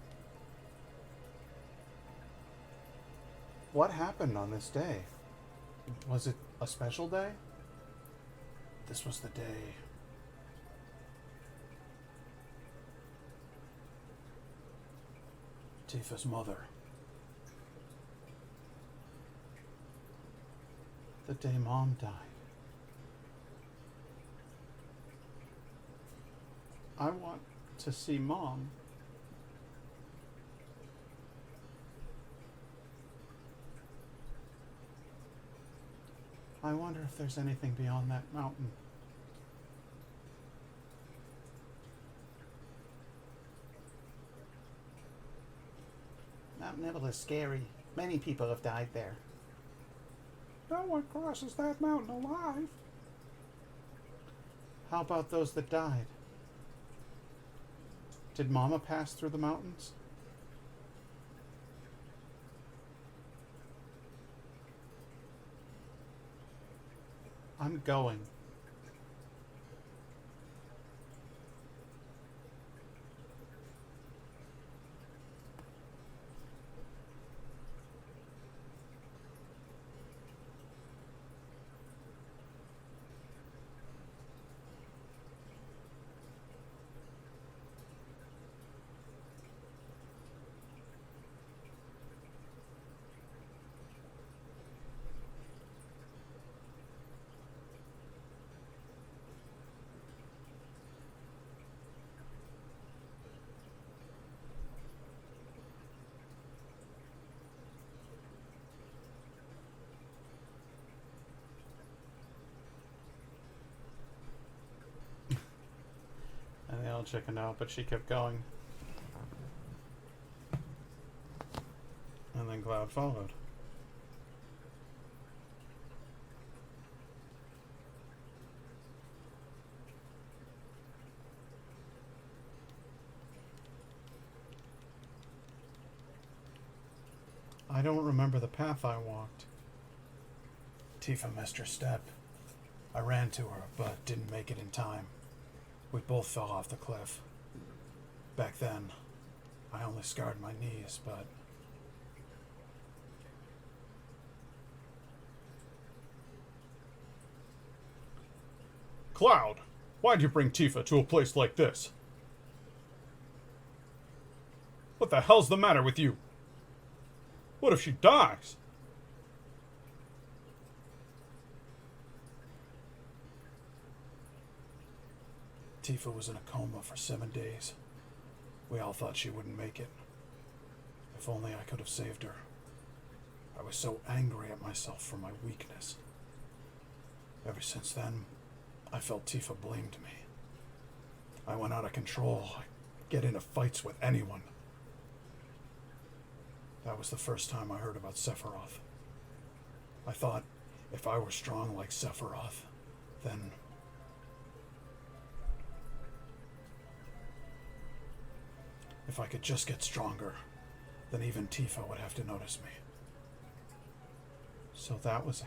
Speaker 1: What happened on this day? Was it a special day?
Speaker 2: This was the day Tifa's mother.
Speaker 1: The day Mom died. I want to see Mom. I wonder if there's anything beyond that mountain.
Speaker 4: Mount Nibble is scary. Many people have died there.
Speaker 2: No one crosses that mountain alive.
Speaker 1: How about those that died? Did Mama pass through the mountains? I'm going. And they all chickened out, but she kept going. And then Cloud followed. I don't remember the path I walked.
Speaker 2: Tifa missed her step. I ran to her, but didn't make it in time. We both fell off the cliff. Back then, I only scarred my knees, but...
Speaker 5: Cloud, why'd you bring Tifa to a place like this? What the hell's the matter with you? What if she dies?
Speaker 2: Tifa was in a coma for 7 days. We all thought she wouldn't make it. If only I could have saved her. I was so angry at myself for my weakness. Ever since then, I felt Tifa blamed me. I went out of control. I get into fights with anyone. That was the first time I heard about Sephiroth. I thought if I were strong like Sephiroth, then... if I could just get stronger, then even Tifa would have to notice me. So that was it.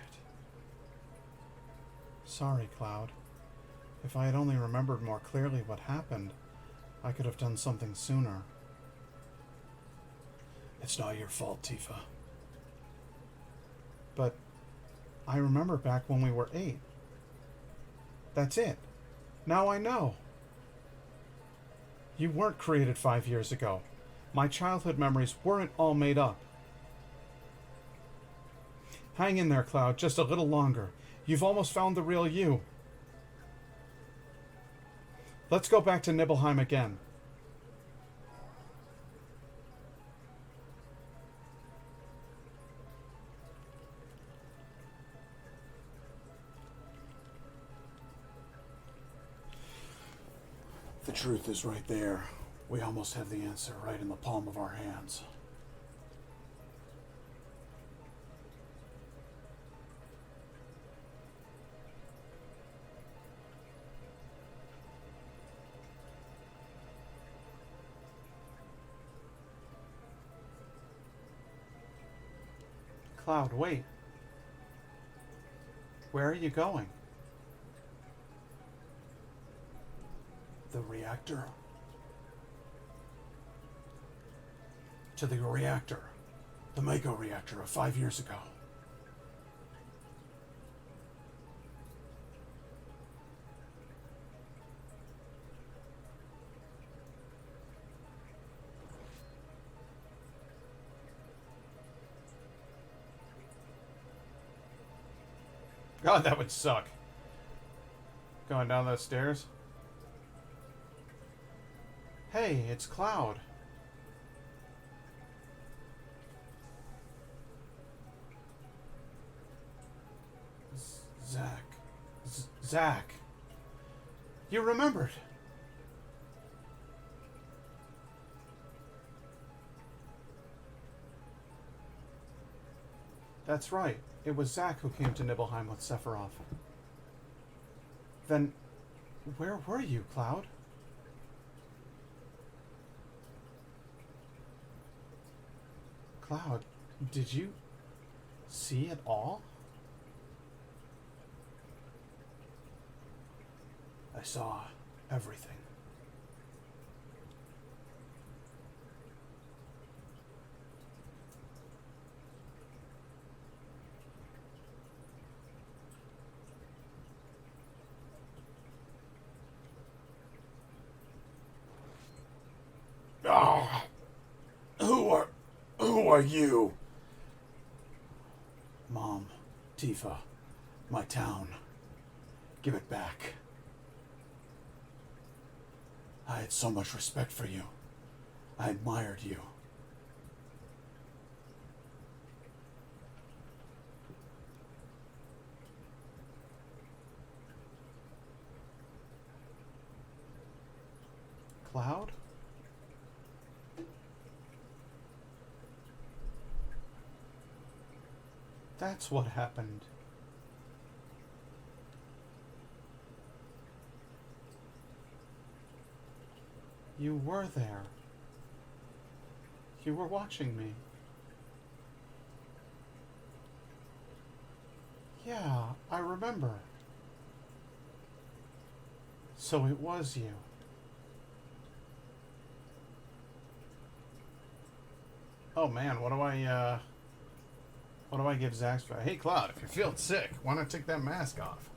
Speaker 2: Sorry, Cloud. If I had only remembered more clearly what happened, I could have done something sooner. It's not your fault, Tifa. But I remember back when we were 8. That's it. Now I know. You weren't created 5 years ago. My childhood memories weren't all made up. Hang in there, Cloud, just a little longer. You've almost found the real you. Let's go back to Nibelheim again. The truth is right there. We almost have the answer right in the palm of our hands. Cloud, wait. Where are you going? The reactor? To the reactor. The Mako reactor of 5 years ago. God, that would suck. Going down those stairs. Hey, it's Cloud. Zach. You remembered. That's right. It was Zach who came to Nibelheim with Sephiroth. Then, where were you, Cloud? Cloud, did you see it all? I saw everything. Ah, who are you? Mom, Tifa, my town. Give it back. I had so much respect for you. I admired you. Cloud? That's what happened. You were there. You were watching me. Yeah, I remember. So it was you. Oh man, what do I give Zach's for? Hey Cloud, if you're feeling sick, why not take that mask off?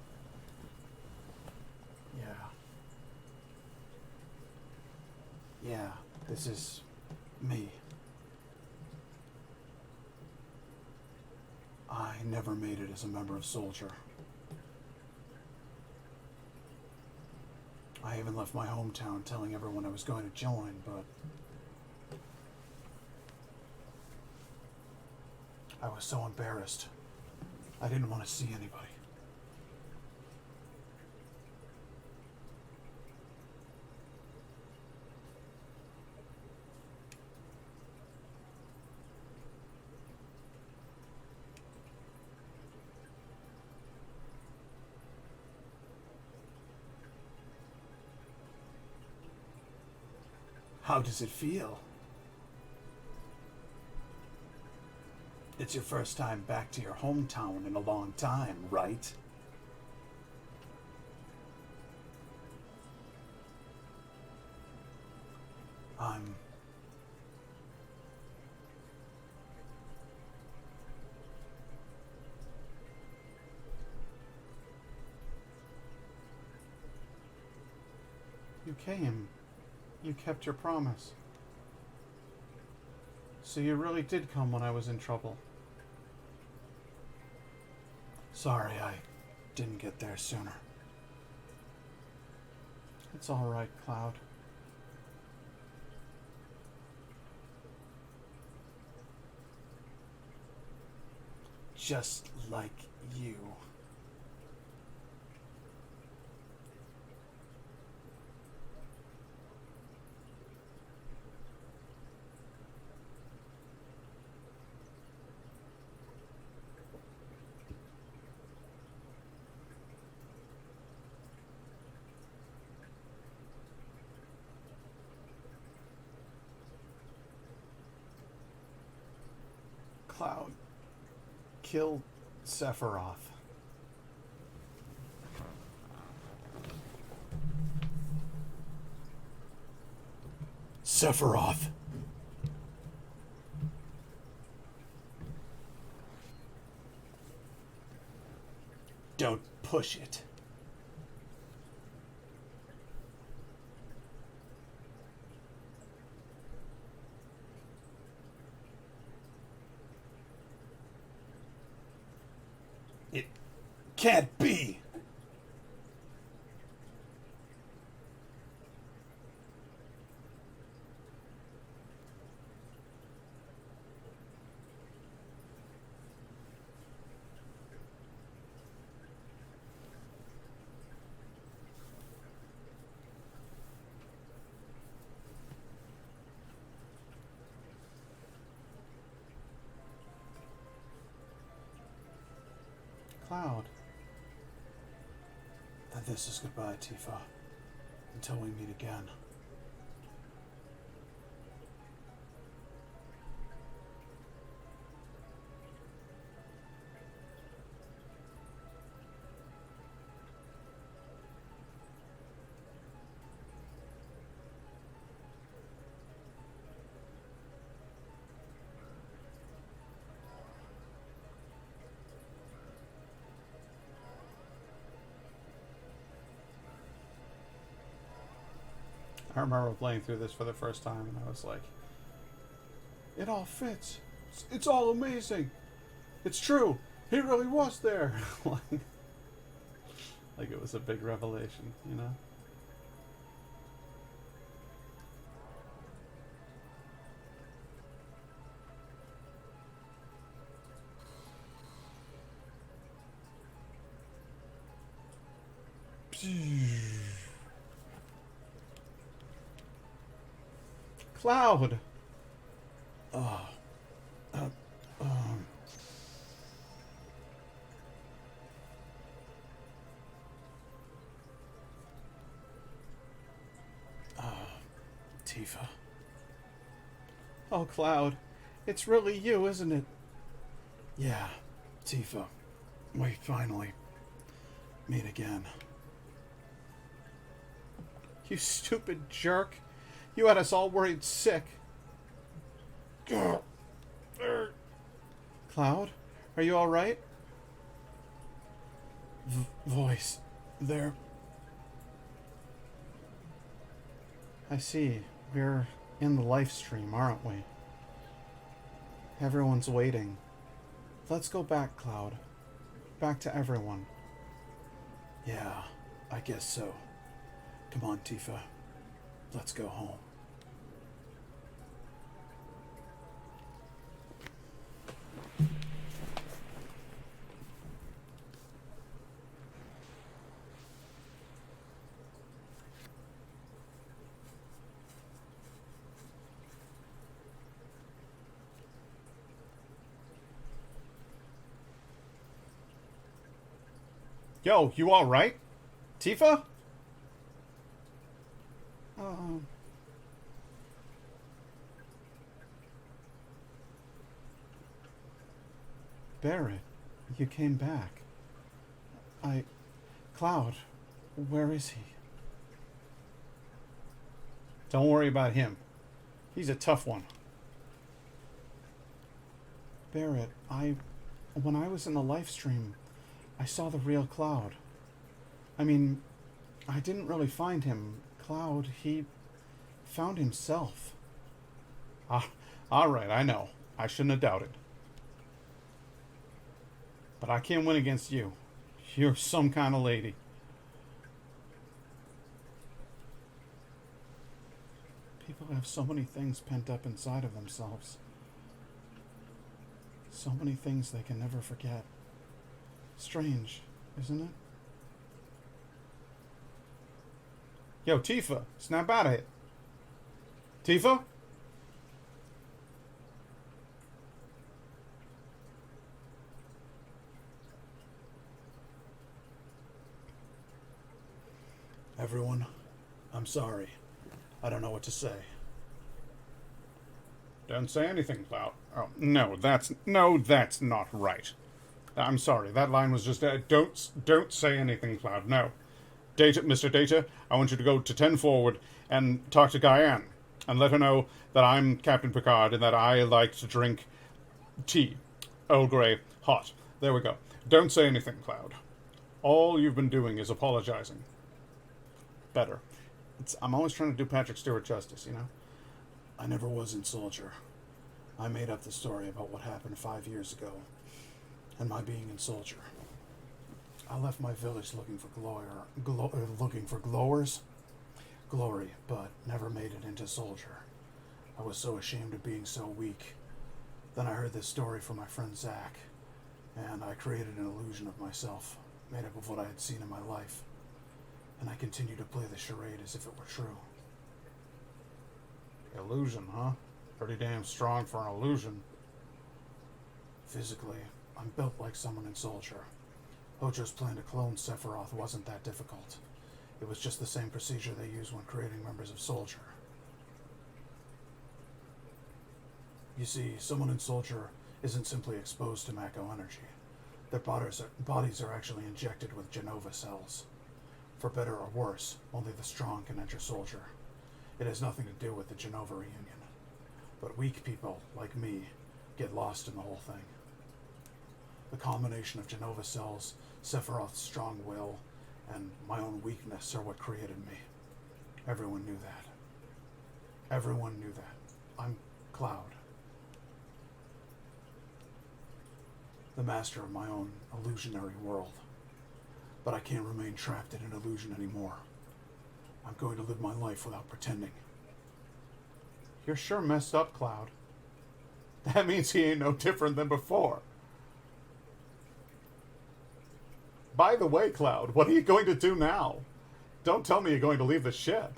Speaker 2: Yeah, this is me. I never made it as a member of Soldier. I even left my hometown telling everyone I was going to join, but
Speaker 1: I was so embarrassed. I didn't want to see anybody. How does it feel? It's your first time back to your hometown in a long time, right? I'm... You came. You kept your promise. So you really did come when I was in trouble. Sorry I didn't get there sooner. It's all right, Cloud. Just like you. Cloud killed Sephiroth. Sephiroth. Don't push it. It can't be. Cloud. Then this is goodbye, Tifa. Until we meet again. I remember playing through this for the first time and I was like, it all fits. It's all amazing. It's true. He really was there. like it was a big revelation, you know? Cloud. Oh. Tifa. Oh, Cloud. It's really you, isn't it? Yeah, Tifa. We finally meet again. You stupid jerk. You had us all worried sick. Cloud, are you all right? Voice, there. I see. We're in the live stream, aren't we? Everyone's waiting. Let's go back, Cloud. Back to everyone. Yeah, I guess so. Come on, Tifa. Let's go home. Yo, you alright? Tifa?
Speaker 4: Oh,
Speaker 1: Barrett, you came back. Cloud, where is he? Don't worry about him. He's a tough one. Barrett, when I was in the live stream, I saw the real Cloud. I mean, I didn't really find him. Cloud, he found himself. Ah, alright, I know. I shouldn't have doubted. But I can't win against you. You're some kind of lady. People have so many things pent up inside of themselves. So many things they can never forget. Strange, isn't it? Yo, Tifa, snap out of it. Tifa?
Speaker 2: Everyone, I'm sorry. I don't know what to say.
Speaker 1: Don't say anything, Cloud. Oh, no, that's not right. I'm sorry, that line was just, don't say anything, Cloud, no. Data, Mr. Data, I want you to go to 10 forward and talk to Guyane, and let her know that I'm Captain Picard and that I like to drink tea. Earl Grey, hot. There we go. Don't say anything, Cloud. All you've been doing is apologizing. Better. I'm always trying to do Patrick Stewart justice, you know?
Speaker 2: I never was in Soldier. I made up the story about what happened 5 years ago and my being in Soldier. I left my village looking for glory, but never made it into Soldier. I was so ashamed of being so weak. Then I heard this story from my friend Zach, and I created an illusion of myself, made up of what I had seen in my life, and I continued to play the charade as if it were true.
Speaker 1: Illusion, huh? Pretty damn strong for an illusion.
Speaker 2: Physically, I'm built like someone in Soldier. Hojo's plan to clone Sephiroth wasn't that difficult. It was just the same procedure they use when creating members of Soldier. You see, someone in Soldier isn't simply exposed to Mako energy. Their bodies are actually injected with Genova cells. For better or worse, only the strong can enter Soldier. It has nothing to do with the Genova reunion. But weak people, like me, get lost in the whole thing. The combination of Genova cells, Sephiroth's strong will, and my own weakness are what created me. Everyone knew that. Everyone knew that. I'm Cloud. The master of my own illusionary world. But I can't remain trapped in an illusion anymore. I'm going to live my life without pretending.
Speaker 1: You're sure messed up, Cloud. That means he ain't no different than before. By the way, Cloud, what are you going to do now? Don't tell me you're going to leave the ship.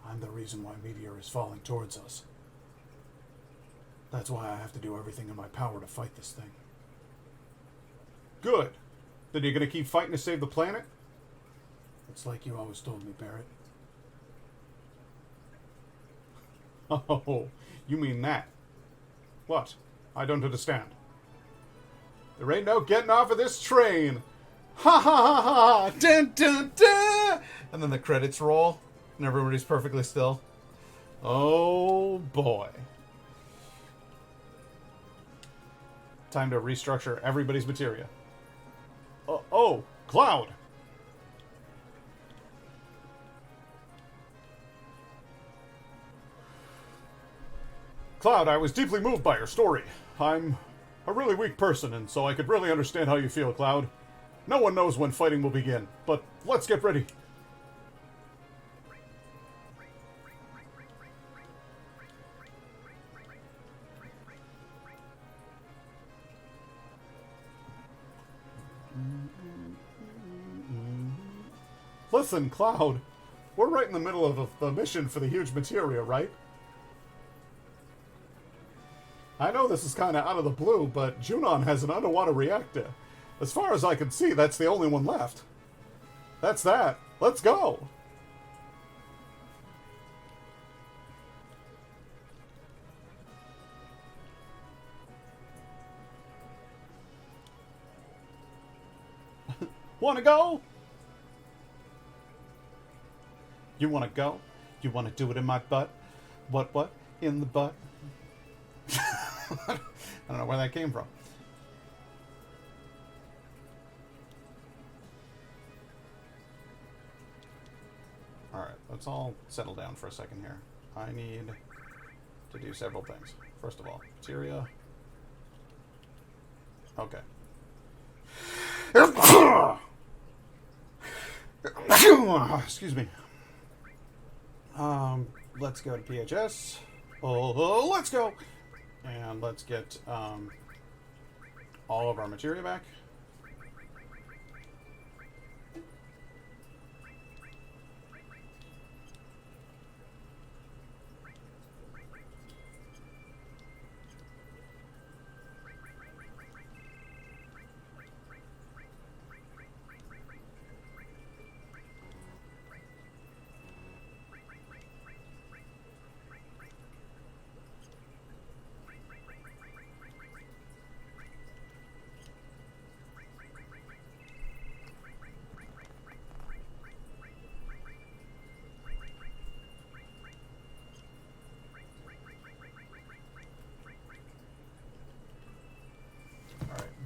Speaker 2: I'm the reason why Meteor is falling towards us. That's why I have to do everything in my power to fight this thing.
Speaker 1: Good. Then you're going to keep fighting to save the planet?
Speaker 2: It's like you always told me, Barrett.
Speaker 1: Oh, you mean that. What? I don't understand. There ain't no getting off of this train. Ha ha ha ha! Dun dun dun! And then the credits roll, and everybody's perfectly still. Oh boy. Time to restructure everybody's materia. Oh, Cloud! Cloud, I was deeply moved by your story. I'm a really weak person, and so I could really understand how you feel, Cloud. No one knows when fighting will begin, but let's get ready. Listen, Cloud, we're right in the middle of the mission for the huge materia, right? I know this is kind of out of the blue, but Junon has an underwater reactor.
Speaker 5: As far as I can see, that's the only one left. That's that. Let's go. Wanna go? You wanna go? You wanna do it in my butt? What? In the butt? I don't know where that came from. Alright, let's all settle down for a second here. I need to do several things. First of all, materia. Okay. Excuse me. Let's go to PHS. Oh, let's go! And let's get all of our materia back.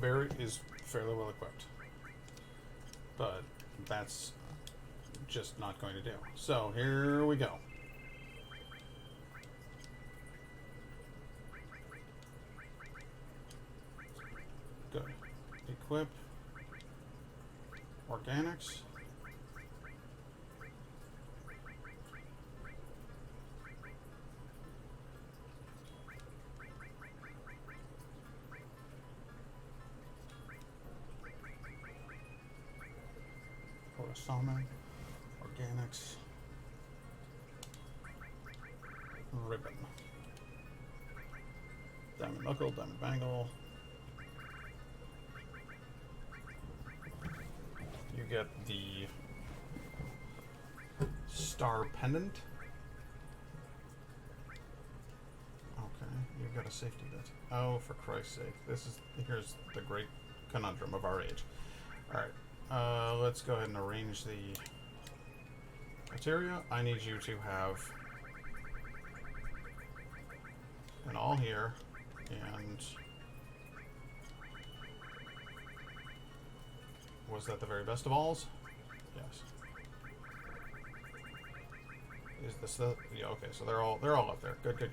Speaker 5: Barry is fairly well equipped, but that's just not going to do. So here we go. Good. Equip. Organics. Salmon, organics, ribbon, diamond knuckle, diamond bangle. You get the star pendant. Okay, you've got a safety bit. Oh, for Christ's sake! Here's the great conundrum of our age. All right. Let's go ahead and arrange the materia. I need you to have an all here, and was that the very best of alls? Yes. Is this the? Yeah. Okay. So they're all up there. Good.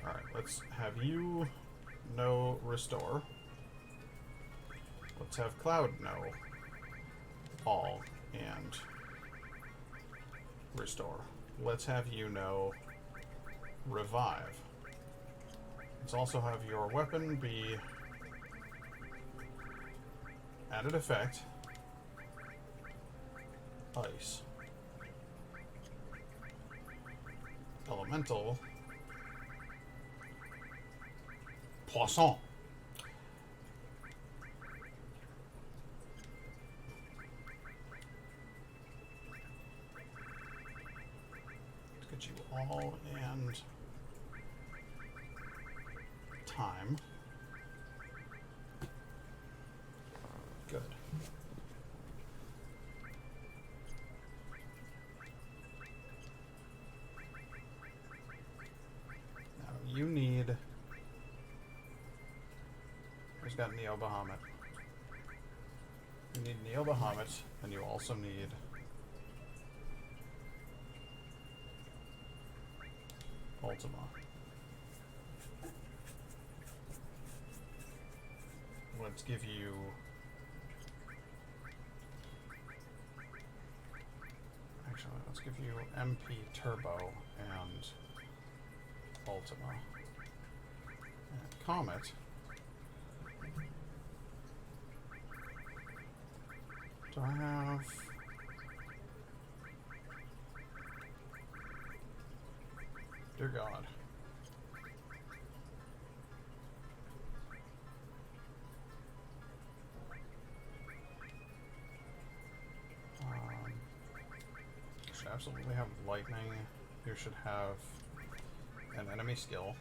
Speaker 5: All right. Let's have you no restore. Let's have Cloud no all and restore. Let's have you no revive. Let's also have your weapon be added effect ice. Elemental poisson. You all and time. Good. Now you need. Who's got Neo Bahamut? You need Neo Bahamut, and you also need. Ultima. Let's give you actually let's give you MP Turbo and Ultima. And Comet. Do I have dear God.
Speaker 1: absolutely have lightning. You should have an enemy skill.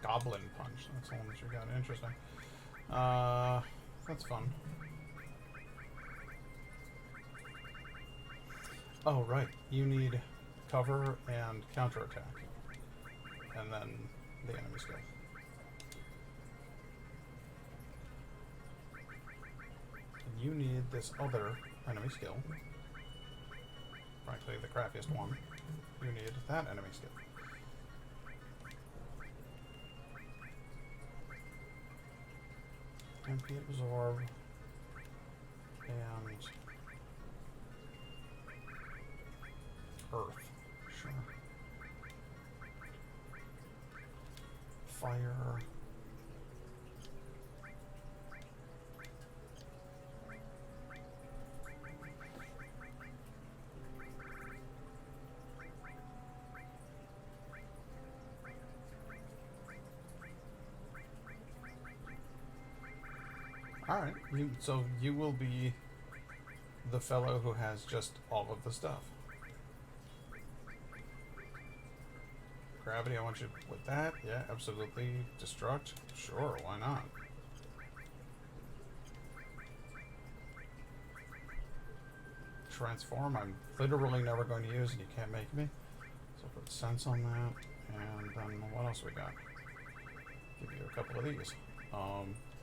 Speaker 1: Goblin punch. That's the one that you got. Interesting. That's fun. Oh, right. You need cover and counterattack. And then the enemy skill. And you need this other enemy skill. Frankly, the crappiest one. You need that enemy skill. MP absorb. And earth. Sure. Fire. Alright, so you will be the fellow who has just all of the stuff. Gravity, I want you with that. Yeah, absolutely. Destruct? Sure, why not? Transform, I'm literally never going to use and you can't make me. So put sense on that. And then what else we got? Give you a couple of these.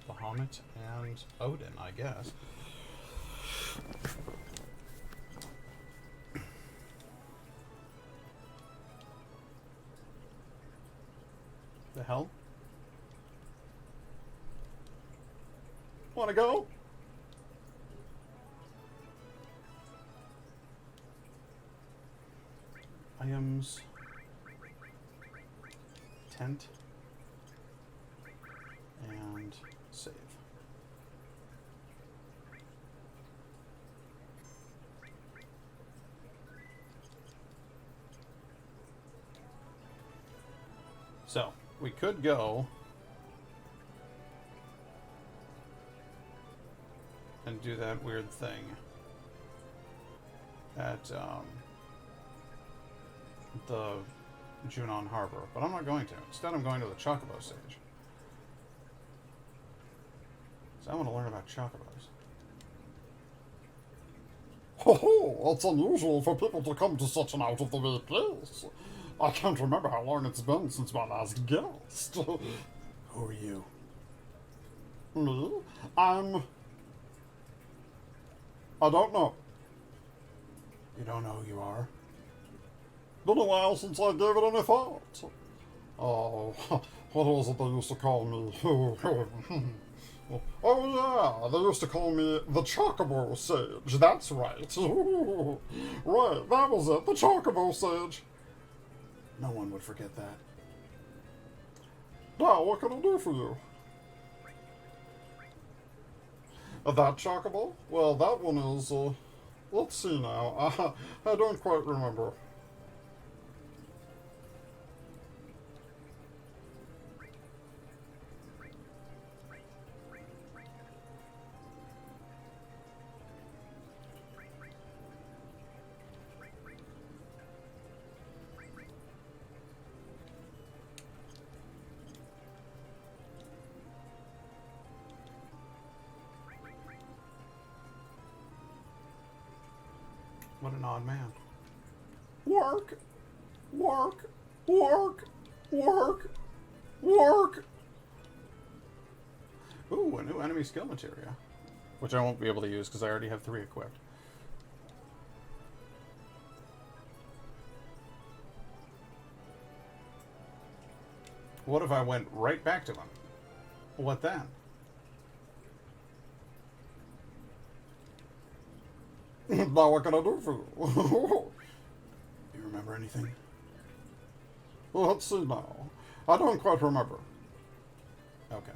Speaker 1: Bahamut and Odin, I guess. The hell? Wanna go? Items. Tent. And save. So, we could go and do that weird thing at the Junon Harbor, but I'm not going to. Instead, I'm going to the Chocobo Sage. So I want to learn about chocobos.
Speaker 3: Ho ho! It's unusual for people to come to such an out-of-the-way place. I can't remember how long it's been since my last guest.
Speaker 1: Who are you?
Speaker 3: Me? I don't know.
Speaker 1: You don't know who you are?
Speaker 3: Been a while since I gave it any thought. Oh, what was it they used to call me? Oh yeah, they used to call me the Chocobo Sage. That's right. Right, that was it, the Chocobo Sage.
Speaker 1: No one would forget that.
Speaker 3: Now, what can I do for you? That Chocobo? Well, that one is, let's see now. I don't quite remember.
Speaker 1: What an odd man.
Speaker 3: Work! Work! Work! Work! Work!
Speaker 1: Ooh, a new enemy skill materia. Which I won't be able to use because I already have 3 equipped. What if I went right back to him? What then?
Speaker 3: Now what can I do for you?
Speaker 1: Do you remember anything?
Speaker 3: Well, let's see now. I don't quite remember.
Speaker 1: Okay.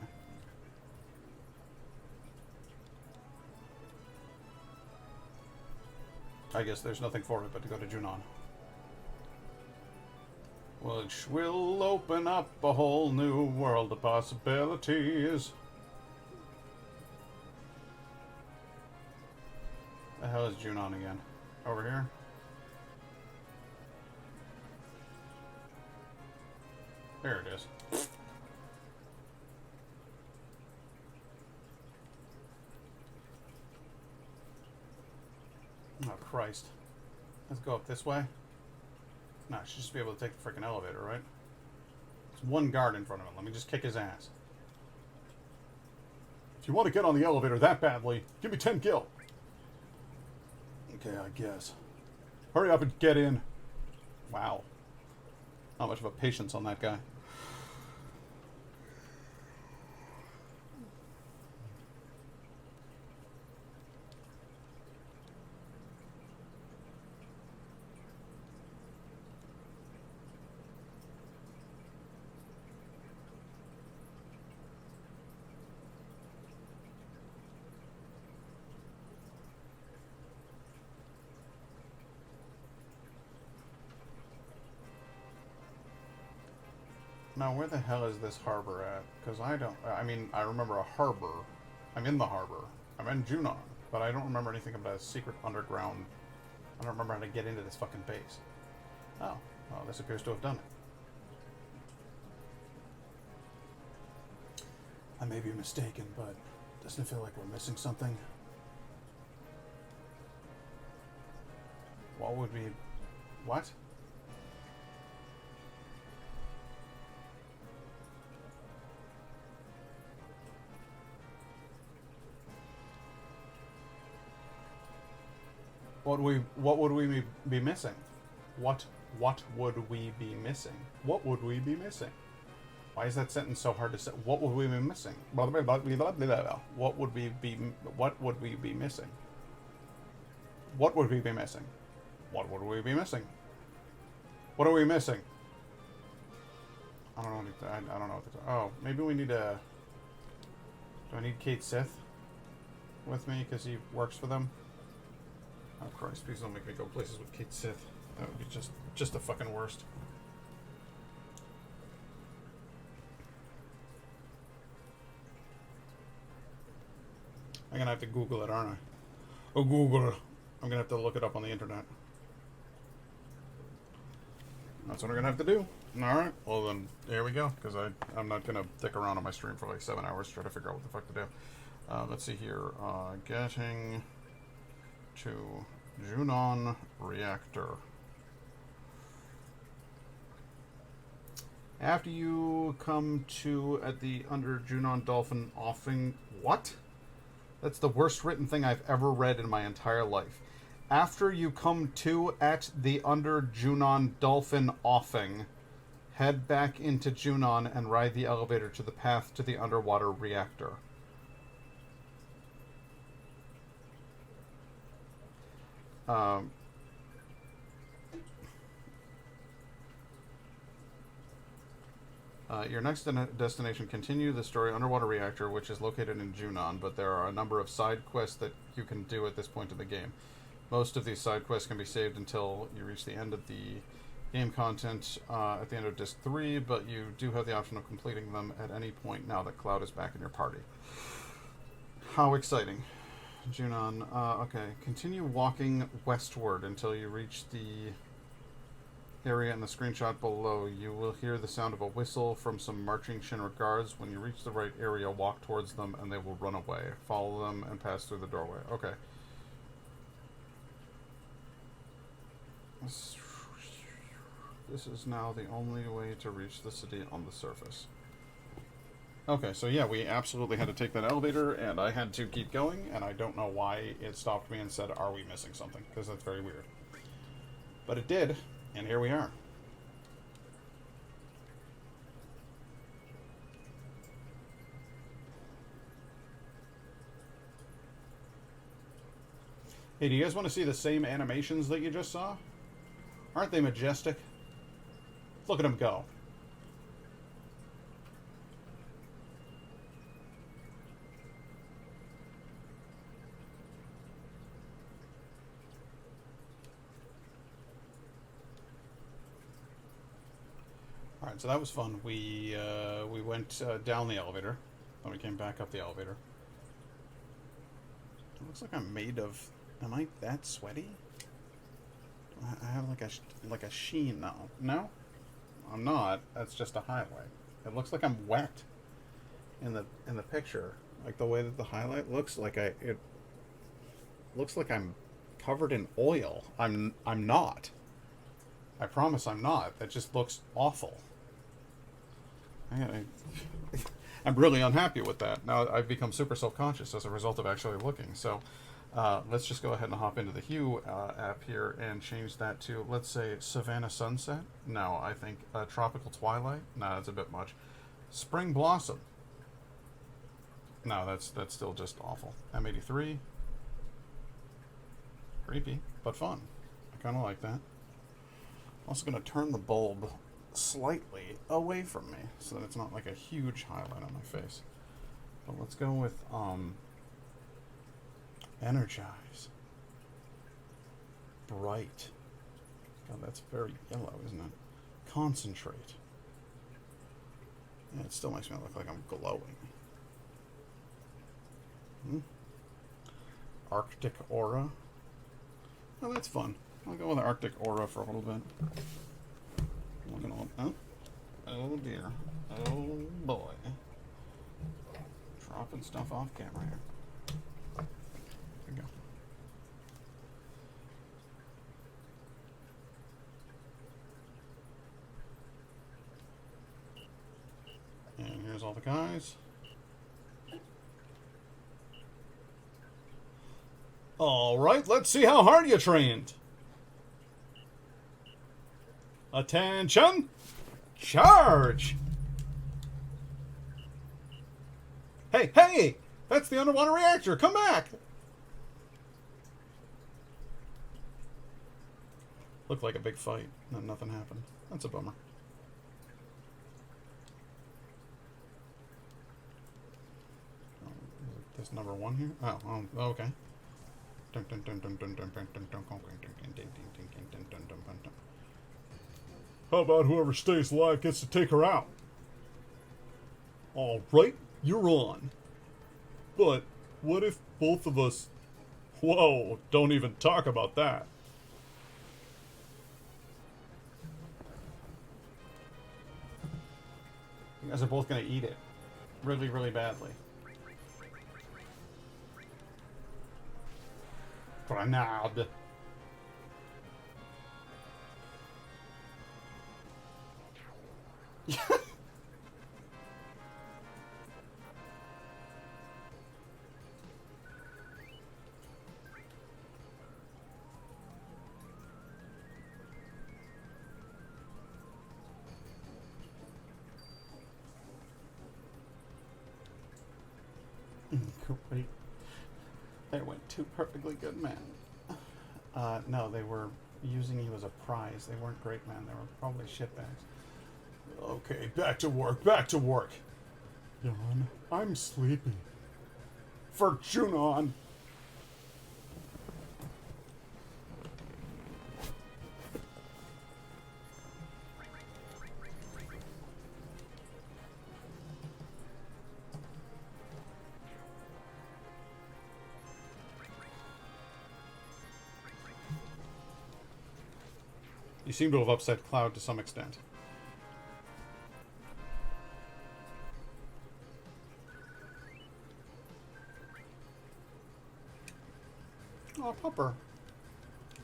Speaker 1: I guess there's nothing for it but to go to Junon. which will open up a whole new world of possibilities. The hell is Junon again? Over here? There it is. Oh, Christ. Let's go up this way. No, I should just be able to take the freaking elevator, right? There's one guard in front of him. Let me just kick his ass.
Speaker 5: If you want to get on the elevator that badly, give me 10 gil. Okay, I guess. Hurry up and get in.
Speaker 1: Wow. Not much of a patience on that guy. Now, where the hell is this harbor at? Because I don't... I mean, I remember a harbor. I'm in the harbor. I'm in Junon. But I don't remember anything about a secret underground... I don't remember how to get into this fucking base. Oh. Well, this appears to have done it.
Speaker 5: I may be mistaken, but doesn't it feel like we're missing something?
Speaker 1: What would be... What? What would we be missing? What would we be missing? What would we be missing? Why is that sentence so hard to say? What would we be missing? What would we be missing? What would we be missing? What would we be missing? What are we missing? I don't know. I don't know what to. Oh, maybe we need a. Do I need Kate Sith with me because he works for them? Oh Christ! Please don't make me go places with Kate Sith. That would be just the fucking worst. I'm gonna have to Google it, aren't I? Oh, Google. I'm gonna have to look it up on the internet. That's what I'm gonna have to do. All right. Well then, here we go. Because I'm not gonna dick around on my stream for like 7 hours trying to figure out what the fuck to do. Let's see here. Getting to Junon reactor. After you come to at the under Junon Dolphin offing. What? That's the worst written thing I've ever read in my entire life. After you come to at the under Junon Dolphin offing, head back into Junon and ride the elevator to the path to the underwater reactor. Your next destination, continue the story underwater reactor, which is located in Junon, but there are a number of side quests that you can do at this point in the game. Most of these side quests can be saved until you reach the end of the game content at the end of Disc 3, but you do have the option of completing them at any point now that Cloud is back in your party. How exciting. Junon, okay. Continue walking westward until you reach the area in the screenshot below. You will hear the sound of a whistle from some marching Shinra guards. When you reach the right area, walk towards them and they will run away. Follow them and pass through the doorway. Okay. This is now the only way to reach the city on the surface. Okay, so yeah, we absolutely had to take that elevator, and I had to keep going, and I don't know why it stopped me and said, are we missing something? Because that's very weird. But it did, and here we are. Hey, do you guys want to see the same animations that you just saw? Aren't they majestic? Look at them go. right, so that was fun. We went down the elevator, then we came back up the elevator. It looks like I'm made of. Am I that sweaty? I have like a sheen now. No, I'm not. That's just a highlight. It looks like I'm wet in the picture. Like the way that the highlight looks, it looks like I'm covered in oil. I'm not. I promise I'm not. That just looks awful. I'm really unhappy with that. Now I've become super self-conscious as a result of actually looking. So let's just go ahead and hop into the Hue app here and change that to, let's say, Savannah Sunset. No, I think Tropical Twilight. No, that's a bit much. Spring Blossom. No, that's still just awful. M83. Creepy, but fun. I kind of like that. Also going to turn the bulb slightly away from me so that it's not like a huge highlight on my face. But let's go with Energize. Bright. God, that's very yellow, isn't it? Concentrate. Yeah, it still makes me look like I'm glowing. Arctic Aura. Oh, that's fun. I'll go with the Arctic Aura for a little bit. Looking all, oh dear. Oh boy. Dropping stuff off camera here. There we go. And here's all the guys. All right, let's see how hard you trained. Attention! Charge! Hey, hey! That's the underwater reactor! Come back! Looked like a big fight, and nothing happened. That's a bummer. Oh, is this number 1 here? Oh, okay.
Speaker 5: How about whoever stays alive gets to take her out? All right, you're on. But what if both of us... Whoa, don't even talk about that.
Speaker 1: You guys are both going to eat it. Really, really badly. Grenade. Great. There went 2 perfectly good men. No, they were using you as a prize. They weren't great men. They were probably shitbags.
Speaker 5: Okay, back to work, back to work. Jan, I'm sleepy. For Junon.
Speaker 1: You seem to have upset Cloud to some extent. Oh, Pupper.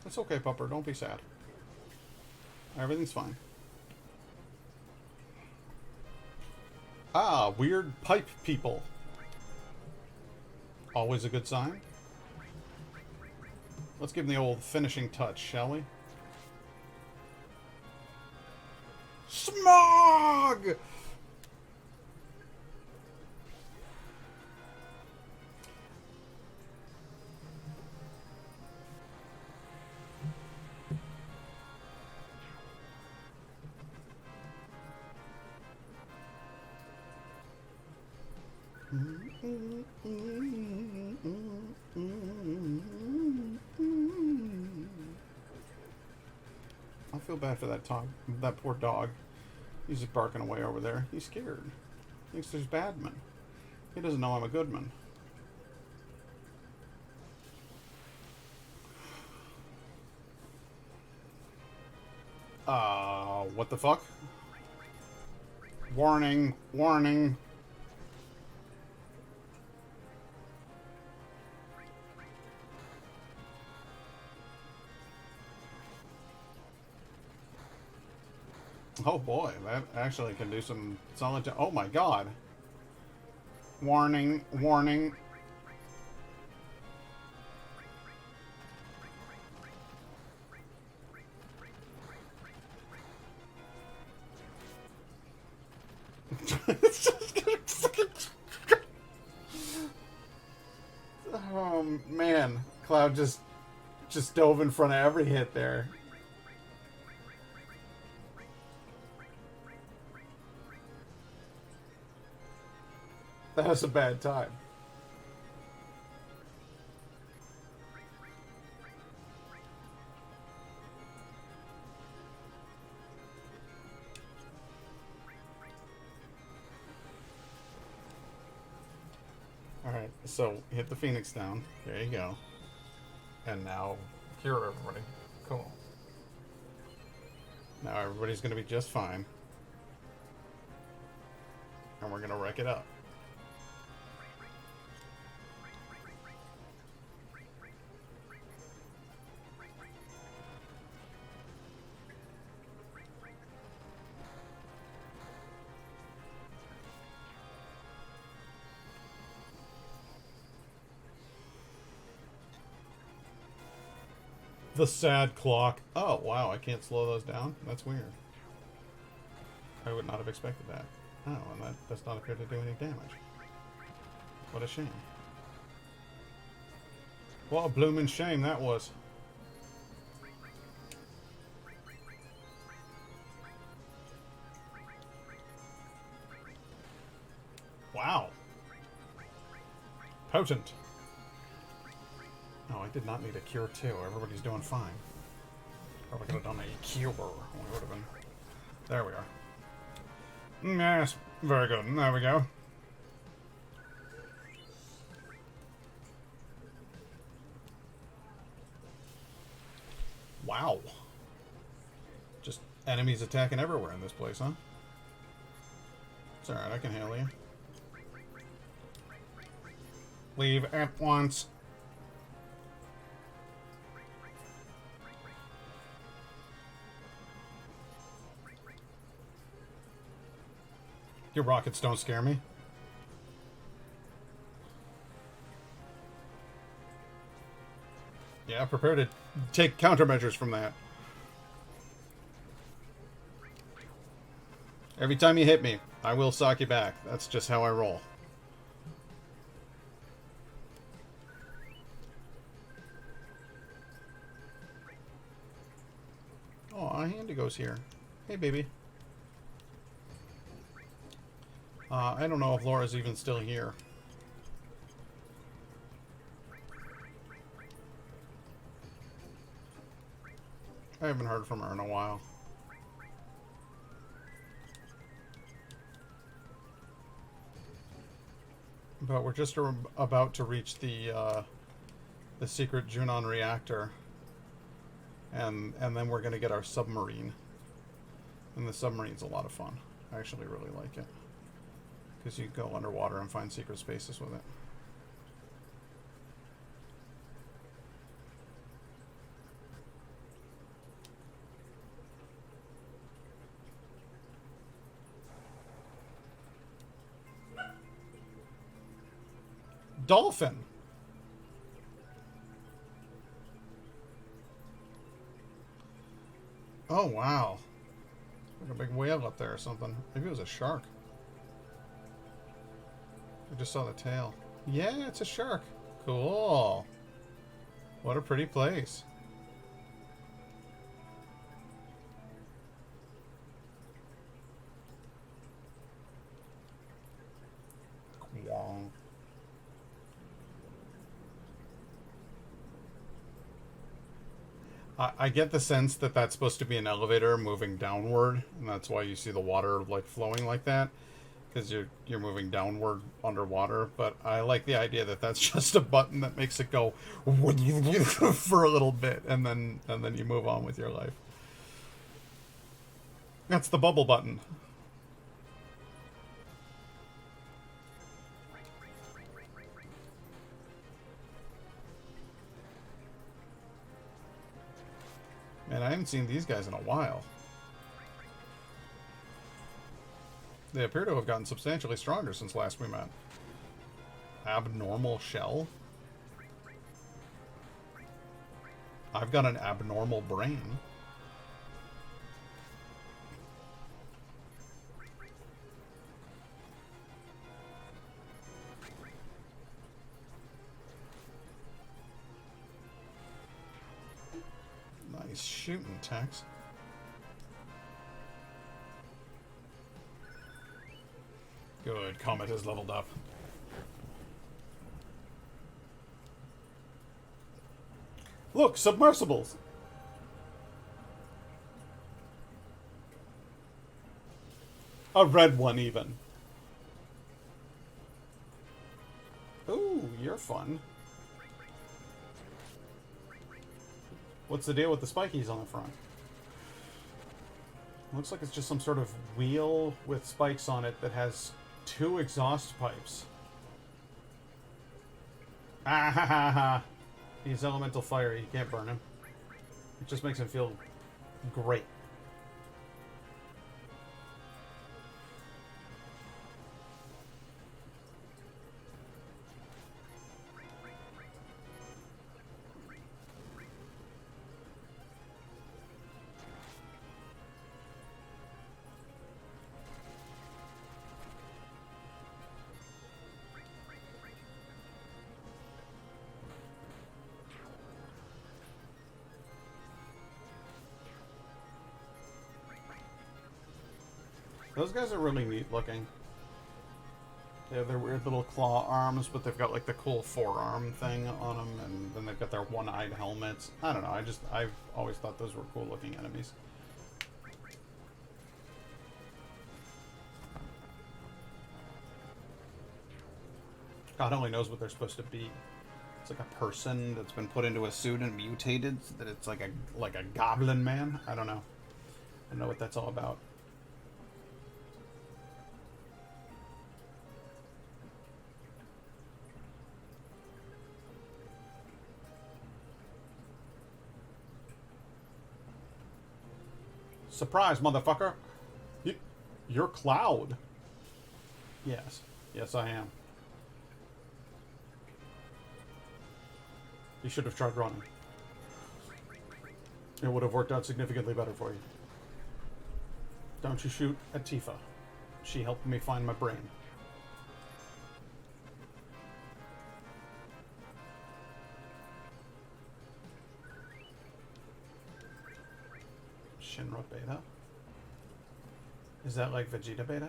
Speaker 1: It's okay, Pupper. Don't be sad. Everything's fine. Ah, weird pipe people. Always a good sign. Let's give them the old finishing touch, shall we? Smog! I feel bad for that poor dog. He's just barking away over there. He's scared. Thinks there's bad men. He doesn't know I'm a good man. What the fuck? Warning, warning. Oh boy, that actually can do some solid. Oh my god. Warning, warning. Oh man, Cloud just dove in front of every hit there. That was a bad time. Alright, so hit the Phoenix down. There you go. And now cure everybody. Cool. Now everybody's going to be just fine. And we're going to wreck it up. The sad clock. Oh, wow, I can't slow those down? That's weird. I would not have expected that. Oh, and that does not appear to do any damage. What a shame. What a blooming shame that was. Wow. Potent. No, I did not need a cure too. Everybody's doing fine. Probably could have done a cure. We would have been. There we are. Yes, very good. There we go. Wow. Just enemies attacking everywhere in this place, huh? It's alright, I can handle you. Leave at once. Your rockets don't scare me. Yeah, prepare to take countermeasures from that. Every time you hit me, I will sock you back. That's just how I roll. Oh, Indigo's here. Hey, baby. I don't know if Laura's even still here. I haven't heard from her in a while. But we're just about to reach the secret Junon reactor. And then we're going to get our submarine. And the submarine's a lot of fun. I actually really like it. Because you go underwater and find secret spaces with it. Dolphin! Oh, wow. Like a big whale up there or something. Maybe it was a shark. I just saw the tail. Yeah, it's a shark. Cool. What a pretty place. Quong. I get the sense that that's supposed to be an elevator moving downward, and that's why you see the water like flowing like that, because you're moving downward underwater. But I like the idea that that's just a button that makes it go for a little bit, and then you move on with your life. That's the bubble button. Man, I haven't seen these guys in a while. They appear to have gotten substantially stronger since last we met. Abnormal shell? I've got an abnormal brain. Nice shooting, Tex. Good, Comet has leveled up. Look, submersibles! A red one, even. Ooh, you're fun. What's the deal with the spikies on the front? Looks like it's just some sort of wheel with spikes on it that has 2 exhaust pipes. Ah ha ha ha. He's elemental fire, you can't burn him. It just makes him feel great. Those guys are really neat looking. They have their weird little claw arms, but they've got like the cool forearm thing on them, and then they've got their one-eyed helmets. I don't know, I've always thought those were cool looking enemies. God only knows what they're supposed to be. It's like a person that's been put into a suit and mutated, so that it's like a goblin man. I don't know. I don't know what that's all about. Surprise, motherfucker! You're Cloud. Yes. Yes, I am. You should have tried running. It would have worked out significantly better for you. Don't you shoot at Tifa. She helped me find my brain. Shinra Beta? Is that like Vegeta Beta?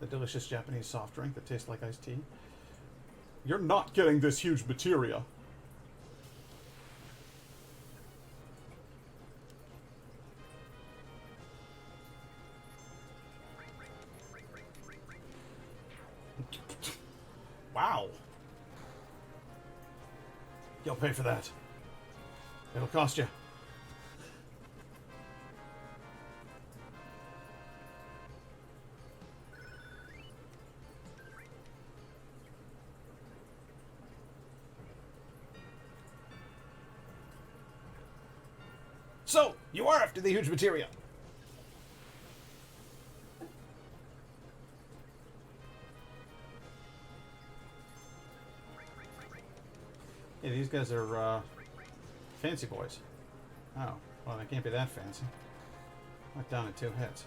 Speaker 1: The delicious Japanese soft drink that tastes like iced tea? You're not getting this huge materia. Wow. You'll pay for that. It'll cost you. So, you are after the huge materia. Yeah, these guys are fancy boys. Oh, well, they can't be that fancy. Went down in 2 hits.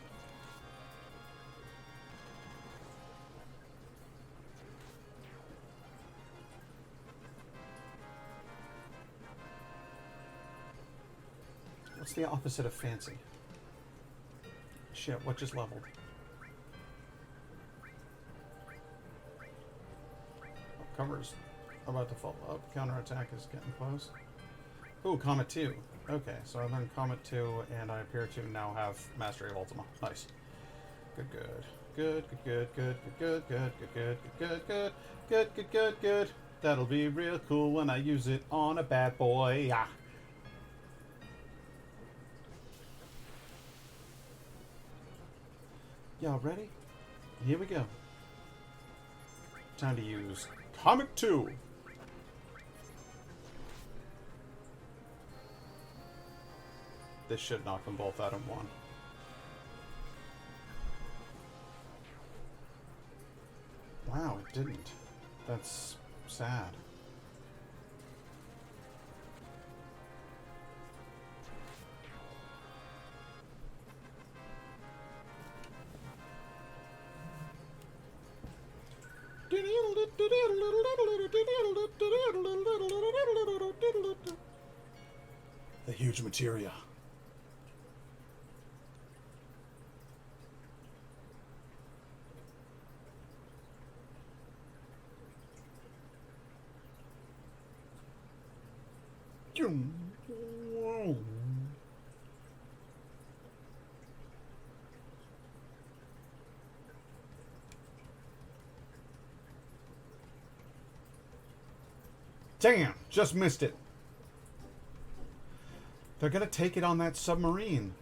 Speaker 1: What's the opposite of fancy? Shit, what just leveled? Oh, cover's about to fall up. Counterattack is getting close. Ooh, Comet 2. Okay, so I learned Comet 2, and I appear to now have Mastery of Ultima. Nice. Good, good. Good, good, good, good, good, good, good, good, good, good, good, good, good. That'll be real cool when I use it on a bad boy. Yeah. Y'all ready? Here we go. Time to use Comet 2. This should knock them both out in one. Wow, it didn't. That's sad. The huge materia. Damn, just missed it. They're gonna take it on that submarine.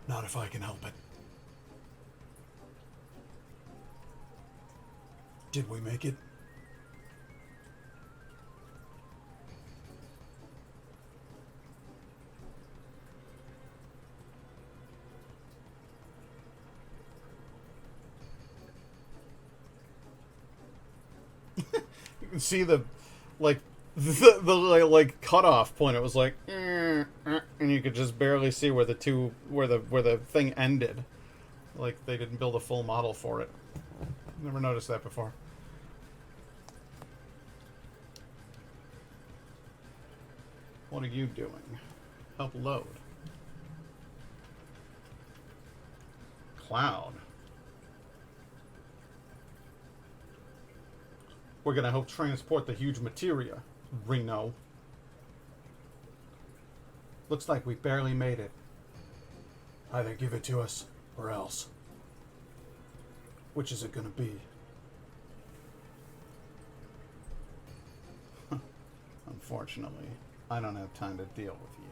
Speaker 1: Not if I can help it. Did we make it? You can see the, like, the like cutoff point. It was like, and you could just barely see where the thing ended. Like they didn't build a full model for it. Never noticed that before. What are you doing? Help load. Cloud. We're gonna help transport the huge materia, Reno. Looks like we barely made it. Either give it to us, or else. Which is it gonna be? Unfortunately, I don't have time to deal with you.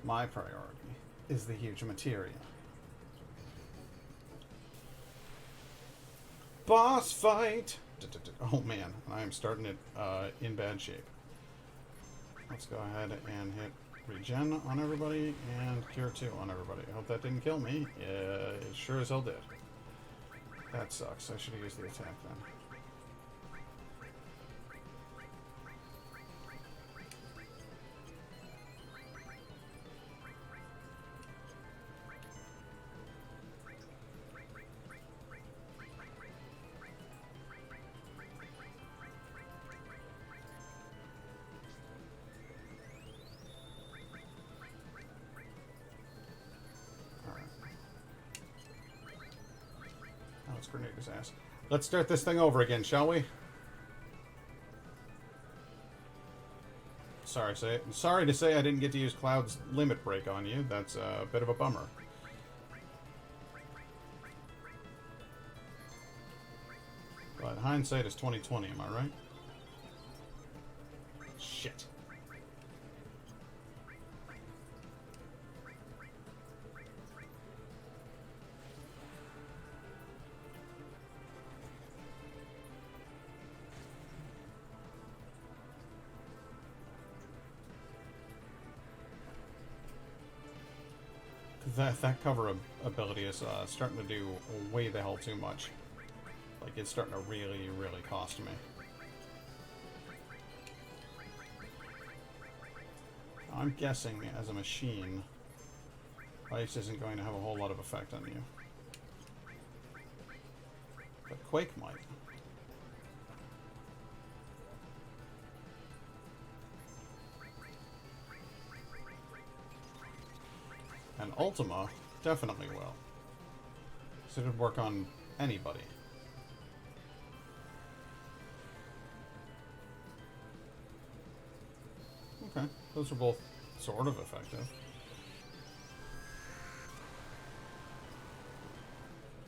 Speaker 1: My priority is the huge materia. Boss fight! Oh man, I am starting it in bad shape. Let's go ahead and hit regen on everybody and cure 2 on everybody. I hope that didn't kill me. It sure as hell did. That sucks. I should have used the attack then. Grenade his ass. Let's start this thing over again, shall we? Sorry to say I didn't get to use Cloud's limit break on you. That's a bit of a bummer. But hindsight is 20/20, am I right? Shit. That cover ability is starting to do way the hell too much. Like, it's starting to really, really cost me. I'm guessing, as a machine, ice isn't going to have a whole lot of effect on you. But Quake might. And Ultima Definitely will. So it would work on anybody. Okay, those are both sort of effective.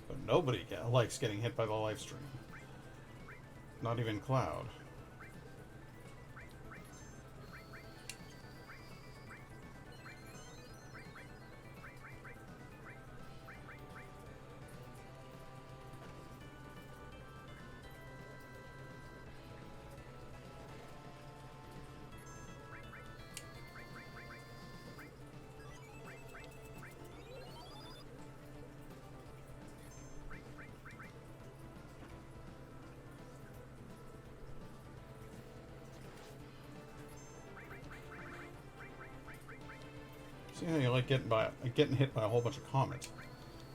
Speaker 1: But nobody likes getting hit by the live stream. Not even Cloud. See how you like getting hit by a whole bunch of comets.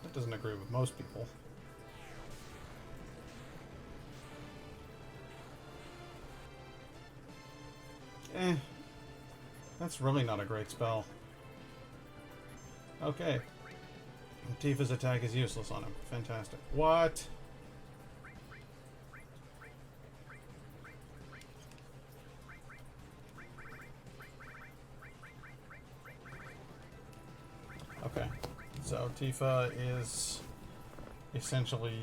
Speaker 1: That doesn't agree with most people. That's really not a great spell. Okay. Tifa's attack is useless on him. Fantastic. What? Okay. So Tifa is essentially...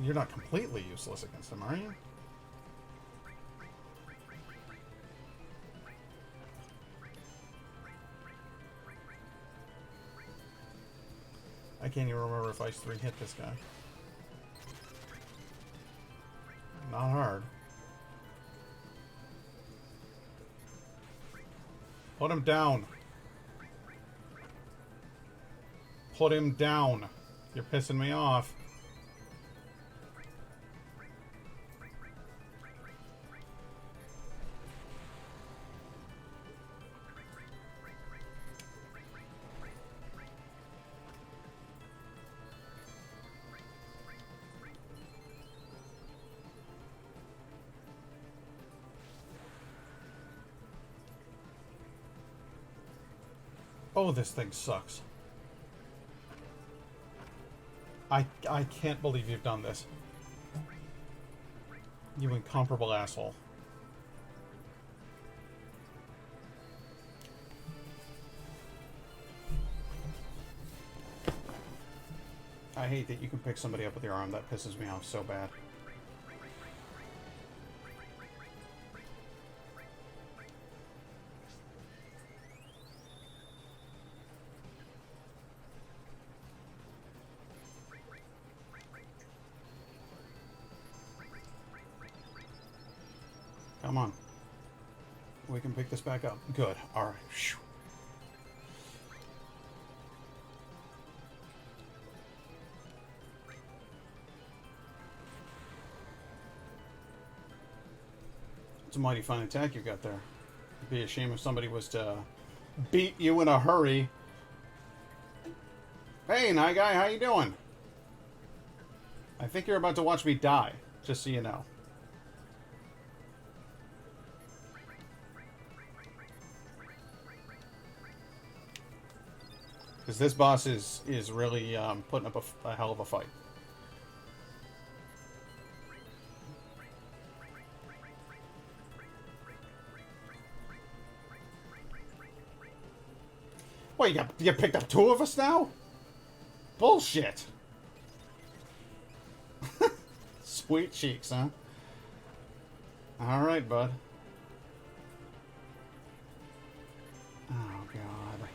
Speaker 1: You're not completely useless against him, are you? I can't even remember if Ice 3 hit this guy. Not hard. Put him down. Put him down. You're pissing me off. Oh, this thing sucks. I can't believe you've done this. You incomparable asshole. I hate that you can pick somebody up with your arm. That pisses me off so bad. Come on. We can pick this back up. Good. Alright. It's a mighty fine attack you got there. It'd be a shame if somebody was to beat you in a hurry. Hey, Night Guy, how you doing? I think you're about to watch me die, just so you know. Because this boss is really putting up a hell of a fight. What, you picked up two of us now? Bullshit. Sweet cheeks, huh? Alright, bud. Oh, God.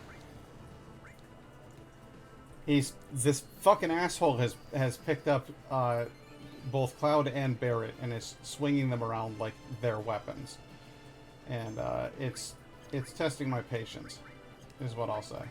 Speaker 1: This fucking asshole has picked up both Cloud and Barret and is swinging them around like they're weapons. And it's testing my patience, is what I'll say.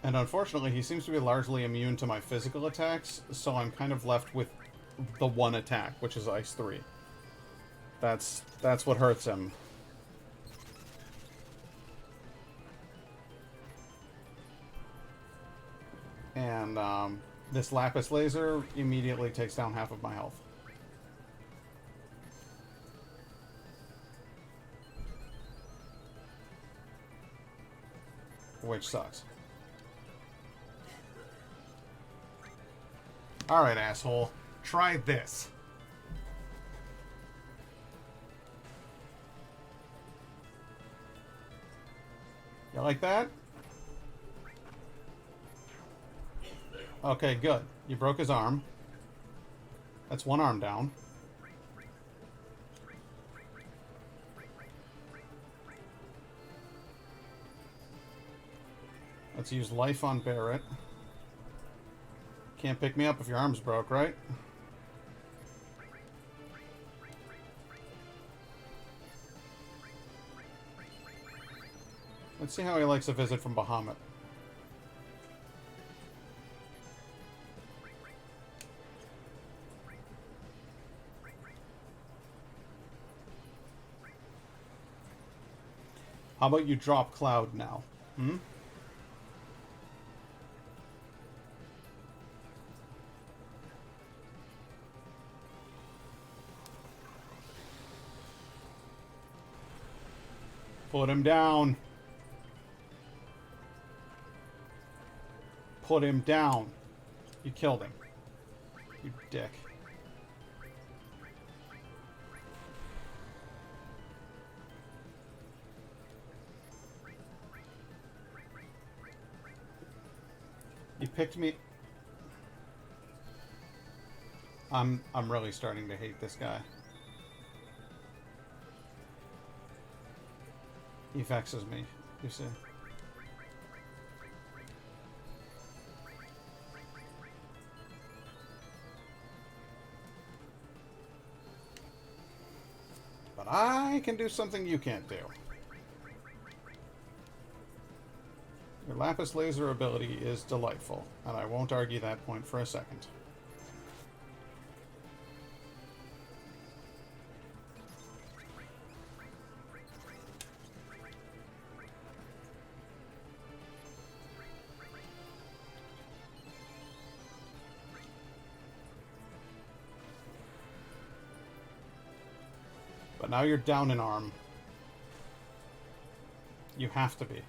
Speaker 1: And unfortunately, he seems to be largely immune to my physical attacks, so I'm kind of left with the one attack, which is Ice 3. That's what hurts him And this lapis laser immediately takes down half of my health. Which sucks. Alright, asshole. Try this. You like that? Okay, good. You broke his arm. That's one arm down. Let's use life on Barrett. Can't pick me up if your arm's broke, right? Let's see how he likes a visit from Bahamut. How about you drop Cloud now? Hmm? Put him down. Put him down. You killed him. You dick. You picked me. I'm really starting to hate this guy. He vexes me, you see. But I can do something you can't do. Your lapis laser ability is delightful, and I won't argue that point for a second. But now you're down an arm. You have to be.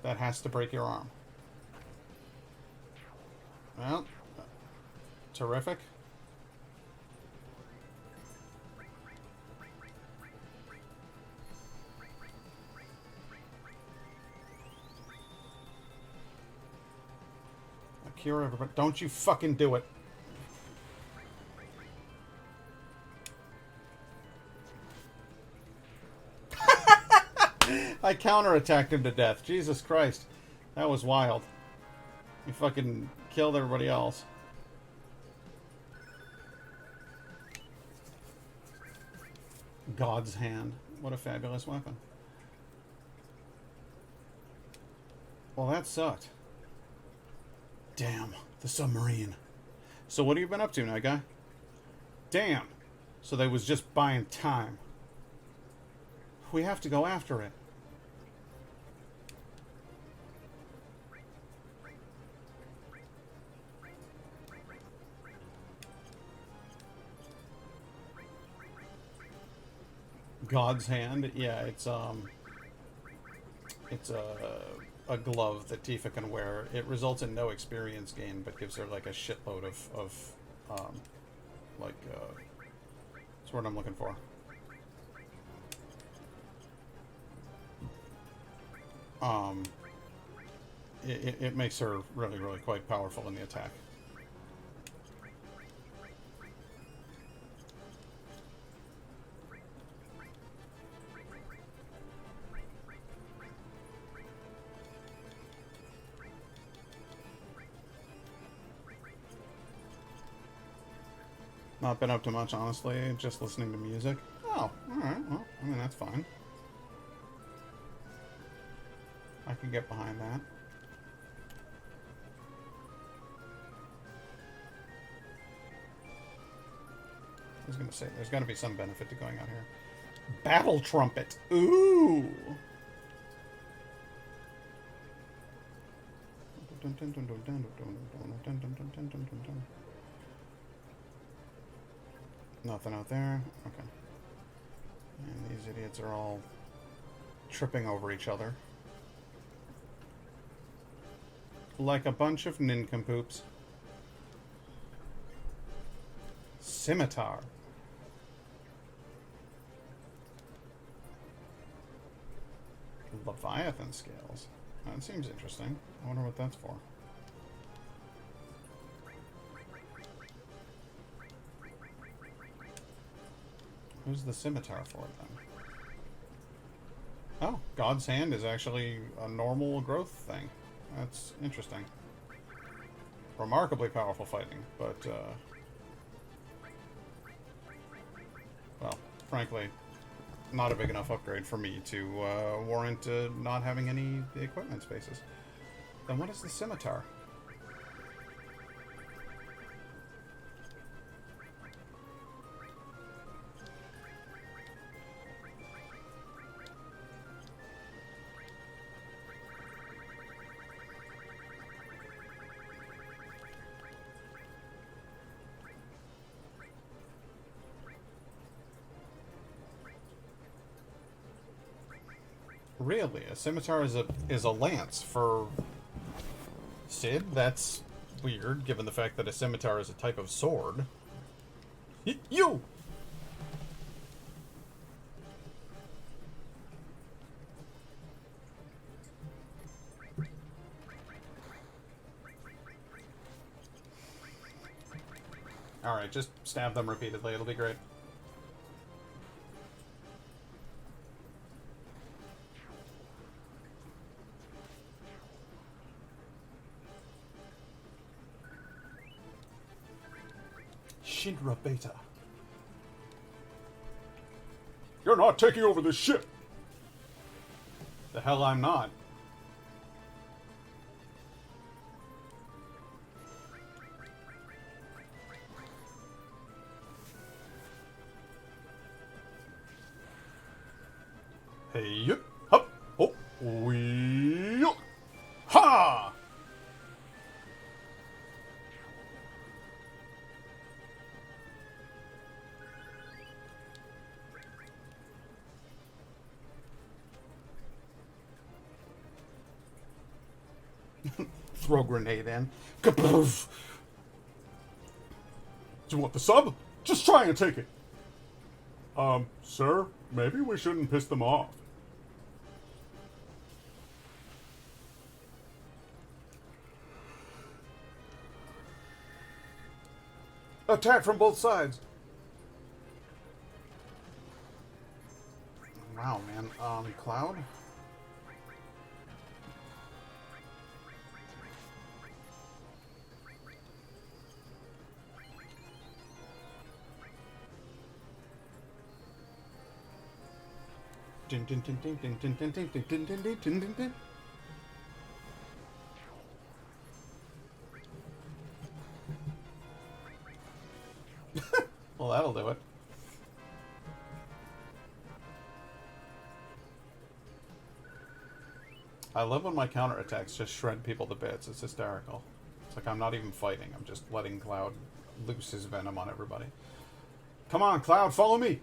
Speaker 1: That has to break your arm. Well, terrific. I'll cure everybody. Don't you fucking do it. I counterattacked him to death. Jesus Christ. That was wild. He fucking killed everybody else. God's hand. What a fabulous weapon. Well, that sucked. Damn. The submarine. So what have you been up to now, guy? Damn. So they was just buying time. We have to go after it. God's hand, yeah, it's a glove that Tifa can wear. It results in no experience gain, but gives her like a shitload of that's what I'm looking for. It makes her really, really quite powerful in the attack. Not been up to much, honestly. Just listening to music. Oh, alright. Well, I mean, that's fine. I can get behind that. I was going to say, there's got to be some benefit to going out here. Battle Trumpet. Ooh! Nothing out there. Okay. And these idiots are all tripping over each other. Like a bunch of nincompoops. Scimitar. Leviathan scales. That seems interesting. I wonder what that's for. Who's the scimitar for then? Oh, God's Hand is actually a normal growth thing. That's interesting. Remarkably powerful fighting, but, well, frankly, not a big enough upgrade for me to warrant not having any equipment spaces. Then what is the scimitar? Really, a scimitar is a lance for Sid? That's weird, given the fact that a scimitar is a type of sword. You! Alright, just stab them repeatedly, it'll be great. Shinra Beta.
Speaker 5: You're not taking over this ship!
Speaker 1: The hell I'm not. Hey, yup, hup, oh, wee, ha! Throw grenade in. Kapoof!
Speaker 5: Do you want the sub? Just try and take it. Sir, maybe we shouldn't piss them off.
Speaker 1: Attack from both sides. Wow, man. Cloud? Din, din, din, din, din, din, din, din, din, din, din, din, din, din. Well, that'll do it. I love when my counterattacks just shred people to bits. It's hysterical. It's like I'm not even fighting. I'm just letting Cloud loose his venom on everybody. Come on, Cloud, follow me!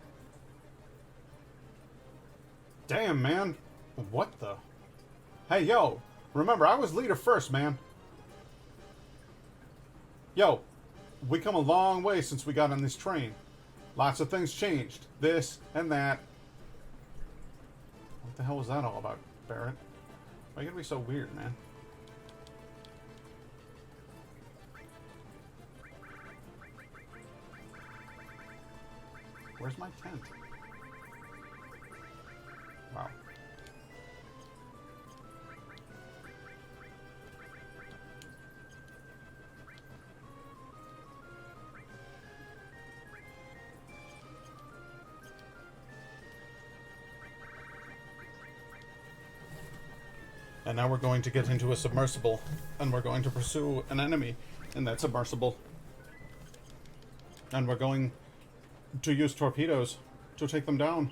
Speaker 1: Damn, man. What the? Hey, yo. Remember, I was leader first, man. Yo. We come a long way since we got on this train. Lots of things changed. This and that. What the hell was that all about, Barrett? Why you gotta be so weird, man? Where's my tent? Wow. And now we're going to get into a submersible, and we're going to pursue an enemy in that submersible. And we're going to use torpedoes to take them down.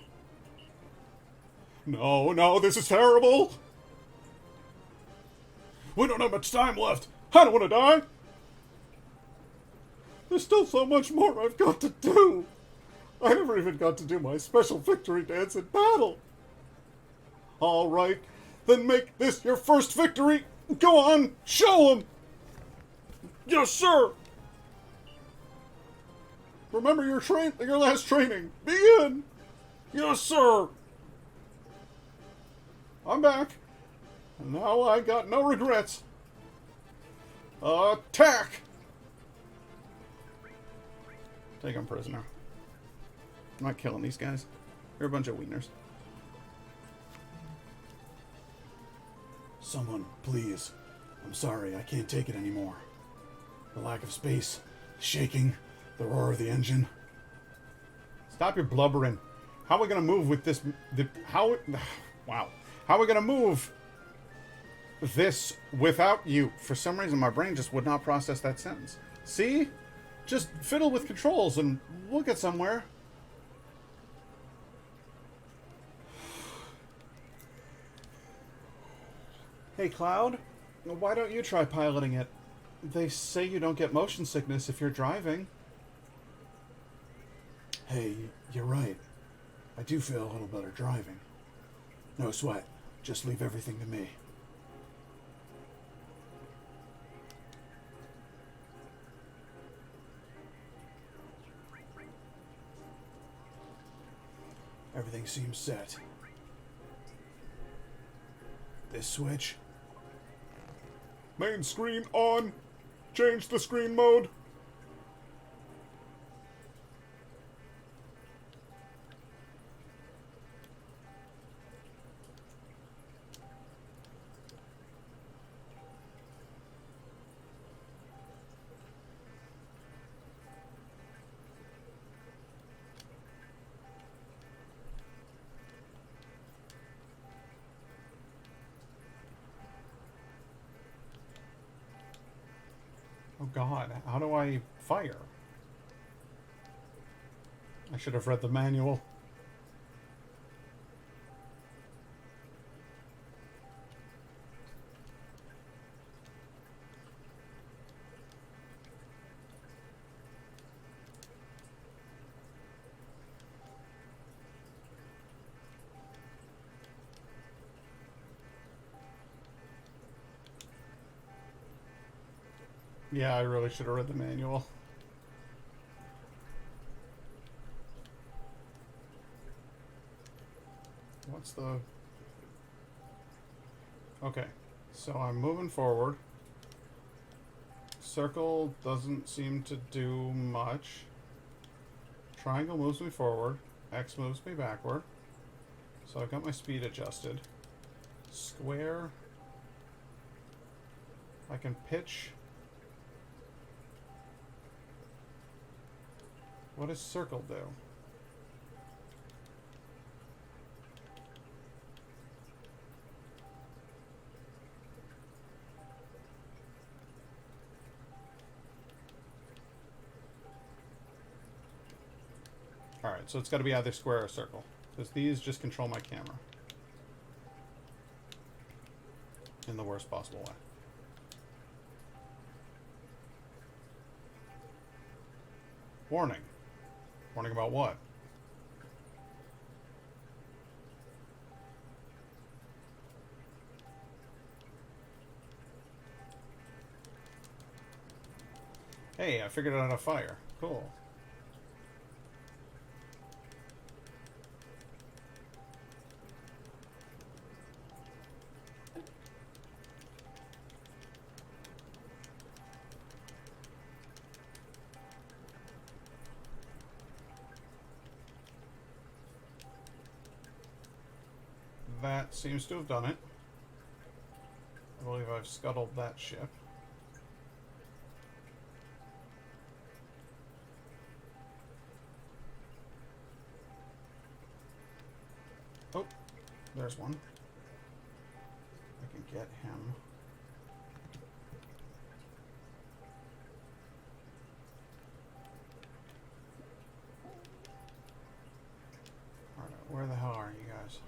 Speaker 5: No, no, this is terrible! We don't have much time left. I don't want to die. There's still so much more I've got to do. I never even got to do my special victory dance in battle. All right, then make this your first victory. Go on, show 'em. Yes, sir. Remember your last training. Begin. Yes, sir. I'm back. And now I got no regrets. Attack!
Speaker 1: Take him prisoner. I'm not killing these guys. They're a bunch of wieners.
Speaker 5: Someone, please. I'm sorry, I can't take it anymore. The lack of space, the shaking, the roar of the engine.
Speaker 1: Stop your blubbering. How are we gonna move with this? Wow. How are we gonna move this without you? For some reason, my brain just would not process that sentence. See? Just fiddle with controls and we'll get somewhere. Hey, Cloud. Why don't you try piloting it? They say you don't get motion sickness if you're driving.
Speaker 5: Hey, you're right. I do feel a little better driving. No sweat. Just leave everything to me. Everything seems set. This switch.
Speaker 2: Main screen on. Change the screen mode.
Speaker 1: Oh God, how do I fire? I should have read the manual. Yeah, I really should have read the manual. What's the... Okay, so I'm moving forward. Circle doesn't seem to do much. Triangle moves me forward. X moves me backward. So I've got my speed adjusted. Square. I can pitch. What does circle do? Alright, so it's got to be either square or circle. Because these just control my camera. In the worst possible way. Warning. Warning about what? Hey, I figured out how to fire. Cool. That seems to have done it. I believe I've scuttled that ship. Oh, there's one. I can get him. Alright, where the hell are you guys?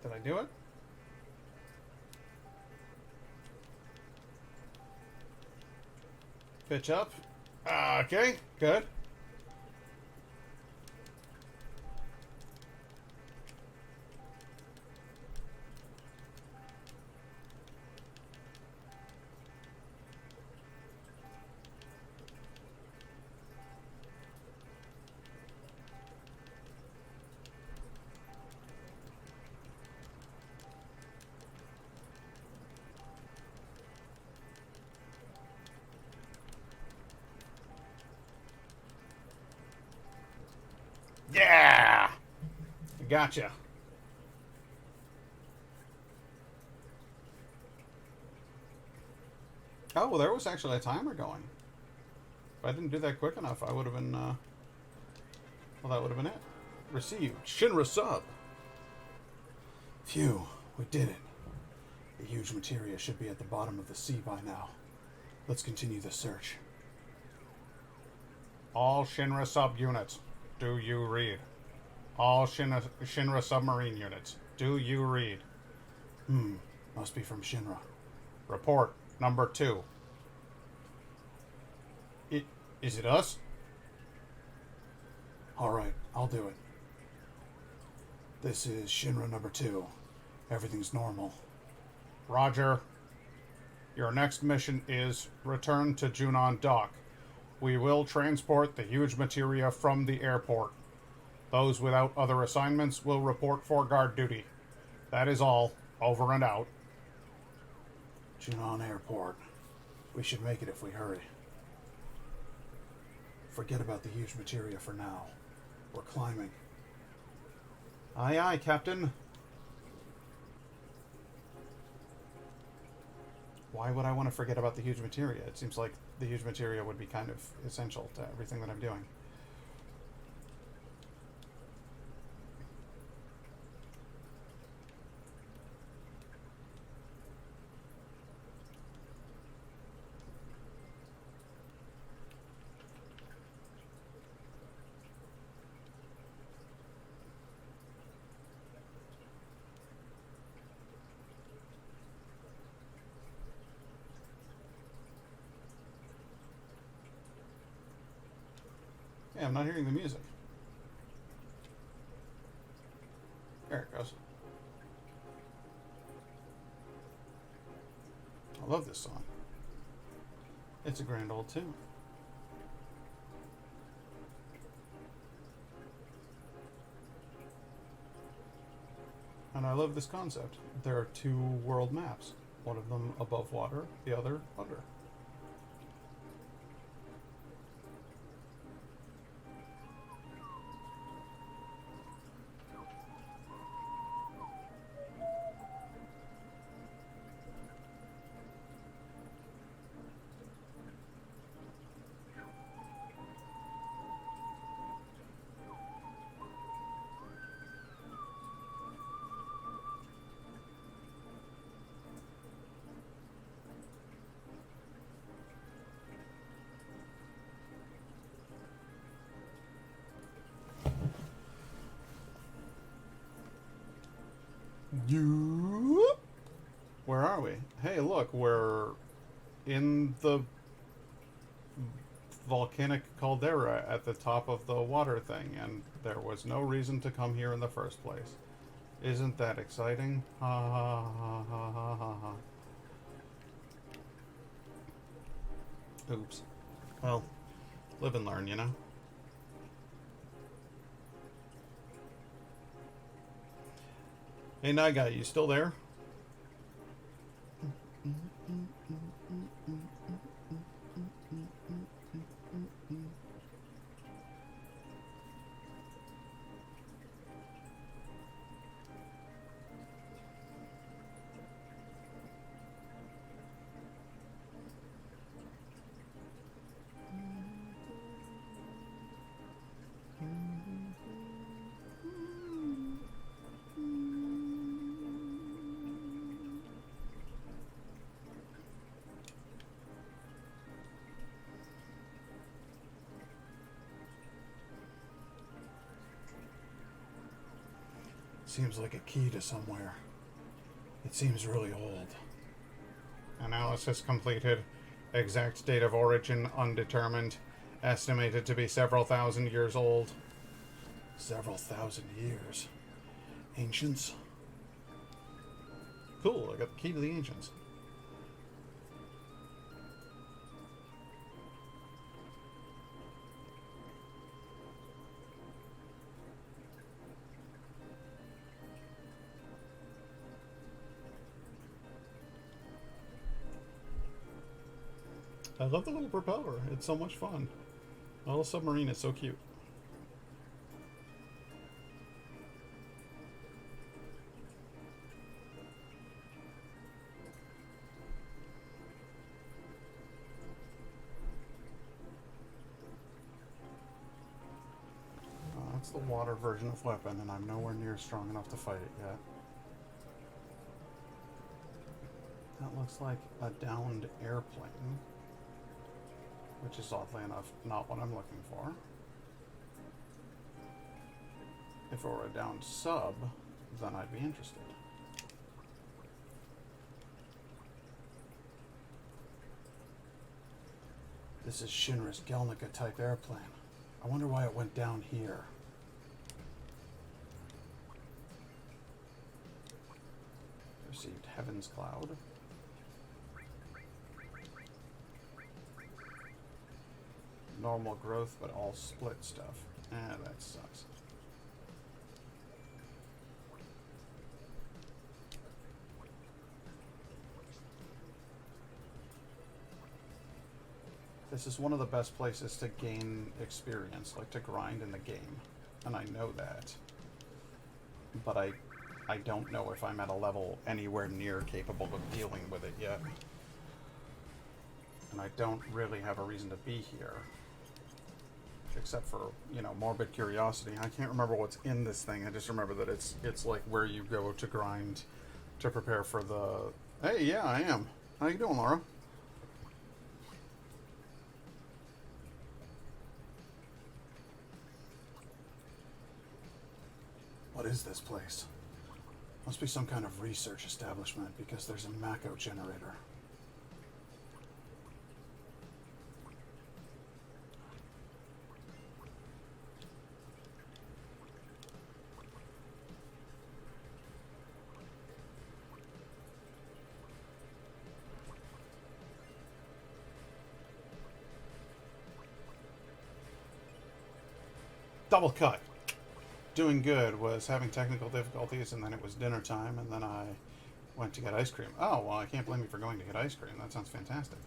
Speaker 1: Did I do it? Pitch up. Okay, good. Yeah! Gotcha. Oh, well, there was actually a timer going. If I didn't do that quick enough, I would have been, well, that would have been it. Received. Shinra sub.
Speaker 2: Phew, we did it. The huge materia should be at the bottom of the sea by now. Let's continue the search.
Speaker 1: All Shinra sub-units, do you read? All Shinra submarine units, do you read?
Speaker 2: Must be from Shinra.
Speaker 1: Report number 2. Is it us?
Speaker 2: Alright, I'll do it. This is Shinra number 2. Everything's normal.
Speaker 1: Roger. Your next mission is return to Junon Dock. We will transport the huge materia from the airport. Those without other assignments will report for guard duty. That is all. Over and out.
Speaker 2: Junon Airport. We should make it if we hurry. Forget about the huge materia for now. We're climbing.
Speaker 1: Aye, aye, Captain. Why would I want to forget about the huge materia? It seems like the huge materia would be kind of essential to everything that I'm doing. Yeah, I'm not hearing the music. There it goes. I love this song. It's a grand old tune. And I love this concept. There are 2 world maps. One of them above water, the other under. Where are we? Hey, look, we're in the volcanic caldera at the top of the water thing, and there was no reason to come here in the first place. Isn't that exciting? Ha ha ha ha ha ha ha. Oops. Well, live and learn, you know? Hey, Naga, you still there?
Speaker 2: Seems like a key to somewhere. It seems really old.
Speaker 1: Analysis completed. Exact date of origin undetermined. Estimated to be several thousand years old.
Speaker 2: Several thousand years. Ancients?
Speaker 1: Cool, I got the key to the ancients. I love the little propeller. It's so much fun. The little submarine is so cute. That's the water version of weapon, and I'm nowhere near strong enough to fight it yet. That looks like a downed airplane, which is oddly enough not what I'm looking for. If it were a downed sub, then I'd be interested. This is Shinra's Gelnica type airplane. I wonder why it went down here. Received Heaven's Cloud. Normal growth, but all split stuff. That sucks. This is one of the best places to gain experience, like to grind in the game. And I know that. But I don't know if I'm at a level anywhere near capable of dealing with it yet. And I don't really have a reason to be here. Except for, you know, morbid curiosity. I can't remember what's in this thing. I just remember that it's like where you go to grind to prepare for the... Hey, yeah, I am. How you doing, Laura? What is this place? Must be some kind of research establishment because there's a Mako generator. Double cut. Doing good. Was having technical difficulties, and then it was dinner time, and then I went to get ice cream. Oh, well, I can't blame you for going to get ice cream. That sounds fantastic.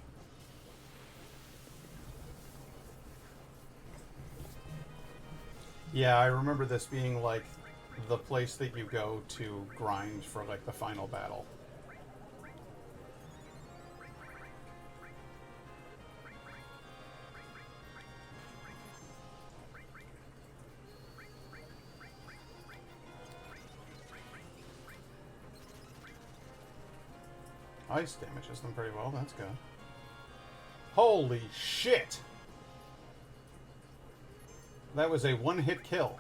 Speaker 1: Yeah, I remember this being like the place that you go to grind for like the final battle. Ice damages them pretty well, that's good. Holy shit! That was a one-hit kill.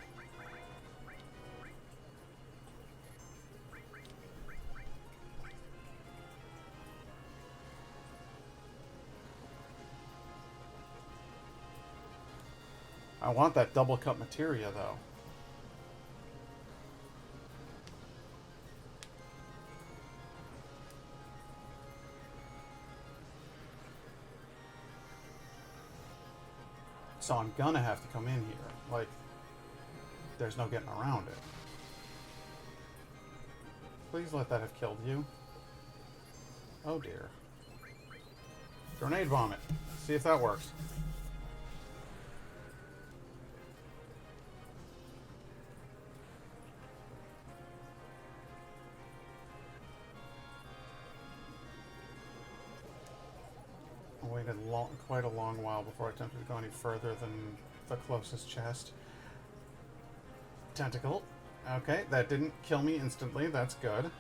Speaker 1: I want that double cut materia, though. So I'm gonna have to come in here. Like, there's no getting around it. Please let that have killed you. Oh dear. Grenade bomb it. See if that works. I waited quite a long while before I attempted to go any further than the closest chest. Tentacle. Okay, that didn't kill me instantly. That's good.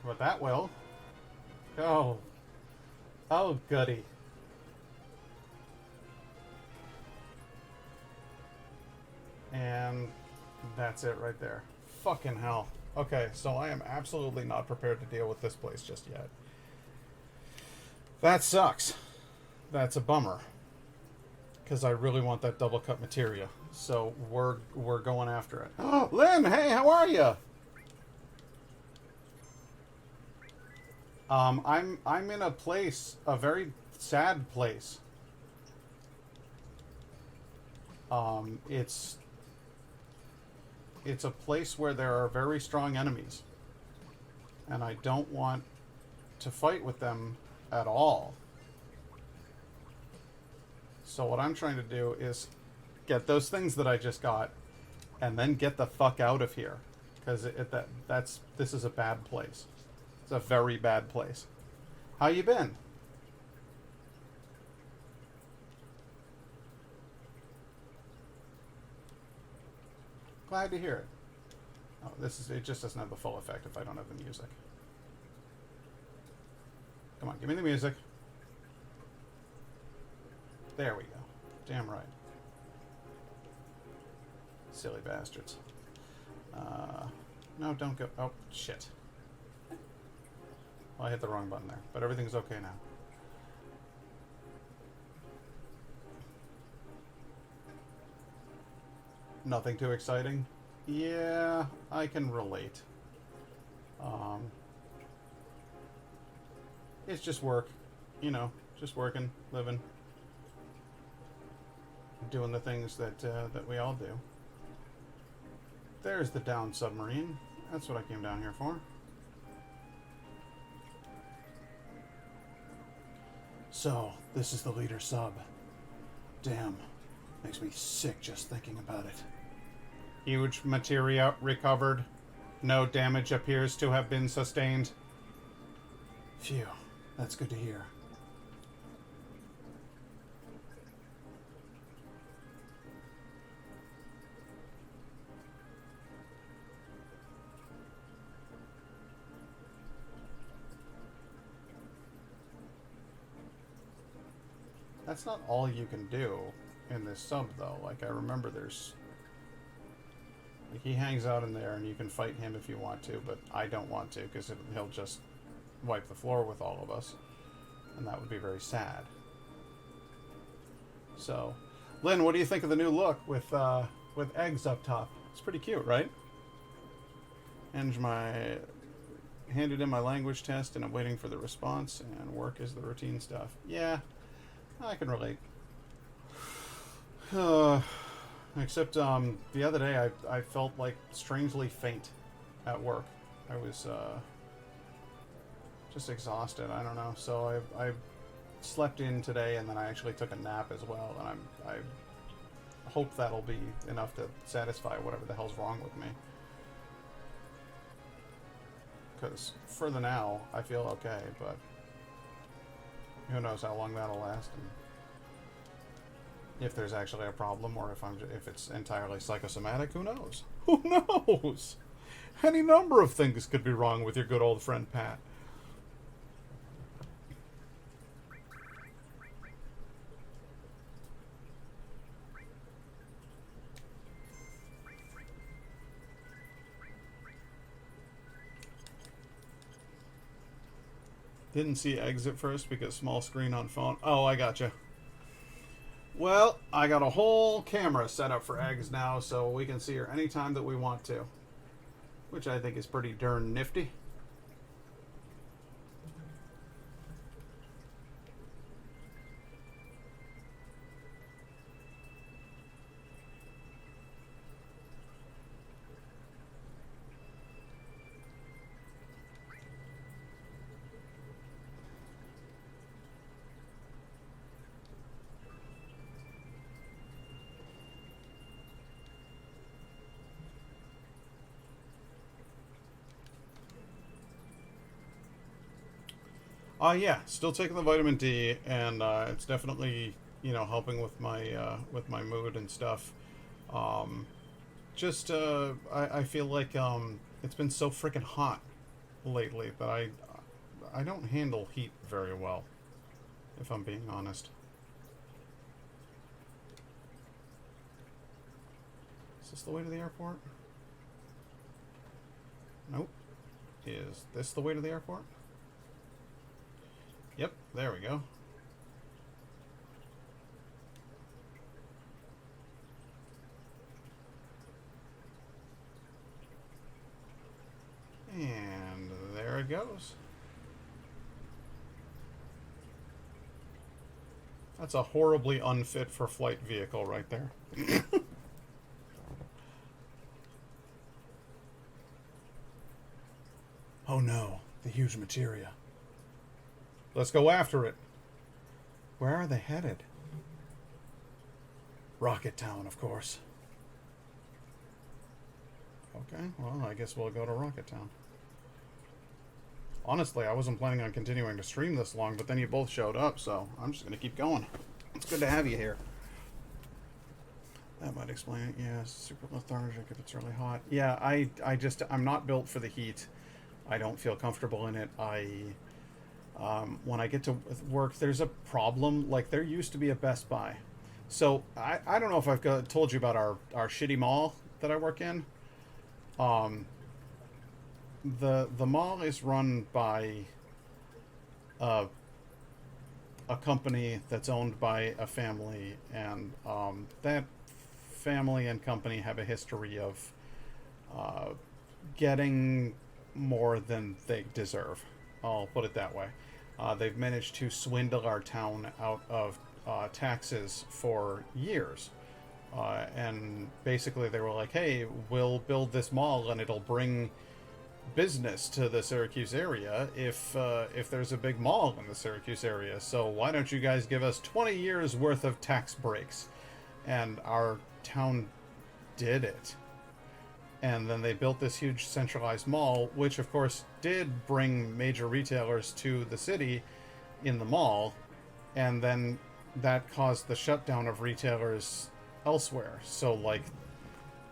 Speaker 1: But that will. Oh. Oh, goody. That's it right there. Fucking hell. Okay, so I am absolutely not prepared to deal with this place just yet. That sucks. That's a bummer. Because I really want that double cut materia. So we're going after it. Oh, Lynn, hey, how are you? I'm in a place, a very sad place. It's a place where there are very strong enemies, and I don't want to fight with them at all. So what I'm trying to do is get those things that I just got, and then get the fuck out of here, because this is a bad place. It's a very bad place. How you been? Glad to hear it. Oh, it just doesn't have the full effect if I don't have the music. Come on, give me the music. There we go. Damn right. Silly bastards. No, don't go. Oh, shit. Well, I hit the wrong button there, but everything's okay now. Nothing too exciting? Yeah, I can relate. It's just work. You know, just working, living. Doing the things that we all do. There's the downed submarine. That's what I came down here for. So, this is the leader sub. Damn. Makes me sick just thinking about it. Huge materia recovered. No damage appears to have been sustained. Phew. That's good to hear. That's not all you can do in this sub, though. Like, I remember there's... Like, he hangs out in there, and you can fight him if you want to, but I don't want to, because he'll just wipe the floor with all of us. And that would be very sad. So, Lynn, what do you think of the new look with eggs up top? It's pretty cute, right? Handed in my language test, and I'm waiting for the response, and work is the routine stuff. Yeah, I can relate. Except the other day I felt like strangely faint at work. I was just exhausted. I don't know. So I slept in today, and then I actually took a nap as well. And I hope that'll be enough to satisfy whatever the hell's wrong with me. Because for the now, I feel okay, but who knows how long that'll last, and if there's actually a problem, or if it's entirely psychosomatic, who knows? Who knows? Any number of things could be wrong with your good old friend Pat. Didn't see eggs at first because small screen on phone. Oh, I gotcha. Well, I got a whole camera set up for eggs now, so we can see her anytime that we want to. Which I think is pretty darn nifty. Yeah, still taking the vitamin D, and it's definitely, you know, helping with my mood and stuff. I feel like it's been so freaking hot lately that I don't handle heat very well, if I'm being honest. Is this the way to the airport? Nope. Is this the way to the airport? Yep, there we go. And there it goes. That's a horribly unfit for flight vehicle right there. Oh no, the huge materia. Let's go after it. Where are they headed? Rocket Town, of course. Okay, well, I guess we'll go to Rocket Town. Honestly, I wasn't planning on continuing to stream this long, but then you both showed up, so I'm just going to keep going. It's good to have you here. That might explain it. Yeah, super lethargic if it's really hot. Yeah, I'm not built for the heat. I don't feel comfortable in it. When I get to work, there's a problem. Like, there used to be a Best Buy. So, I don't know if I've told you about our shitty mall that I work in. The mall is run by a company that's owned by a family, and that family and company have a history of getting more than they deserve. I'll put it that way. They've managed to swindle our town out of taxes for years. And basically they were like, hey, we'll build this mall and it'll bring business to the Syracuse area if there's a big mall in the Syracuse area. So why don't you guys give us 20 years worth of tax breaks? And our town did it. And then they built this huge centralized mall, which of course did bring major retailers to the city in the mall. And then that caused the shutdown of retailers elsewhere. So like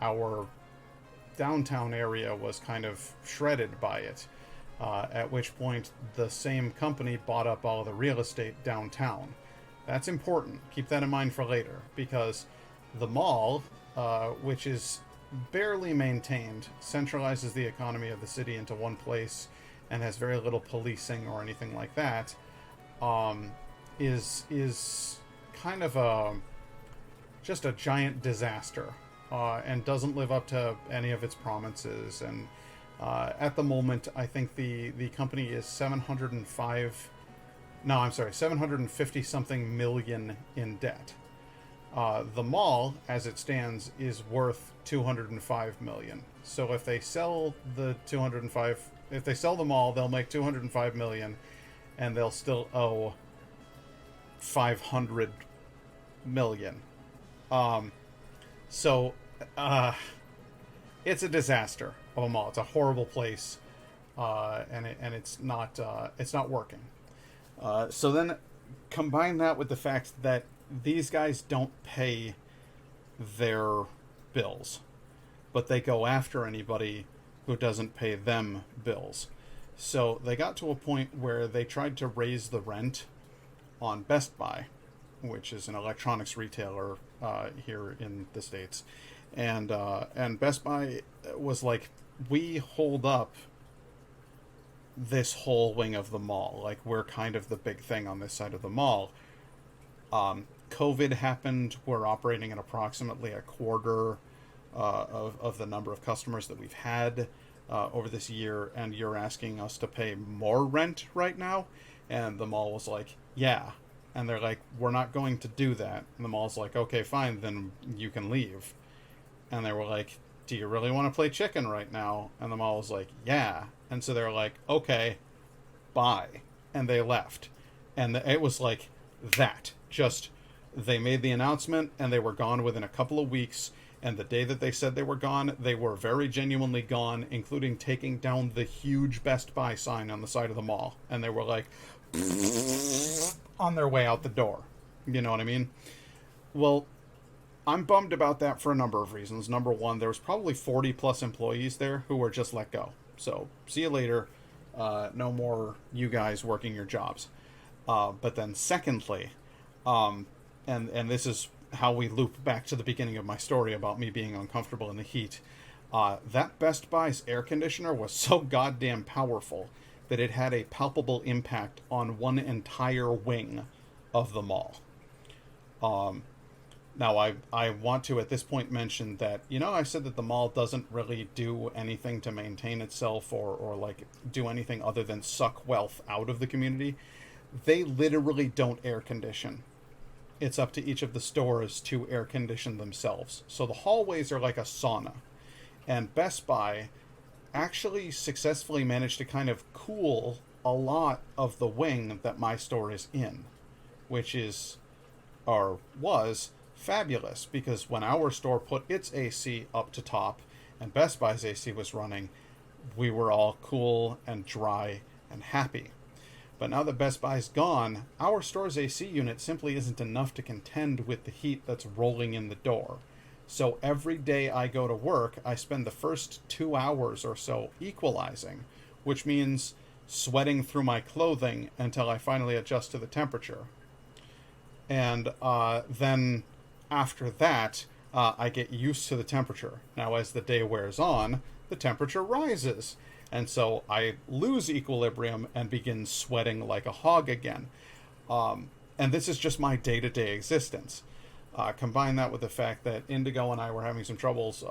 Speaker 1: our downtown area was kind of shredded by it, at which point the same company bought up all the real estate downtown. That's important. Keep that in mind for later, because the mall, which is barely maintained, centralizes the economy of the city into one place and has very little policing or anything like that, is kind of just a giant disaster, and doesn't live up to any of its promises. And at the moment, I think the company is 750 something million in debt. The mall, as it stands, is worth 205 million. So if they sell the mall, they'll make 205 million, and they'll still owe 500 million. It's a disaster of a mall. It's a horrible place, and it's not working. So then combine that with the fact that these guys don't pay their bills, but they go after anybody who doesn't pay them bills. So they got to a point where they tried to raise the rent on Best Buy, which is an electronics retailer here in the States. And Best Buy was like, we hold up this whole wing of the mall. Like, we're kind of the big thing on this side of the mall. COVID happened. We're operating at approximately a quarter of the number of customers that we've had over this year, and you're asking us to pay more rent right now? And the mall was like, yeah. And they're like, we're not going to do that. And the mall's like, okay, fine, then you can leave. And they were like, do you really want to play chicken right now? And the mall was like, yeah. And so they're like, okay, bye. And they left. And it was like that. Just, they made the announcement and they were gone within a couple of weeks. And the day that they said they were gone, they were very genuinely gone, including taking down the huge Best Buy sign on the side of the mall. And they were like, on their way out the door. You know what I mean? Well, I'm bummed about that for a number of reasons. Number one, there was probably 40 plus employees there who were just let go. So, see you later. No more you guys working your jobs. But then secondly, and this is how we loop back to the beginning of my story about me being uncomfortable in the heat. That Best Buy's air conditioner was so goddamn powerful that it had a palpable impact on one entire wing of the mall. Now, I want to at this point mention that, I said that the mall doesn't really do anything to maintain itself or like do anything other than suck wealth out of the community. They literally don't air condition. It's up to each of the stores to air condition themselves. So the hallways are like a sauna. And Best Buy actually successfully managed to kind of cool a lot of the wing that my store is in, which is, or was, fabulous, because when our store put its AC up to top and Best Buy's AC was running, we were all cool and dry and happy. But now that Best Buy's gone, our store's AC unit simply isn't enough to contend with the heat that's rolling in the door. So every day I go to work, I spend the first 2 hours or so equalizing, which means sweating through my clothing until I finally adjust to the temperature. And then after that, I get used to the temperature. Now, as the day wears on, the temperature rises. And so I lose equilibrium and begin sweating like a hog again. And this is just my day-to-day existence. Combine that with the fact that Indigo and I were having some troubles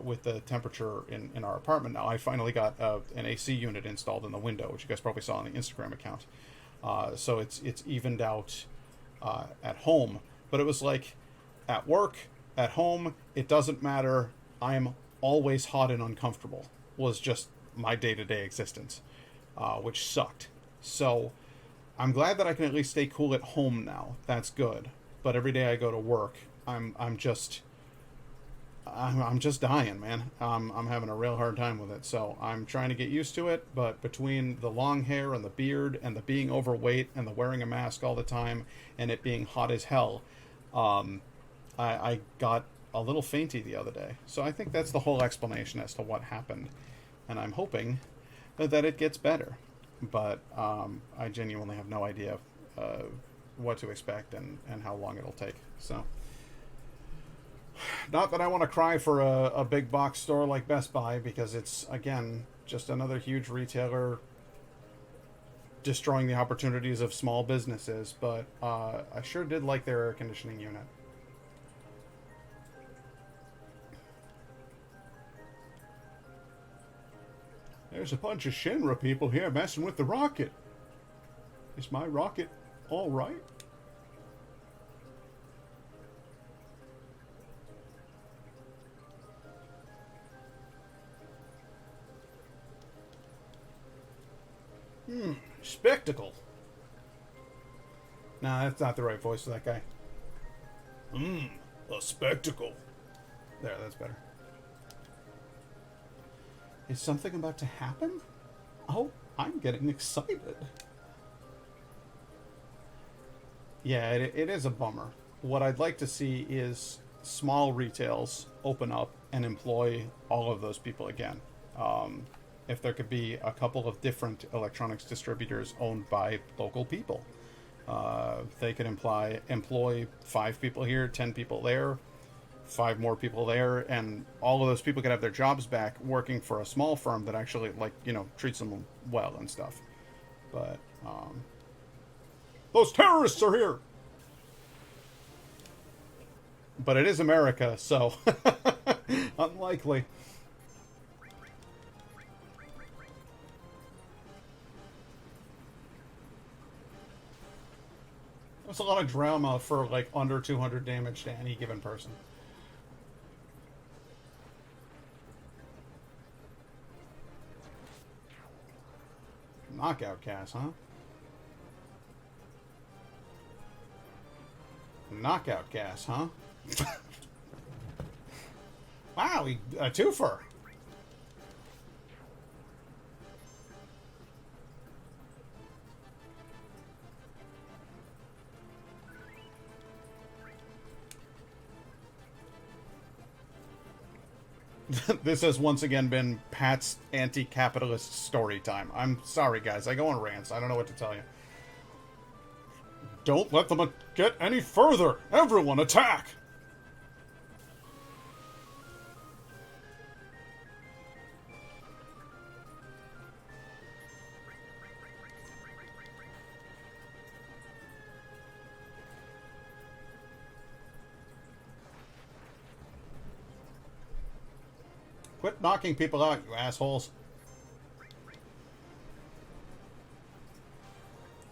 Speaker 1: with the temperature in our apartment. Now, I finally got an AC unit installed in the window, which you guys probably saw on the Instagram account. So it's evened out at home. But it was like, at work, at home, it doesn't matter. I'm always hot and uncomfortable, was just my day-to-day existence, which sucked. So I'm glad that I can at least stay cool at home now. That's good. But every day I go to work, I'm just dying, man. I'm having a real hard time with it. So I'm trying to get used to it. But between the long hair and the beard and the being overweight and the wearing a mask all the time and it being hot as hell, I got a little fainty the other day. So I think that's the whole explanation as to what happened. And I'm hoping that it gets better. But I genuinely have no idea what to expect and how long it'll take. So, not that I want to cry for a big box store like Best Buy, because it's, again, just another huge retailer destroying the opportunities of small businesses. But I sure did like their air conditioning unit.
Speaker 5: There's a bunch of Shinra people here messing with the rocket. Is my rocket all right? Spectacle.
Speaker 1: Nah, that's not the right voice for that guy.
Speaker 5: A spectacle.
Speaker 1: There, that's better. Is something about to happen? Oh, I'm getting excited. Yeah, it is a bummer. What I'd like to see is small retails open up and employ all of those people again. If there could be a couple of different electronics distributors owned by local people. They could employ 5 people here, 10 people there, 5 more people there, and all of those people could have their jobs back working for a small firm that actually, treats them well and stuff. But,
Speaker 5: those terrorists are here!
Speaker 1: But it is America, so unlikely. That's a lot of drama for, under 200 damage to any given person. Knockout gas, huh? Knockout gas, huh? Wow, a twofer. This has once again been Pat's anti-capitalist story time. I'm sorry, guys. I go on rants. I don't know what to tell you.
Speaker 5: Don't let them get any further. Everyone attack!
Speaker 1: Quit knocking people out, you assholes.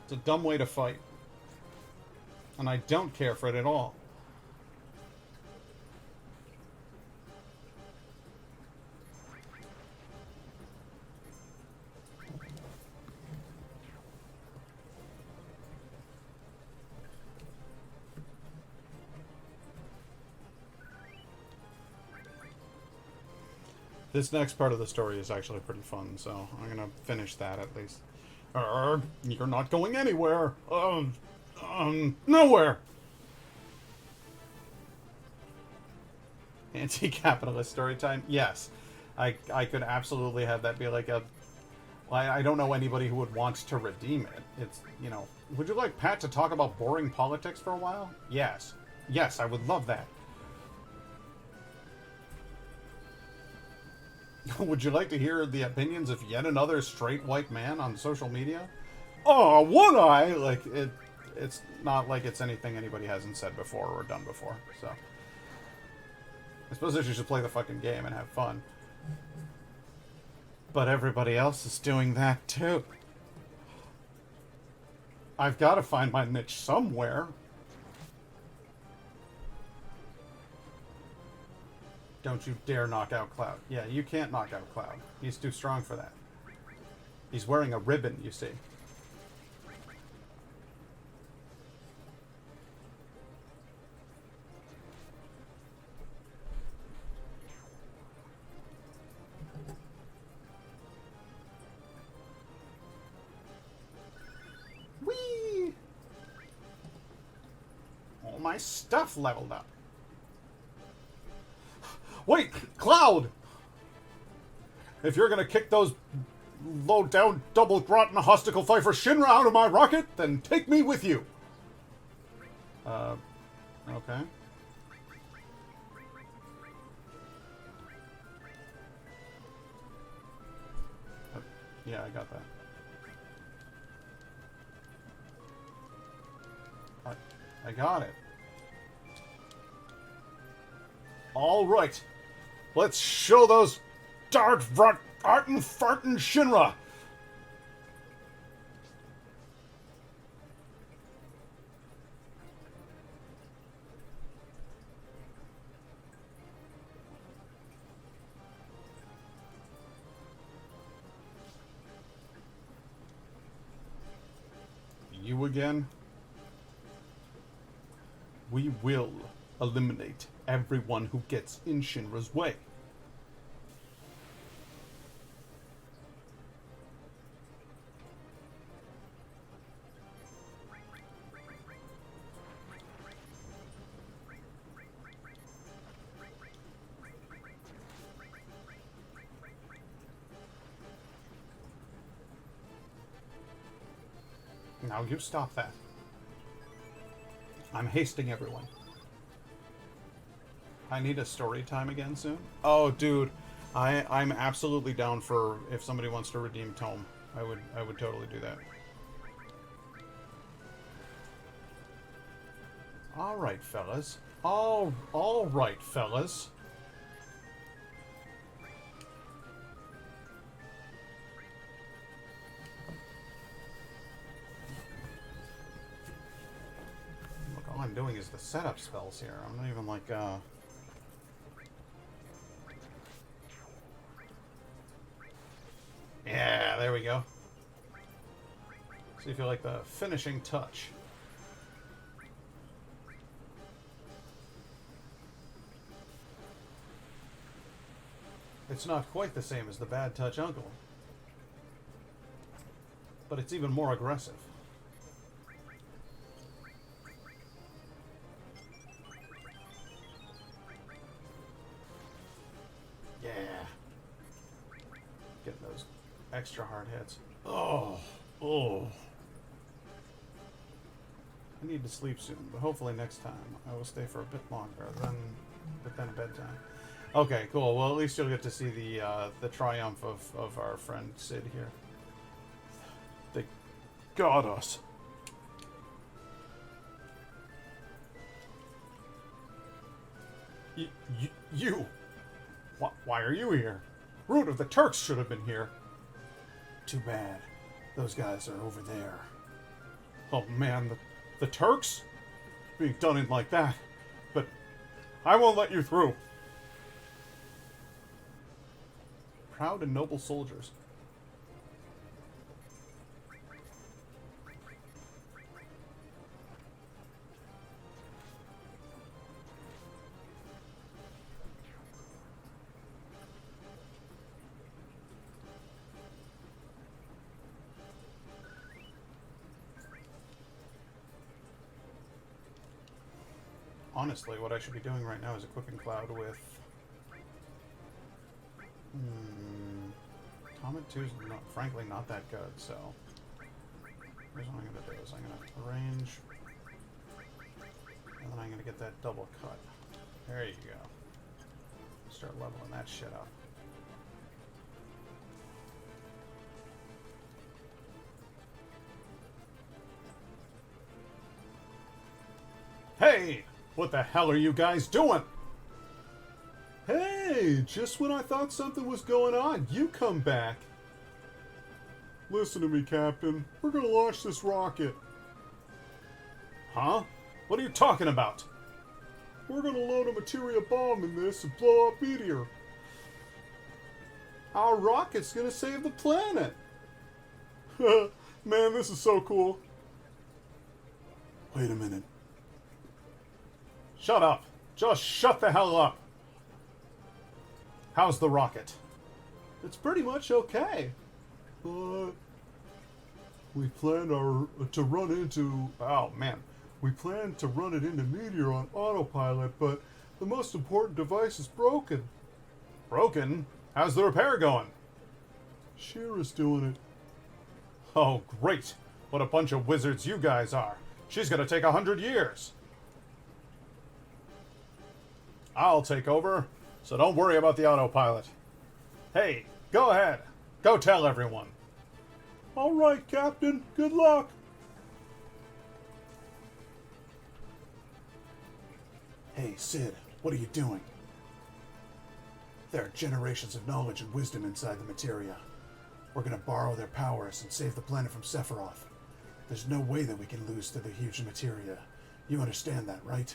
Speaker 1: It's a dumb way to fight. And I don't care for it at all. This next part of the story is actually pretty fun, so I'm gonna finish that at least. You're not going anywhere. Nowhere. Anti-capitalist story time? Yes. I could absolutely have that be like a... I don't know anybody who would want to redeem it. It's, you know... Would you like Pat to talk about boring politics for a while? Yes. Yes, I would love that. Would you like to hear the opinions of yet another straight white man on social media? Oh, would I? Like, it's not like it's anything anybody hasn't said before or done before, so... I suppose I should just play the fucking game and have fun. But everybody else is doing that too. I've got to find my niche somewhere. Don't you dare knock out Cloud. Yeah, you can't knock out Cloud. He's too strong for that. He's wearing a ribbon, you see. Whee! All my stuff leveled up. Wait, Cloud! If you're gonna kick those low-down, double-rotten, hosticle Pfeiffer Shinra out of my rocket, then take me with you. Okay. Yeah, I got that. I got it. All right. Let's show those dart-rot, fartin' Shinra. You again? We will eliminate everyone who gets in Shinra's way. Now you stop that. I'm hasting everyone. I need a story time again soon. Oh, dude, I'm absolutely down for if somebody wants to redeem Tome. I would totally do that. All right, fellas. All right, fellas. Look, all I'm doing is the setup spells here. I'm not even like Yeah, there we go. See if you like the finishing touch. It's not quite the same as the Bad Touch Uncle, but it's even more aggressive. Yeah. Getting those extra hard hits. Oh. I need to sleep soon, but hopefully next time I will stay for a bit longer than bedtime. Okay, cool. Well, at least you'll get to see the triumph of our friend Sid here. They got us. You.
Speaker 5: Why are you here? Root of the Turks should have been here. Too bad. Those guys are over there. Oh man, the Turks? Being done in like that. But I won't let you through. Proud and noble soldiers. Honestly, what I should be doing right now is equipping Cloud with... Comet 2 is not, frankly not that good, so... Here's what I'm going to do is I'm going to arrange... And then I'm going to get that double cut. There you go. Start leveling that shit up. Hey! What the hell are you guys doing? Hey, just when I thought something was going on, you come back. Listen to me, Captain. We're gonna launch this rocket. Huh? What are you talking about? We're gonna load a materia bomb in this and blow up Meteor. Our rocket's gonna save the planet. Man, this is so cool. Wait a minute. Shut up. Just shut the hell up. How's the rocket? It's pretty much okay. But we planned to run into... Oh, man. We planned to run it into Meteor on autopilot, but the most important device is broken. Broken? How's the repair going? Shira's doing it. Oh, great. What a bunch of wizards you guys are. She's gonna take 100 years. I'll take over, so don't worry about the autopilot. Hey, go ahead. Go tell everyone. All right, Captain. Good luck. Hey, Sid, what are you doing? There are generations of knowledge and wisdom inside the materia. We're going to borrow their powers and save the planet from Sephiroth. There's no way that we can lose to the huge materia. You understand that, right?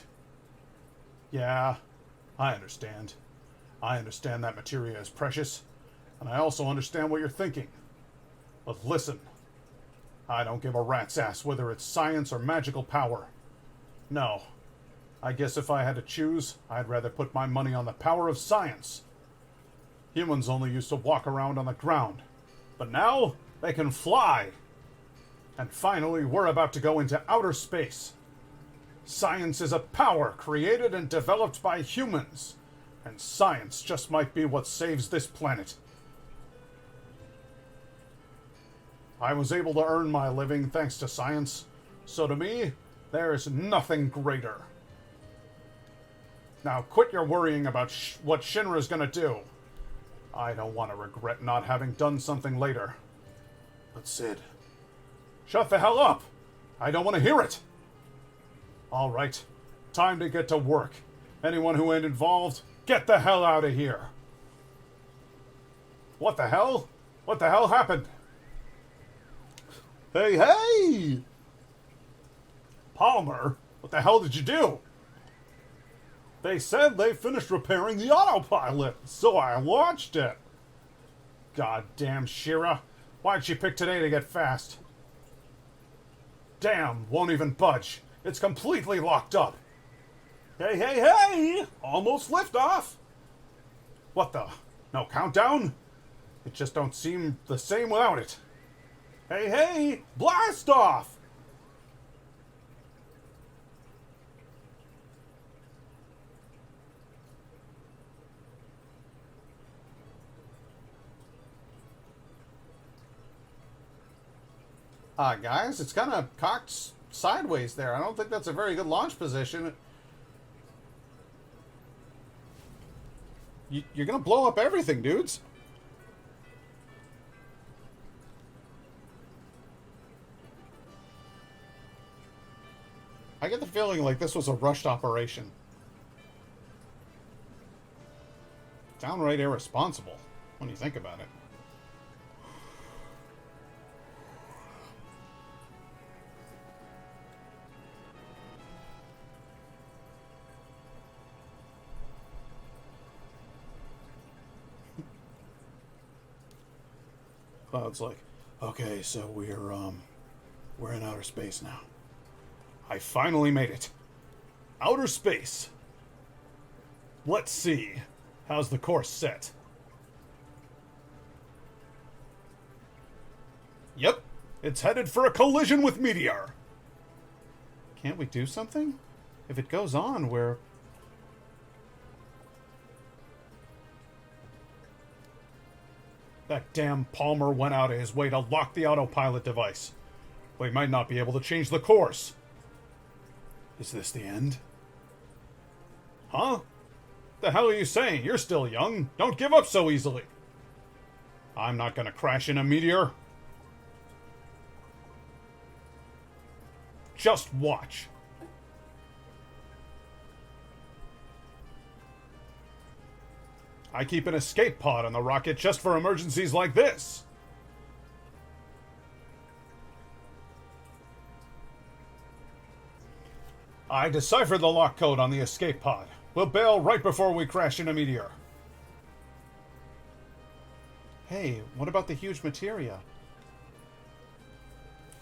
Speaker 5: Yeah, I understand. I understand that materia is precious, and I also understand what you're thinking. But listen, I don't give a rat's ass whether it's science or magical power. No, I guess if I had to choose, I'd rather put my money on the power of science. Humans only used to walk around on the ground, but now they can fly. And finally, we're about to go into outer space. Science is a power created and developed by humans, and science just might be what saves this planet. I was able to earn my living thanks to science, so to me, there is nothing greater. Now quit your worrying about what Shinra's gonna do. I don't want to regret not having done something later. But Sid... Shut the hell up! I don't want to hear it! Alright, time to get to work. Anyone who ain't involved, get the hell out of here! What the hell? What the hell happened? Hey, hey! Palmer, what the hell did you do? They said they finished repairing the autopilot, so I launched it. Goddamn Shira. Why'd she pick today to get fast? Damn, won't even budge. It's completely locked up. Hey, hey, hey! Almost liftoff! What the? No countdown? It just don't seem the same without it. Hey, hey! Blast off! Guys, it's kind of cocked sideways there. I don't think that's a very good launch position. You're gonna blow up everything, dudes. I get the feeling like this was a rushed operation.
Speaker 1: Downright irresponsible when you think about it. Cloud's like, okay, so we're in outer space now. I finally made it. Outer space. Let's see. How's the course set? Yep, it's headed for a collision with meteor. Can't we do something? If it goes on, we're... That damn Palmer went out of his way to lock the autopilot device. We might not be able to change the course. Is this the end? Huh? The hell are you saying? You're still young. Don't give up so easily. I'm not gonna crash in a meteor. Just watch. I keep an escape pod on the rocket just for emergencies like this. I deciphered the lock code on the escape pod. We'll bail right before we crash in a meteor. Hey, what about the huge materia?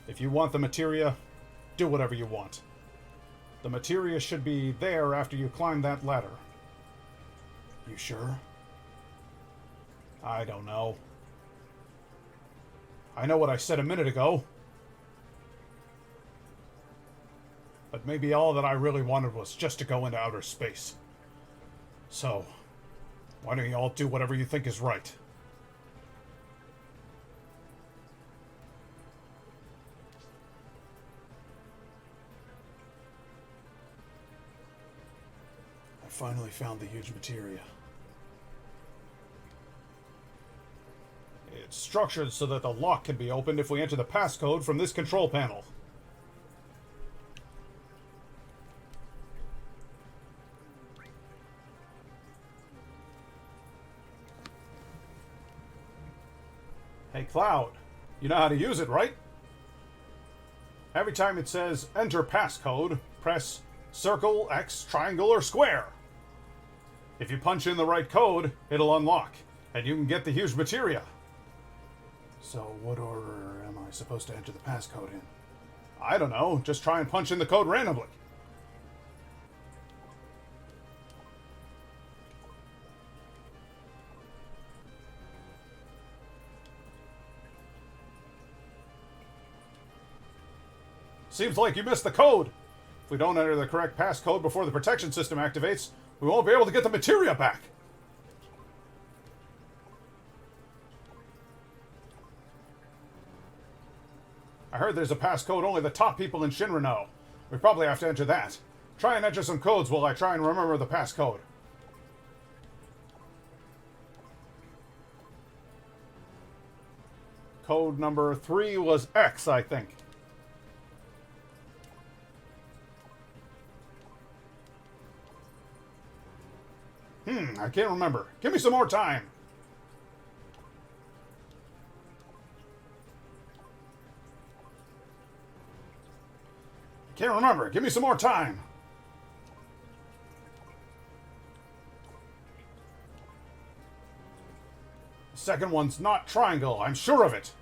Speaker 1: If you want the materia, do whatever you want. The materia should be there after you climb that ladder. You sure? I don't know. I know what I said a minute ago. But maybe all that I really wanted was just to go into outer space. So, why don't you all do whatever you think is right? I finally found the huge materia. It's structured so that the lock can be opened if we enter the passcode from this control panel. Hey, Cloud, you know how to use it, right? Every time it says enter passcode, press circle, X, triangle, or square. If you punch in the right code, it'll unlock, and you can get the huge materia. So what order am I supposed to enter the passcode in? I don't know, just try and punch in the code randomly. Seems like you missed the code. If we don't enter the correct passcode before the protection system activates, we won't be able to get the materia back. I heard there's a passcode only the top people in Shinra know. We probably have to enter that. Try and enter some codes while I try and remember the passcode. Code number 3 was X, I think. I can't remember. Give me some more time. Can't remember. Give me some more time. The second one's not triangle. I'm sure of it.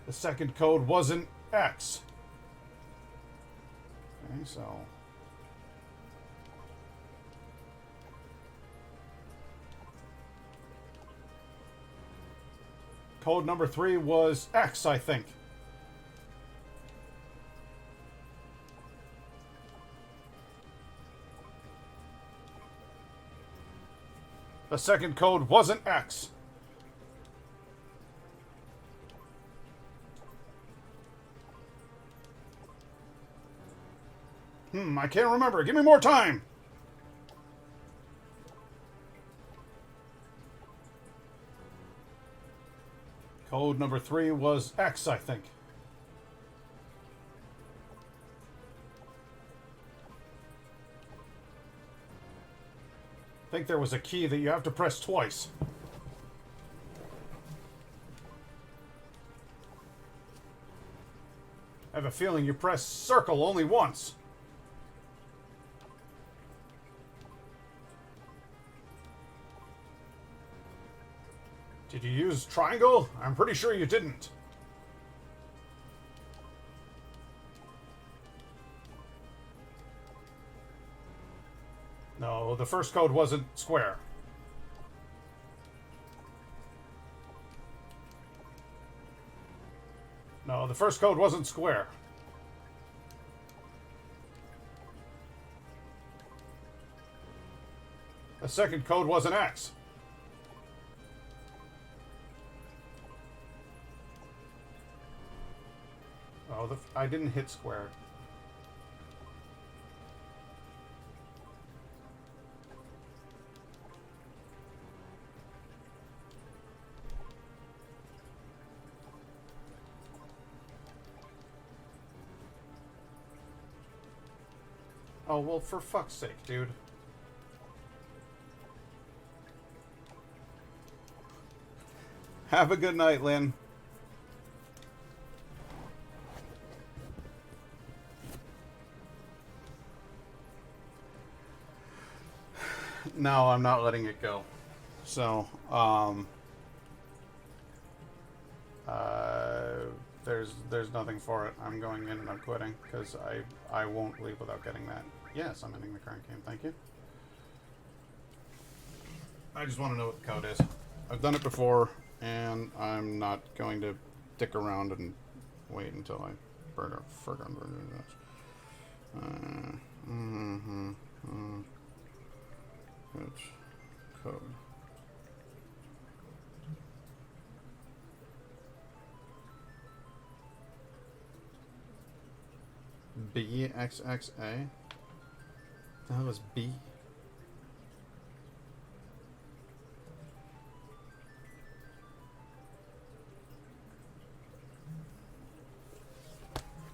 Speaker 1: The second code wasn't X. Okay, so... Code number 3 was X, I think. The second code wasn't X. I can't remember. Give me more time. Code number 3 was X, I think.
Speaker 2: think there was a key that you have to press twice. I have a feeling you press circle only once. Did you use triangle? I'm pretty sure you didn't. No, the first code wasn't square. No, the first code wasn't square. The second code was an X. Oh, I didn't hit square. Oh, well, for fuck's sake, dude.
Speaker 1: Have a good night, Lynn. No, I'm not letting it go. So, there's nothing for it. I'm going in and I'm quitting because I won't leave without getting that. Yes, I'm ending the current game. Thank you. I just want to know what the code is. I've done it before, and I'm not going to dick around and wait until I burn which code? BXXA? The hell is B?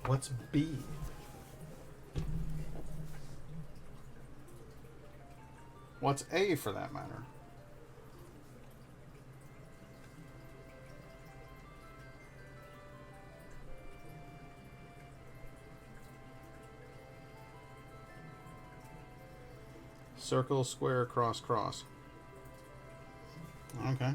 Speaker 1: What's B? What's A for that matter? Circle, square, cross, cross. Okay.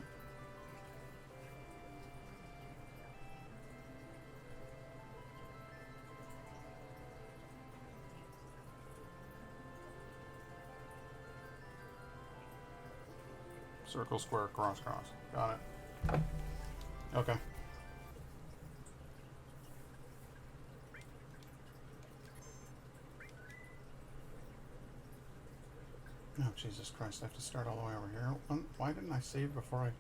Speaker 1: Circle, square, cross, cross. Got it. Okay. Oh, Jesus Christ. I have to start all the way over here. Why didn't I save before I...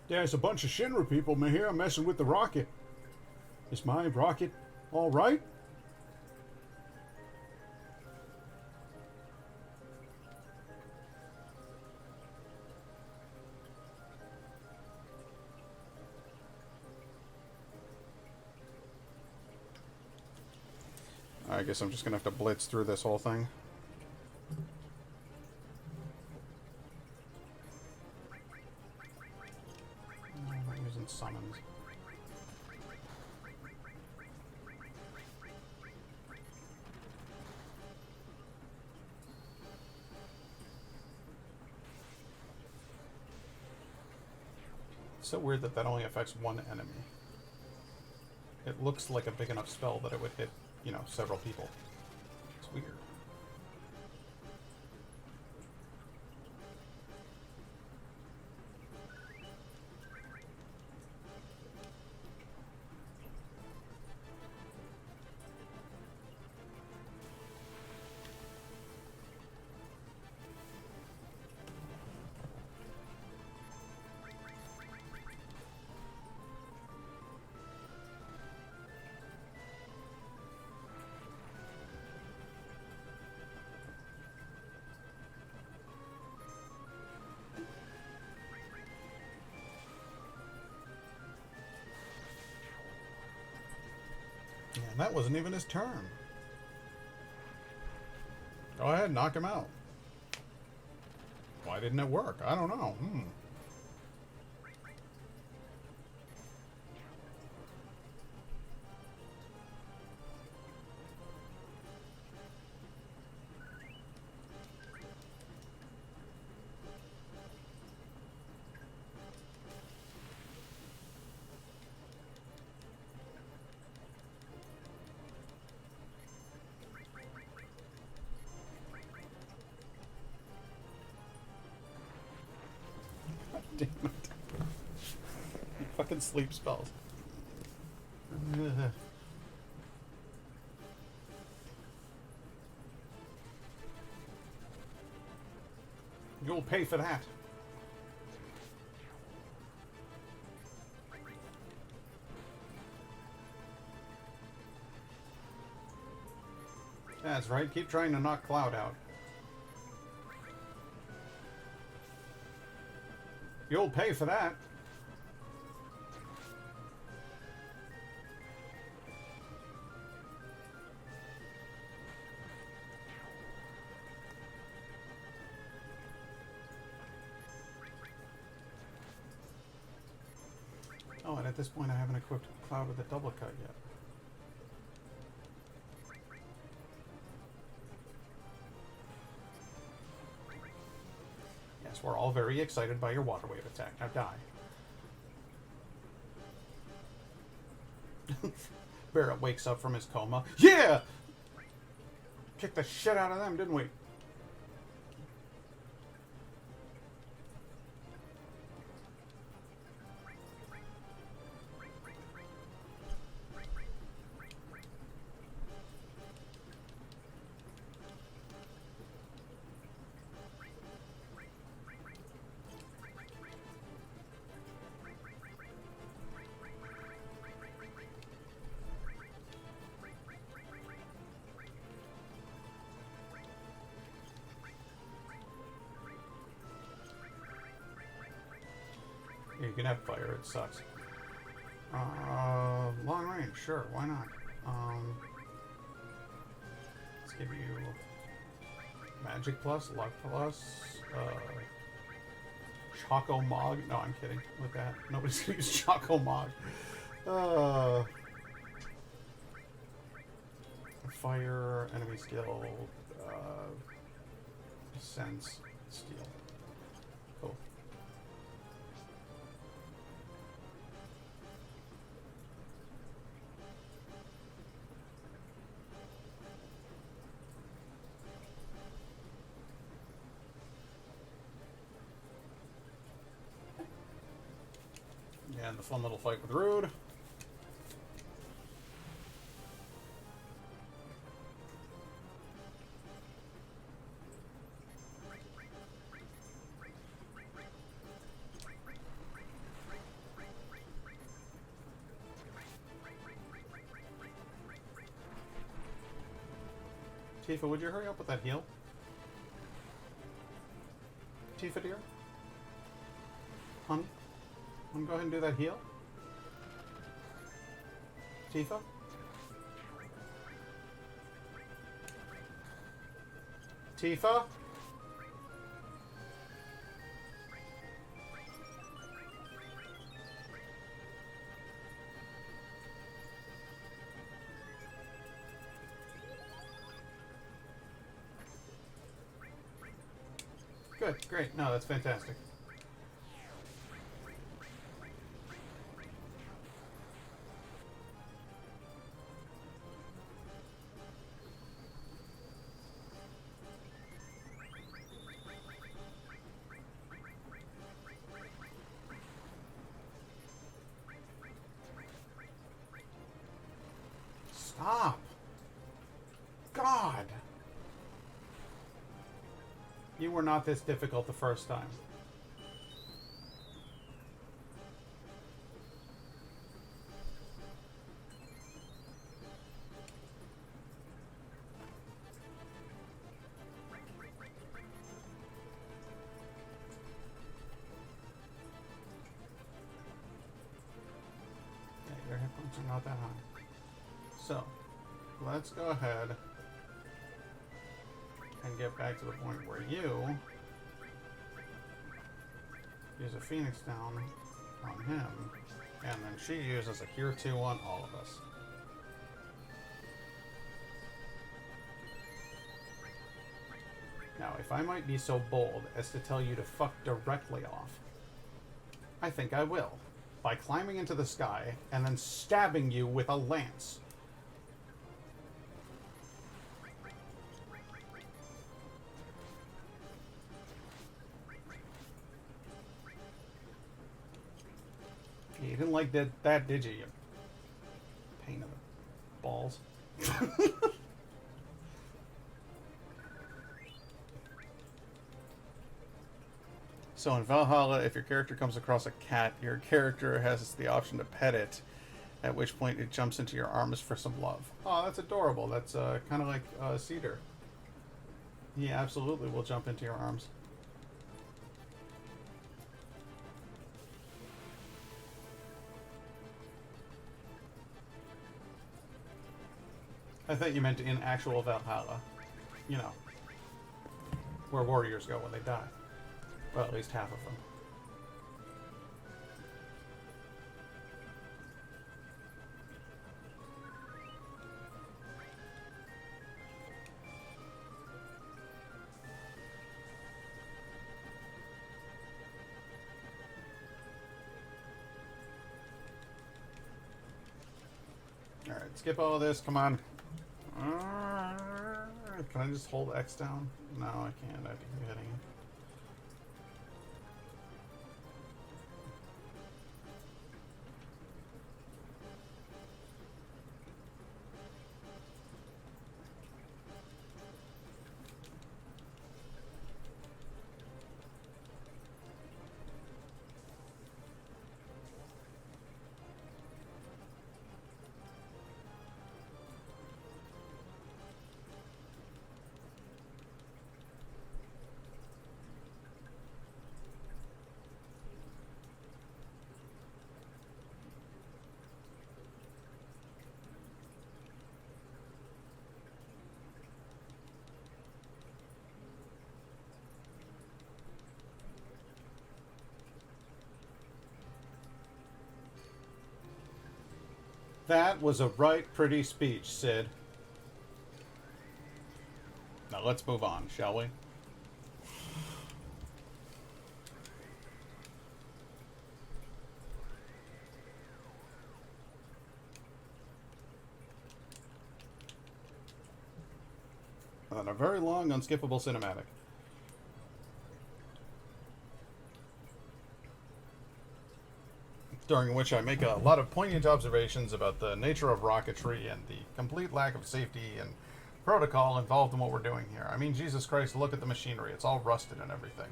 Speaker 2: There's a bunch of Shinra people here messing with the rocket. Is my rocket all right?
Speaker 1: I guess I'm just gonna have to blitz through this whole thing. I'm using summons. It's so weird that that only affects one enemy. It looks like a big enough spell that it would hit, you know, several people. It's weird. And that wasn't even his turn. Go ahead, knock him out. Why didn't it work? I don't know. Damn it. Fucking sleep spells. You'll pay for that. That's right. Keep trying to knock Cloud out. You'll pay for that. Oh, and at this point I haven't equipped Cloud with a double cut yet. Yes, we're all very excited by your water wave attack. Now die. Barrett wakes up from his coma. Yeah! Kicked the shit out of them, didn't we? Yeah, you can have fire, it sucks. Long range, sure, why not? Let's give you Magic Plus, Luck Plus, Choco Mog. No, I'm kidding with that. Nobody's gonna use Choco Mog. Fire, enemy skill, sense, steel. Cool. And the fun little fight with Rude. Tifa, would you hurry up with that heal? Tifa, dear? Honey? Want to go ahead and do that heal? Tifa? Tifa? Good, great. No, that's fantastic. Stop. God. You were not this difficult the first time. Yeah, your hit points are not that high. So, let's go ahead and get back to the point where you use a Phoenix down on him, and then she uses a Here 2 on all of us. Now, if I might be so bold as to tell you to fuck directly off, I think I will, by climbing into the sky and then stabbing you with a lance. You didn't like that, did you? You pain in the balls. So in Valhalla, if your character comes across a cat, your character has the option to pet it, at which point it jumps into your arms for some love. Oh, that's adorable. That's kind of like Cedar. He absolutely will jump into your arms. I thought you meant in actual Valhalla. You know, where warriors go when they die. Well, at least half of them. Alright, skip all of this, come on. Can I just hold X down? No, I can't. I have to keep hitting it. That was a right pretty speech, Sid. Now let's move on, shall we? And a very long, unskippable cinematic. During which I make a lot of poignant observations about the nature of rocketry and the complete lack of safety and protocol involved in what we're doing here. I mean, Jesus Christ, look at the machinery. It's all rusted and everything.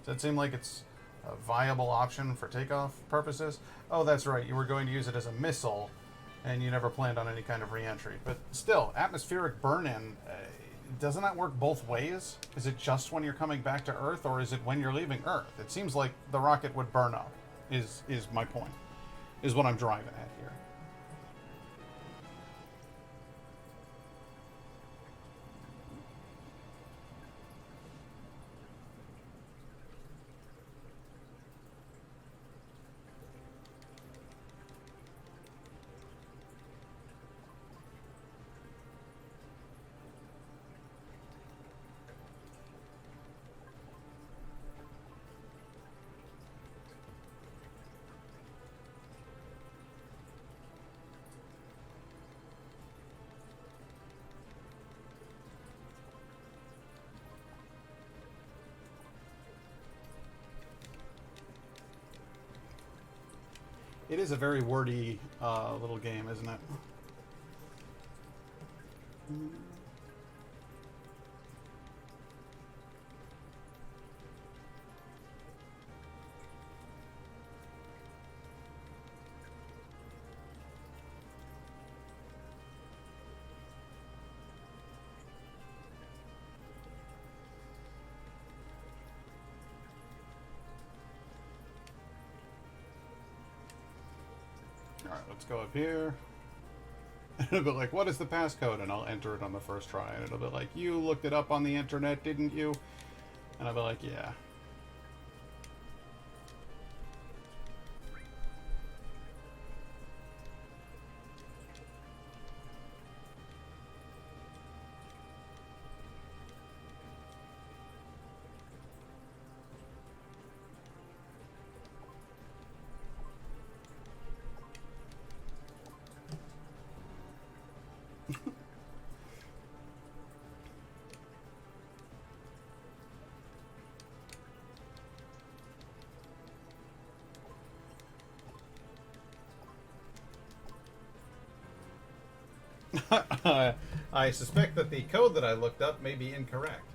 Speaker 1: Does it seem like it's a viable option for takeoff purposes? Oh, that's right. You were going to use it as a missile, and you never planned on any kind of re-entry. But still, atmospheric burn-in, doesn't that work both ways? Is it just when you're coming back to Earth, or is it when you're leaving Earth? It seems like the rocket would burn up. Is my point, is what I'm driving at here. It is a very wordy little game, isn't it? Alright, let's go up here. And it'll be like, what is the passcode? And I'll enter it on the first try. And it'll be like, you looked it up on the internet, didn't you? And I'll be like, yeah. I suspect that the code that I looked up may be incorrect.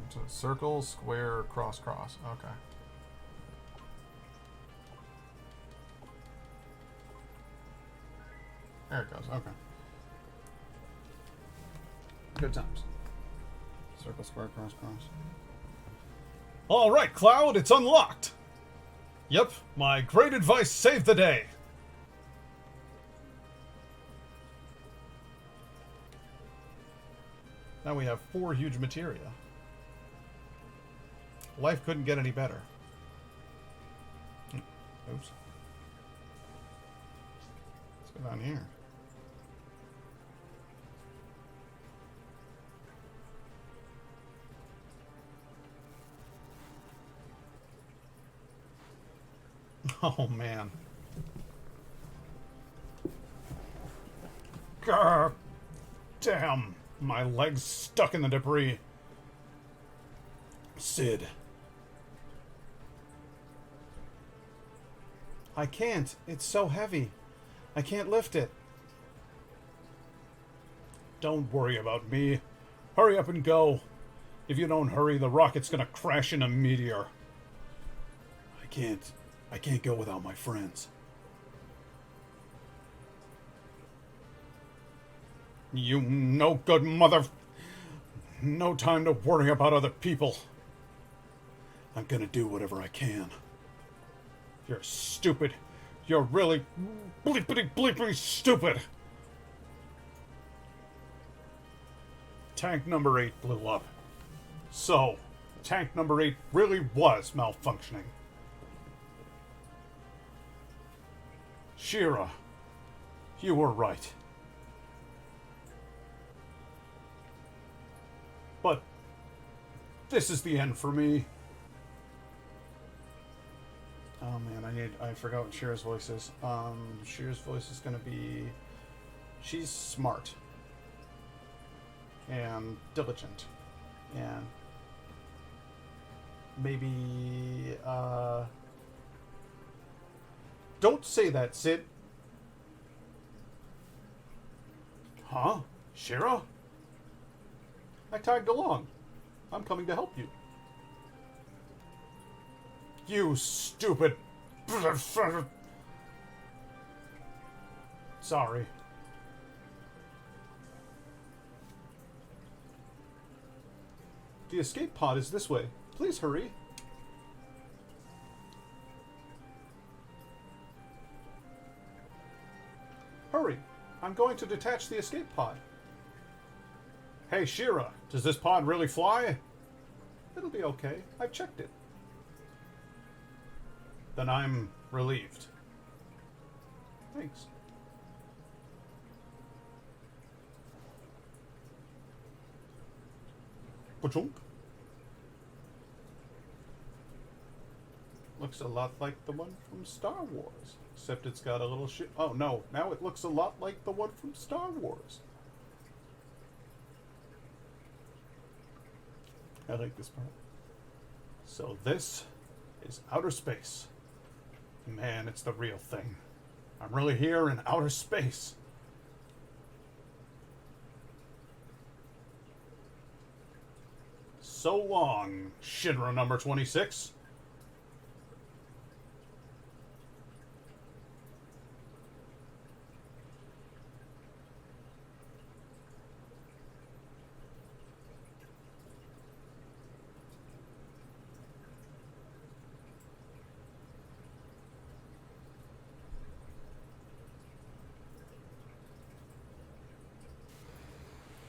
Speaker 1: So circle, square, cross, cross. Okay. There it goes. Okay. Good times. Circle, square, cross, cross.
Speaker 5: All right, Cloud, it's unlocked. Yep, my great advice saved the day.
Speaker 1: Now we have 4 huge materia. Life couldn't get any better. Oops. Let's go down here. Oh, man.
Speaker 5: Grr. Damn, my leg's stuck in the debris. Sid.
Speaker 1: I can't. It's so heavy. I can't lift it.
Speaker 5: Don't worry about me. Hurry up and go. If you don't hurry, the rocket's gonna crash in a meteor. I can't go without my friends. You no good mother... No time to worry about other people. I'm gonna do whatever I can. You're stupid. You're really bleepity bleeping stupid. Tank number 8 blew up. So, tank number 8 really was malfunctioning. Shira, you were right. But this is the end for me.
Speaker 1: Oh man, I forgot what Shira's voice is. Shira's voice is gonna be... She's smart. And diligent. And... maybe, Don't say that, Sid.
Speaker 5: Huh? Shira?
Speaker 1: I tagged along. I'm coming to help you.
Speaker 5: You stupid... Sorry.
Speaker 1: The escape pod is this way. Please hurry. Hurry. I'm going to detach the escape pod.
Speaker 5: Hey, Shira, does this pod really fly?
Speaker 1: It'll be okay. I've checked it.
Speaker 5: Then I'm relieved.
Speaker 1: Thanks.
Speaker 5: Pachunk.
Speaker 1: Looks a lot like the one from Star Wars. Except it's got a little shit. Oh no, now it looks a lot like the one from Star Wars. I like this part.
Speaker 5: So this is outer space. Man, it's the real thing. I'm really here in outer space. So long, Shinra number 26.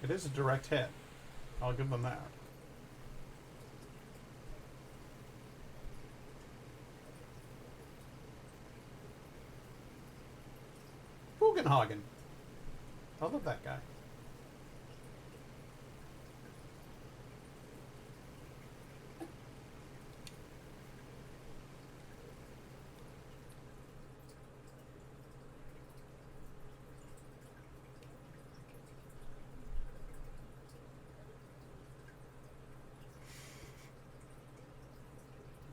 Speaker 1: It is a direct hit. I'll give them that. Bugenhagen. I love that guy.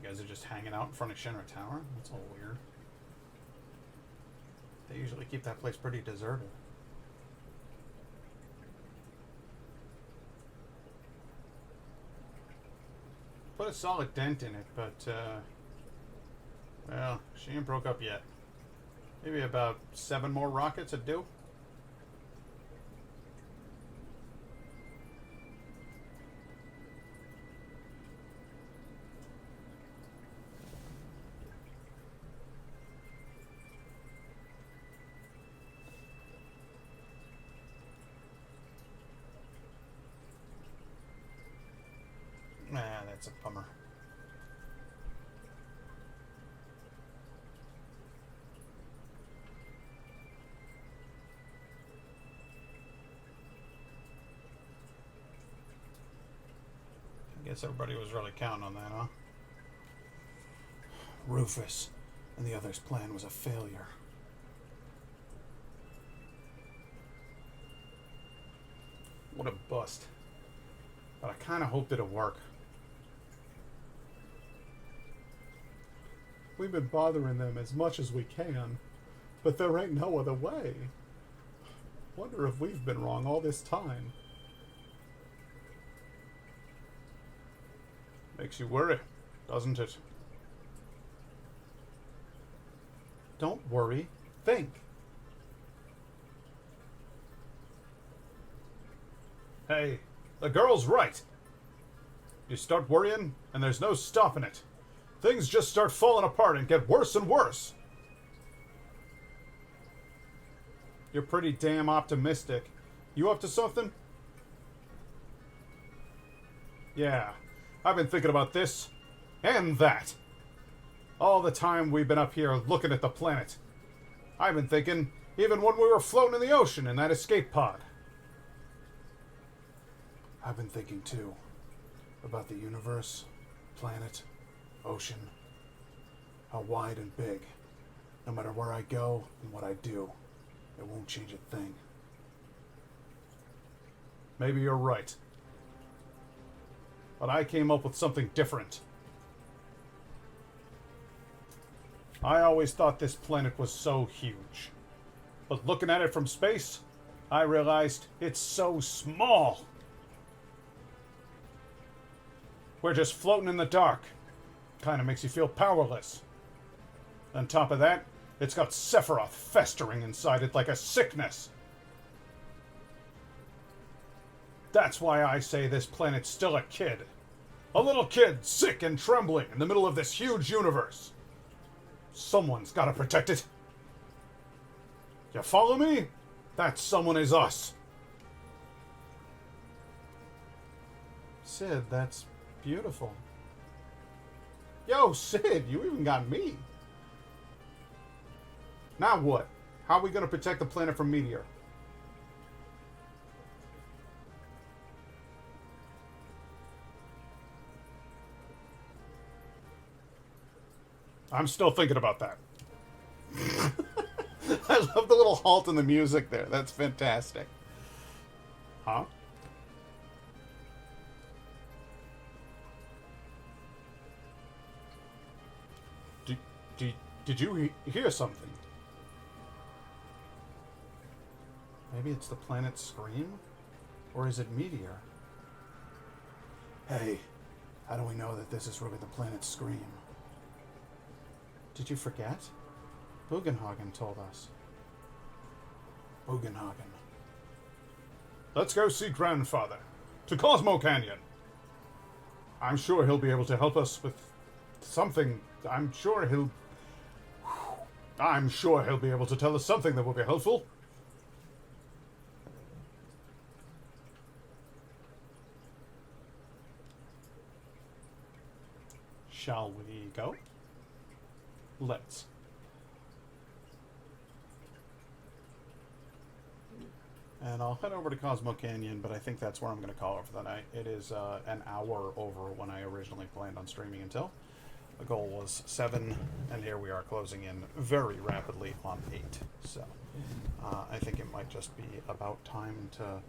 Speaker 1: You guys are just hanging out in front of Shinra Tower? That's all weird. They usually keep that place pretty deserted. Put a solid dent in it, but, well, she ain't broke up yet. Maybe about 7 more rockets would do. Nah, that's a bummer. I guess everybody was really counting on that, huh? Rufus and the others' plan was a failure. What a bust. But I kind of hoped it'd work.
Speaker 5: We've been bothering them as much as we can, but there ain't no other way. Wonder if we've been wrong all this time.
Speaker 1: Makes you worry, doesn't it?
Speaker 5: Don't worry. Think.
Speaker 1: Hey, the girl's right. You start worrying, and there's no stopping it. Things just start falling apart and get worse and worse. You're pretty damn optimistic. You up to something? Yeah, I've been thinking about this and that. All the time we've been up here looking at the planet. I've been thinking, even when we were floating in the ocean in that escape pod. I've been thinking, too, about the universe, planet, ocean. How wide and big. No matter where I go and what I do, it won't change a thing. Maybe you're right. But I came up with something different. I always thought this planet was so huge. But looking at it from space, I realized it's so small. We're just floating in the dark. Kind of makes you feel powerless. On top of that, it's got Sephiroth festering inside it like a sickness. That's why I say this planet's still a kid. A little kid, sick and trembling in the middle of this huge universe. Someone's got to protect it. You follow me? That someone is us. Sid, that's beautiful. Yo, Sid, you even got me. Now what? How are we going to protect the planet from Meteor? I'm still thinking about that. I love the little halt in the music there. That's fantastic. Huh? Did you hear something? Maybe it's the planet's scream? Or is it Meteor? Hey, how do we know that this is really the planet's scream? Did you forget? Bugenhagen told us. Bugenhagen. Let's go see Grandfather. To Cosmo Canyon. I'm sure he'll be able to help us with something. I'm sure he'll be able to tell us something that will be helpful.
Speaker 5: shall we go? Let's. And I'll head over to Cosmo Canyon, but I think that's where I'm going to call it for the night. It is an hour over when I originally planned on streaming until. The goal was 7, and here we are closing in very rapidly on 8. So I think it might just be about time to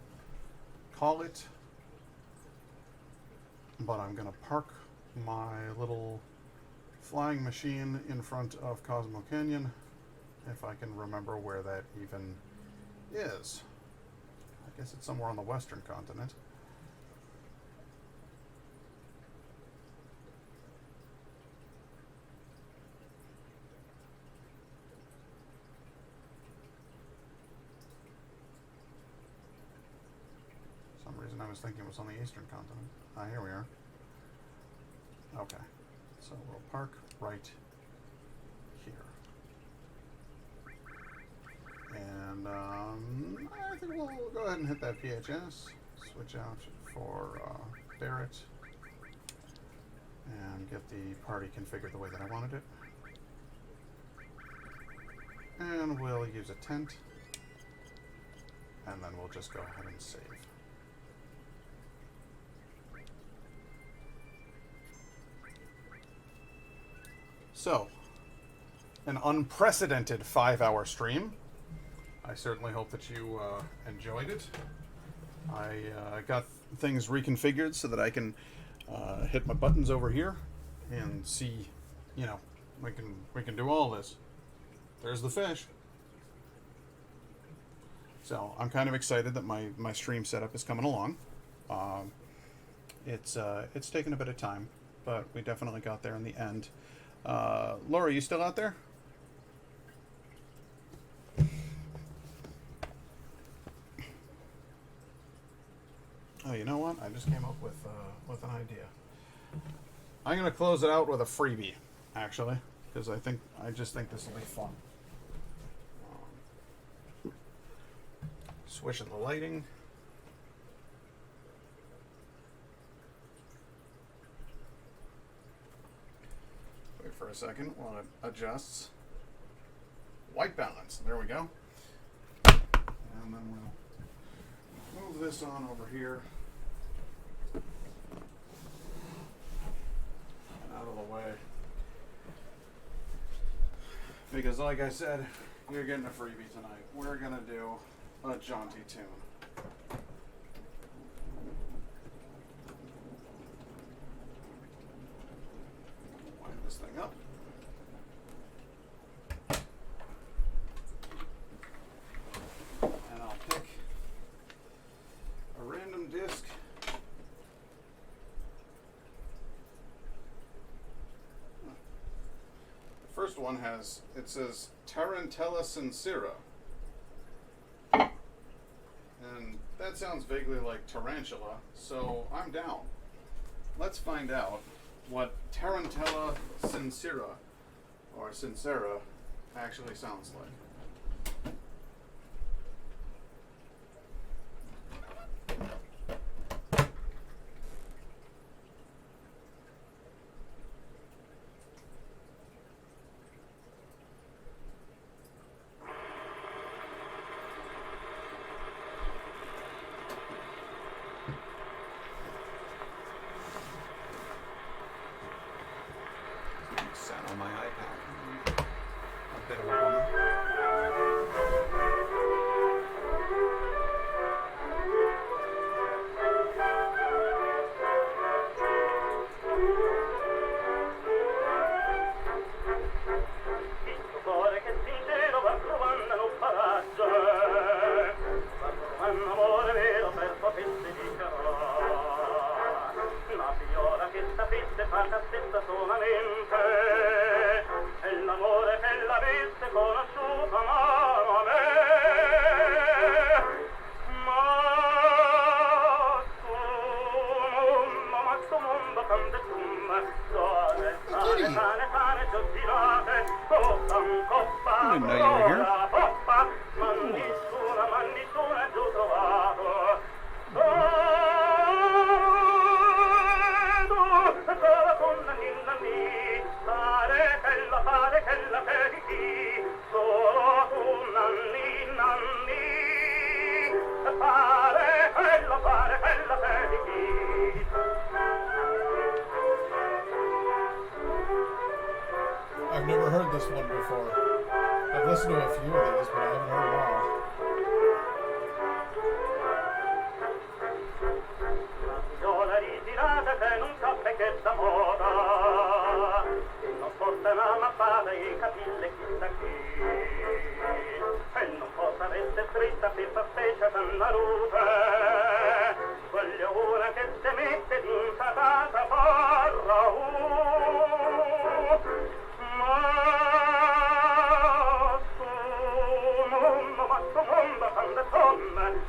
Speaker 5: call it. But I'm going to park my little flying machine in front of Cosmo Canyon, if I can remember where that even is. I guess it's somewhere on the western continent. For some reason I was thinking it was on the eastern continent. Ah, here we are. Okay. So we'll park right here. And I think we'll go ahead and hit that PHS, switch out for Barrett, and get the party configured the way that I wanted it. And we'll use a tent, and then we'll just go ahead and save. So, an unprecedented 5-hour stream. I certainly hope that you enjoyed it. I got things reconfigured so that I can hit my buttons over here and see, you know, we can do all this. There's the fish. So I'm kind of excited that my stream setup is coming along. It's taken a bit of time, but we definitely got there in the end. Laura, you still out there? Oh, you know what? I just came up with an idea. I'm gonna close it out with a freebie, actually, because I just think this will be fun. Switching the lighting. Wait for a second while it adjusts. White balance. There we go. And then we'll move this on over here. Out of the way. Because like I said, you're getting a freebie tonight. We're gonna do a jaunty tune. Wind this thing up. And I'll pick a random disc. The first one says Tarantella sincera. And that sounds vaguely like tarantula, so I'm down. Let's find out what Tarantella sincera, or sincera, actually sounds like. Sat on my iPad. A bit of a bummer. this one before. I've listened to a few of these, but I haven't heard them all.
Speaker 6: Viola ritirata che non sappia che sta moda, e non porta una mappata e capille chissà chi, e non possa restare stretta per fa specie per la luce. Voglio una che si mette in patata porra, ma sto mondo quando sonne,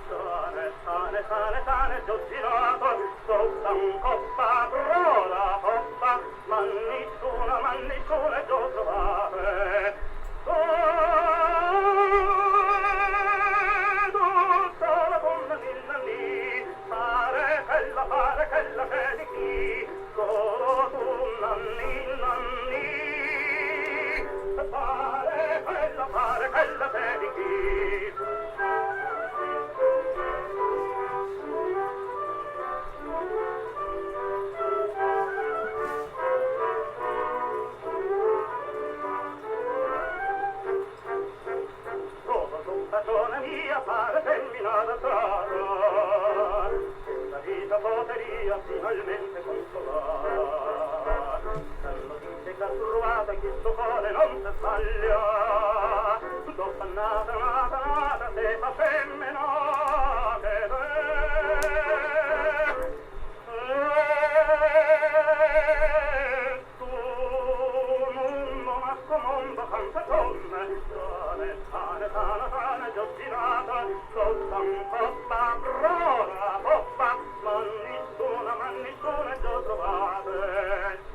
Speaker 6: sane, giù girato, sotto un coppa broda, coppa, ma nessuna giù trovate. Sola donna ninna lì, pare quella che di chi, solo tu nanni, pare quella che di chi. Stagione mia pare terminata strada, questa vita poteria finalmente consolare. Sanno dice che ha trovata chi sto cuore non si sbaglia, dopo nata, se fa femminate tu mondo canta donne, sane, giù girata, sotto un poppa, brora, poppa, ma nessuna giù trovate.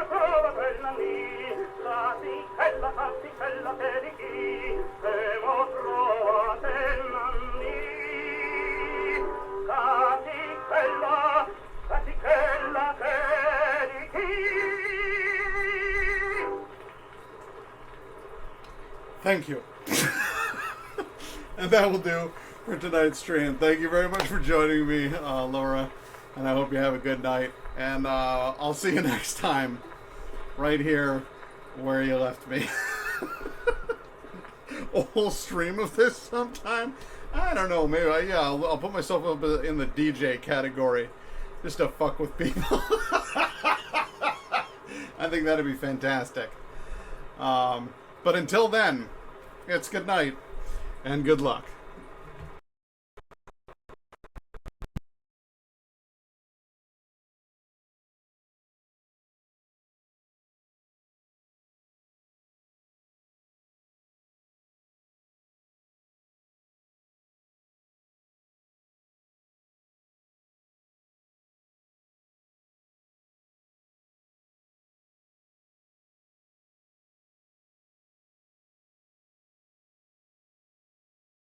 Speaker 6: Trova quella lì, casi quella che di chi, e mo trovate nanni, casi quella che di chi.
Speaker 5: Thank you. And that will do for tonight's stream. Thank you very much for joining me, Laura, and I hope you have a good night. And I'll see you next time, right here where you left me. A whole stream of this sometime? I don't know, maybe, I'll put myself up in the DJ category, just to fuck with people. I think that'd be fantastic. But until then, it's good night and good luck.